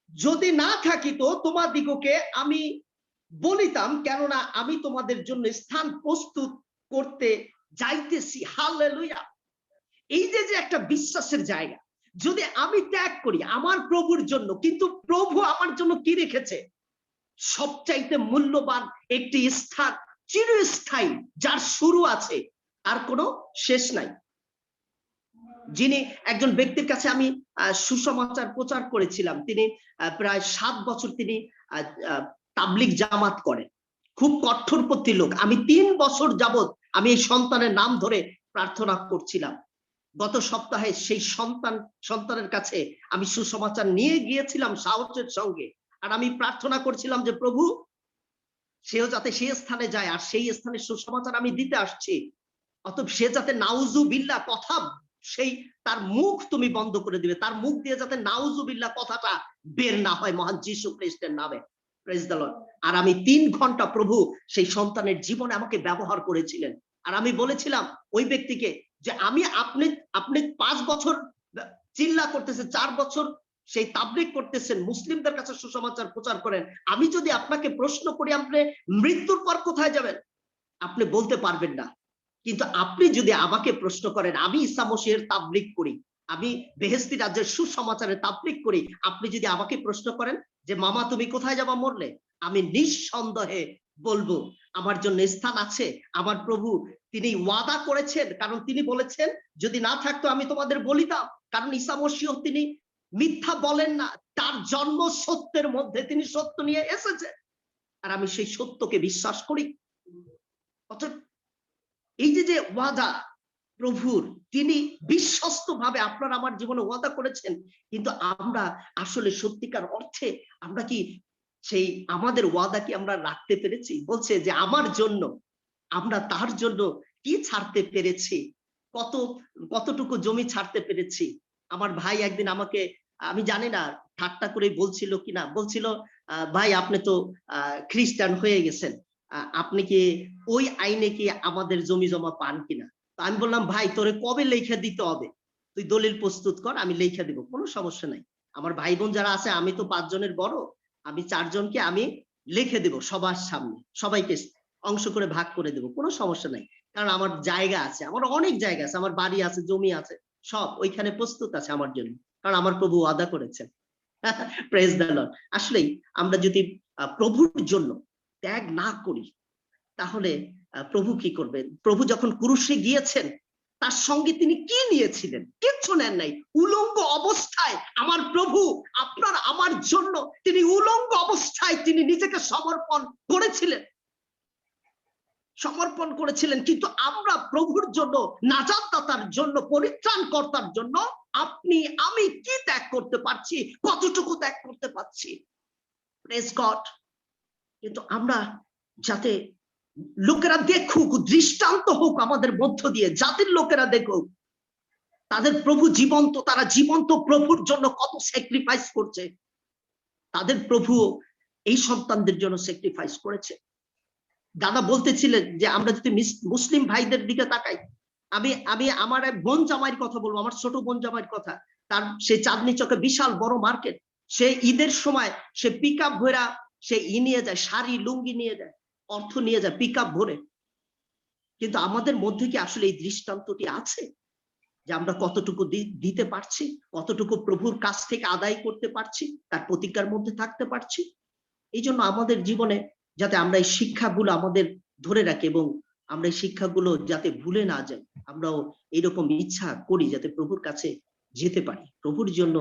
যদি না থাকিত তোমাদিগকে আমি বলিতাম, কেননা আমি তোমাদের জন্য স্থান প্রস্তুত করতে যাইতেছি। হালেলুয়া। এই যে একটা বিশ্বাসের জায়গা, যদি আমি ত্যাগ করি আমার প্রভুর জন্য, কিন্তু প্রভু আমার জন্য কি রেখেছে? সবচাইতে মূল্যবান একটি স্থান, চিরস্থায়ী, যার শুরু আছে আর কোনো শেষ নাই। যিনি একজন ব্যক্তির কাছে আমি সুসমাচার প্রচার করেছিলাম, তিনি প্রায় 7 বছর তিনি তাবলিগ জামাত করেন, খুব কঠোরপন্থী লোক। আমি 3 বছর যাবত আমি এই সন্তানের নাম ধরে প্রার্থনা করছিলাম। গত সপ্তাহে সেই সন্তানের কাছে আমি সুসমাচার নিয়ে গিয়েছিলাম সাহসের সঙ্গে, আর আমি প্রার্থনা করছিলাম যে প্রভু সেও যাতে সেই স্থানে যায়, আর সেই স্থানে সুসমাচার আমি দিতে আসছি, অতএব সে যাতে নাউজুবিল্লাহ কথা, সেই তার মুখ তুমি বন্ধ করে দিবে, তার মুখ দিয়ে যাতে নাউজুবিল্লাহ কথাটা বের না হয় মহান যীশু খ্রিস্টের নামে। Praise the Lord. আর আমি 3 ঘন্টা প্রভু সেই সন্তানের জীবনে আমাকে ব্যবহার করেছিলেন। আর আমি বলেছিলাম ওই ব্যক্তিকে যে আপনি 5 বছর চিল্লা করতেছেন, 4 বছর সেই তাবলীগ করতেছেন, মুসলিমদের কাছে সুসমাচার প্রচার করেন, আমি যদি আপনাকে প্রশ্ন করি আপনি মৃত্যুর পর কোথায় যাবেন, আপনি বলতে পারবেন না। কিন্তু আপনি যদি আমাকে প্রশ্ন করেন, আমি ঈসা মসীহের তাবলীগ করি, আমি বেহেশতি রাজ্যের সুসমাচারের তাবলীগ করি, আপনি যদি আমাকে প্রশ্ন করেন যে মামা তুমি কোথায় যাবা মরলে, আমি নিঃসন্দেহে বলবো আমার জন্য স্থান আছে। আমার প্রভু তিনি ওয়াদা করেছেন, কারণ তিনি বলেছেন যদি না থাকতো আমি তোমাদের বলিতাম, কারণ ঈসা মসীহ তিনি মিথ্যা বলেন না, তার জন্ম সত্যের মধ্যে তিনি সত্য নিয়ে এসেছেন, আর আমি সেই সত্যকে বিশ্বাস করি। অর্থাৎ এই যে ওয়াদা প্রভুর, তিনি বিশ্বস্ত ভাবে আপনার আমার জীবনে ওয়াদা করেছেন, কিন্তু আমরা আসলে সত্যিকার অর্থে আমরা কি সেই আমাদের ওয়াদা কি আমরা রাখতে পেরেছি? বলছে যে আমার জন্য, আমরা তার জন্য কি ছাড়তে পেরেছি, কতটুকু জমি ছাড়তে পেরেছি। আমার ভাই একদিন আমাকে, আমি জানি না ঠাট্টা করে বলছিল কিনা, বলছিল ভাই আপনি তো খ্রিস্টান হয়ে গেছেন, আপনি কি ওই আইনে কি আমাদের জমি জমা পান কিনা? তো আমি বললাম ভাই তোরে কবে লেখা দিতে হবে, তুই দলিল প্রস্তুত কর, আমি লেখা দিব, কোনো সমস্যা নাই। আমার ভাই বোন যারা আছে, আমি তো 5 জনের বড়, আমি 4 জনকে আমি লিখে দেব সবার সামনে, সবাইকে অংশ করে ভাগ করে দেব, কোনো সমস্যা নাই। কারণ আমার জায়গা আছে, আমার অনেক জায়গা আছে, আমার বাড়ি আছে, জমি আছে, সব ওইখানে প্রস্তুত আছে আমার জন্য, কারণ আমার প্রভু ওয়াদা করেছেন। Praise the Lord. আসলেই আমরা যদি প্রভুর জন্য ত্যাগ না করি, তাহলে প্রভু কি করবেন? প্রভু যখন ক্রুশে গিয়েছেন, তার সঙ্গে তিনি কি নিয়েছিলেন? কিচ্ছু নেন নাই। উলঙ্গ অবস্থায় আমার প্রভু আপনার আমার জন্য তিনি উলঙ্গ অবস্থায় তিনি নিজেকে সমর্পণ করেছিলেন। কিন্তু আমরা প্রভুর জন্য, নাজাতদাতার জন্য, পরিত্রাণকর্তার জন্য আপনি আমি কি ত্যাগ করতে পারছি, কতটুকু ত্যাগ করতে পারছি? Praise God. কিন্তু আমরা যাতে লোকেরা দেখুক, দৃষ্টান্ত হোক আমাদের মধ্য দিয়ে, জাতির লোকেরা দেখুক তাদের প্রভু জীবন্ত, তারা জীবন্ত প্রভুর জন্য কত স্যাক্রিফাইস করছে। তাদের প্রভু এই সন্তানদের জন্য স্যাক্রিফাইস করেছে। দাদা বলতেছিলেন যে আমরা যদি মুসলিম ভাইদের দিকে তাকাই, আমি আমার এক বোন জামাইয়ের কথা বলবো, আমার ছোট বোন জামাইয়ের কথা। তার সে চাঁদনি চকে বিশাল বড় মার্কেট, সে ঈদের সময় সে পিক আপ ভরা সে নিয়ে যায়, শাড়ি লুঙ্গি নিয়ে যায়, অর্থ নিয়ে যায় পিক আপ ভরে। কিন্তু আমাদের মধ্যে কি আসলে এই দৃষ্টান্তটি আছে যে আমরা কতটুকু দিতে পারছি, কতটুকু প্রভুর কাছ থেকে আদায় করতে পারছি, তার প্রতিজ্ঞার মধ্যে থাকতে পারছি? এই জন্য আমাদের জীবনে যাতে আমরা এই শিক্ষাগুলো আমাদের ধরে রাখি, এবং আমরা এই শিক্ষাগুলো যাতে ভুলে না যাই, আমরাও এইরকম ইচ্ছা করি যাতে প্রভুর কাছে যেতে পারি, প্রভুর জন্য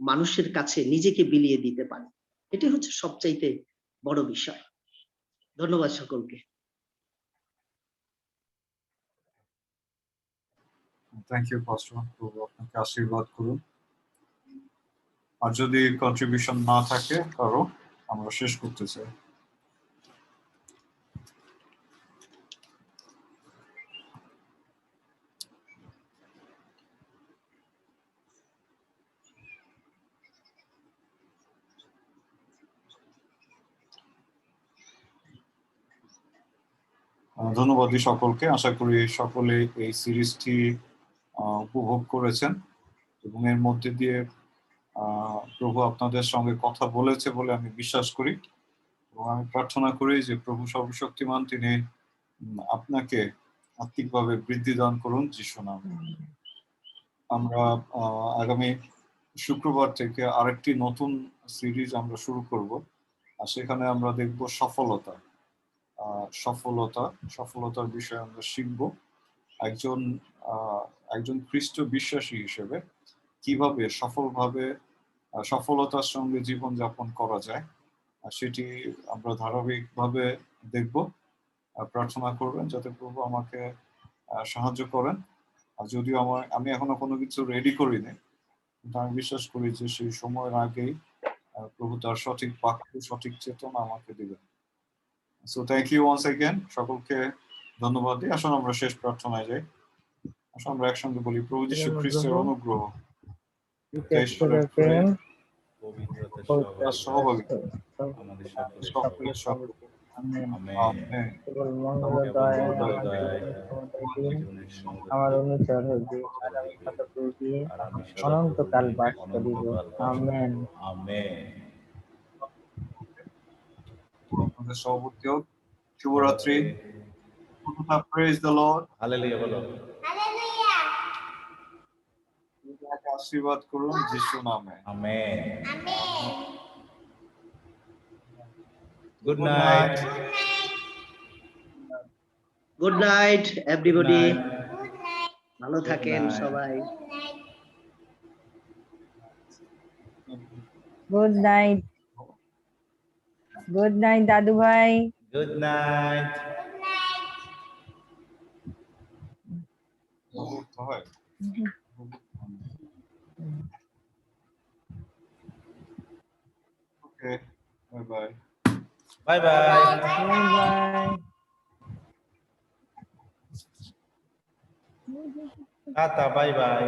মানুষের কাছে নিজেকে বিলিয়ে দিতে পারি। এটি হচ্ছে সবচাইতে বড় বিষয়। ধন্যবাদ সকলকে। থ্যাংক ইউ পাস্টর, প্রভু আপনাকে আশীর্বাদ করুন। আর যদি কন্ট্রিবিউশন না থাকে কারো, আমরা শেষ করতে চাই। ধন্যবাদ সকলকে। আশা করি সকলে এই সিরিজটি উপভোগ করেছেন এবং এর মধ্যে দিয়ে প্রভু আপনাদের সঙ্গে কথা বলেছে বলে আমি বিশ্বাস করি, এবং আমি প্রার্থনা করি যে প্রভু সর্বশক্তিমান তিনি আপনাকে আত্মিকভাবে বৃদ্ধি দান করুন যিশু নামে। আমরা আগামী শুক্রবার থেকে আরেকটি নতুন সিরিজ আমরা শুরু করব, আর সেখানে আমরা দেখব সফলতা। সফলতার বিষয়ে আমরা শিখব। একজন খ্রিস্ট বিশ্বাসী হিসেবে কিভাবে সফলতার সঙ্গে জীবন যাপন করা যায়, সেটি আমরা ধারাবাহিকভাবে দেখব। প্রার্থনা করবেন যাতে প্রভু আমাকে সাহায্য করেন। আর যদিও আমি এখনো কোনো কিছু রেডি করিনি, কিন্তু আমি বিশ্বাস করি যে সেই সময়ের আগেই প্রভু তার সঠিক বাক্য, সঠিক চেতনা আমাকে দিবেন। So thank you once again, সকলকে ধন্যবাদ দিই। আসুন আমরা শেষ প্রার্থনায় যাই। আসুন আমরা একসঙ্গে বলি, প্রভু যীশু খ্রিস্টের অনুগ্রহ, ঈশ্বরের প্রেম, পবিত্রতার সহভাগিতা আমাদের সকলের সাথে আমেন। কেবল মঙ্গল দয় আমার অনুচর হইবে, আর আমি শতপ্রভু দিয়ে অনন্তকাল বাস করিব। আমেন। আমেন। আপনাদের সভাপতি হোক। শুভরাত্রি। Praise the Lord. হালেলুয়া বলো। আশীর্বাদ করুন যিশু নামে। Amen. Good night. Good night everybody, Good ভালো থাকেন night. সবাই। Good night. গুড নাইট দাদু ভাই। Good night. হয়। Okay, bye bye. Bye bye. Bye. Tata, bye bye.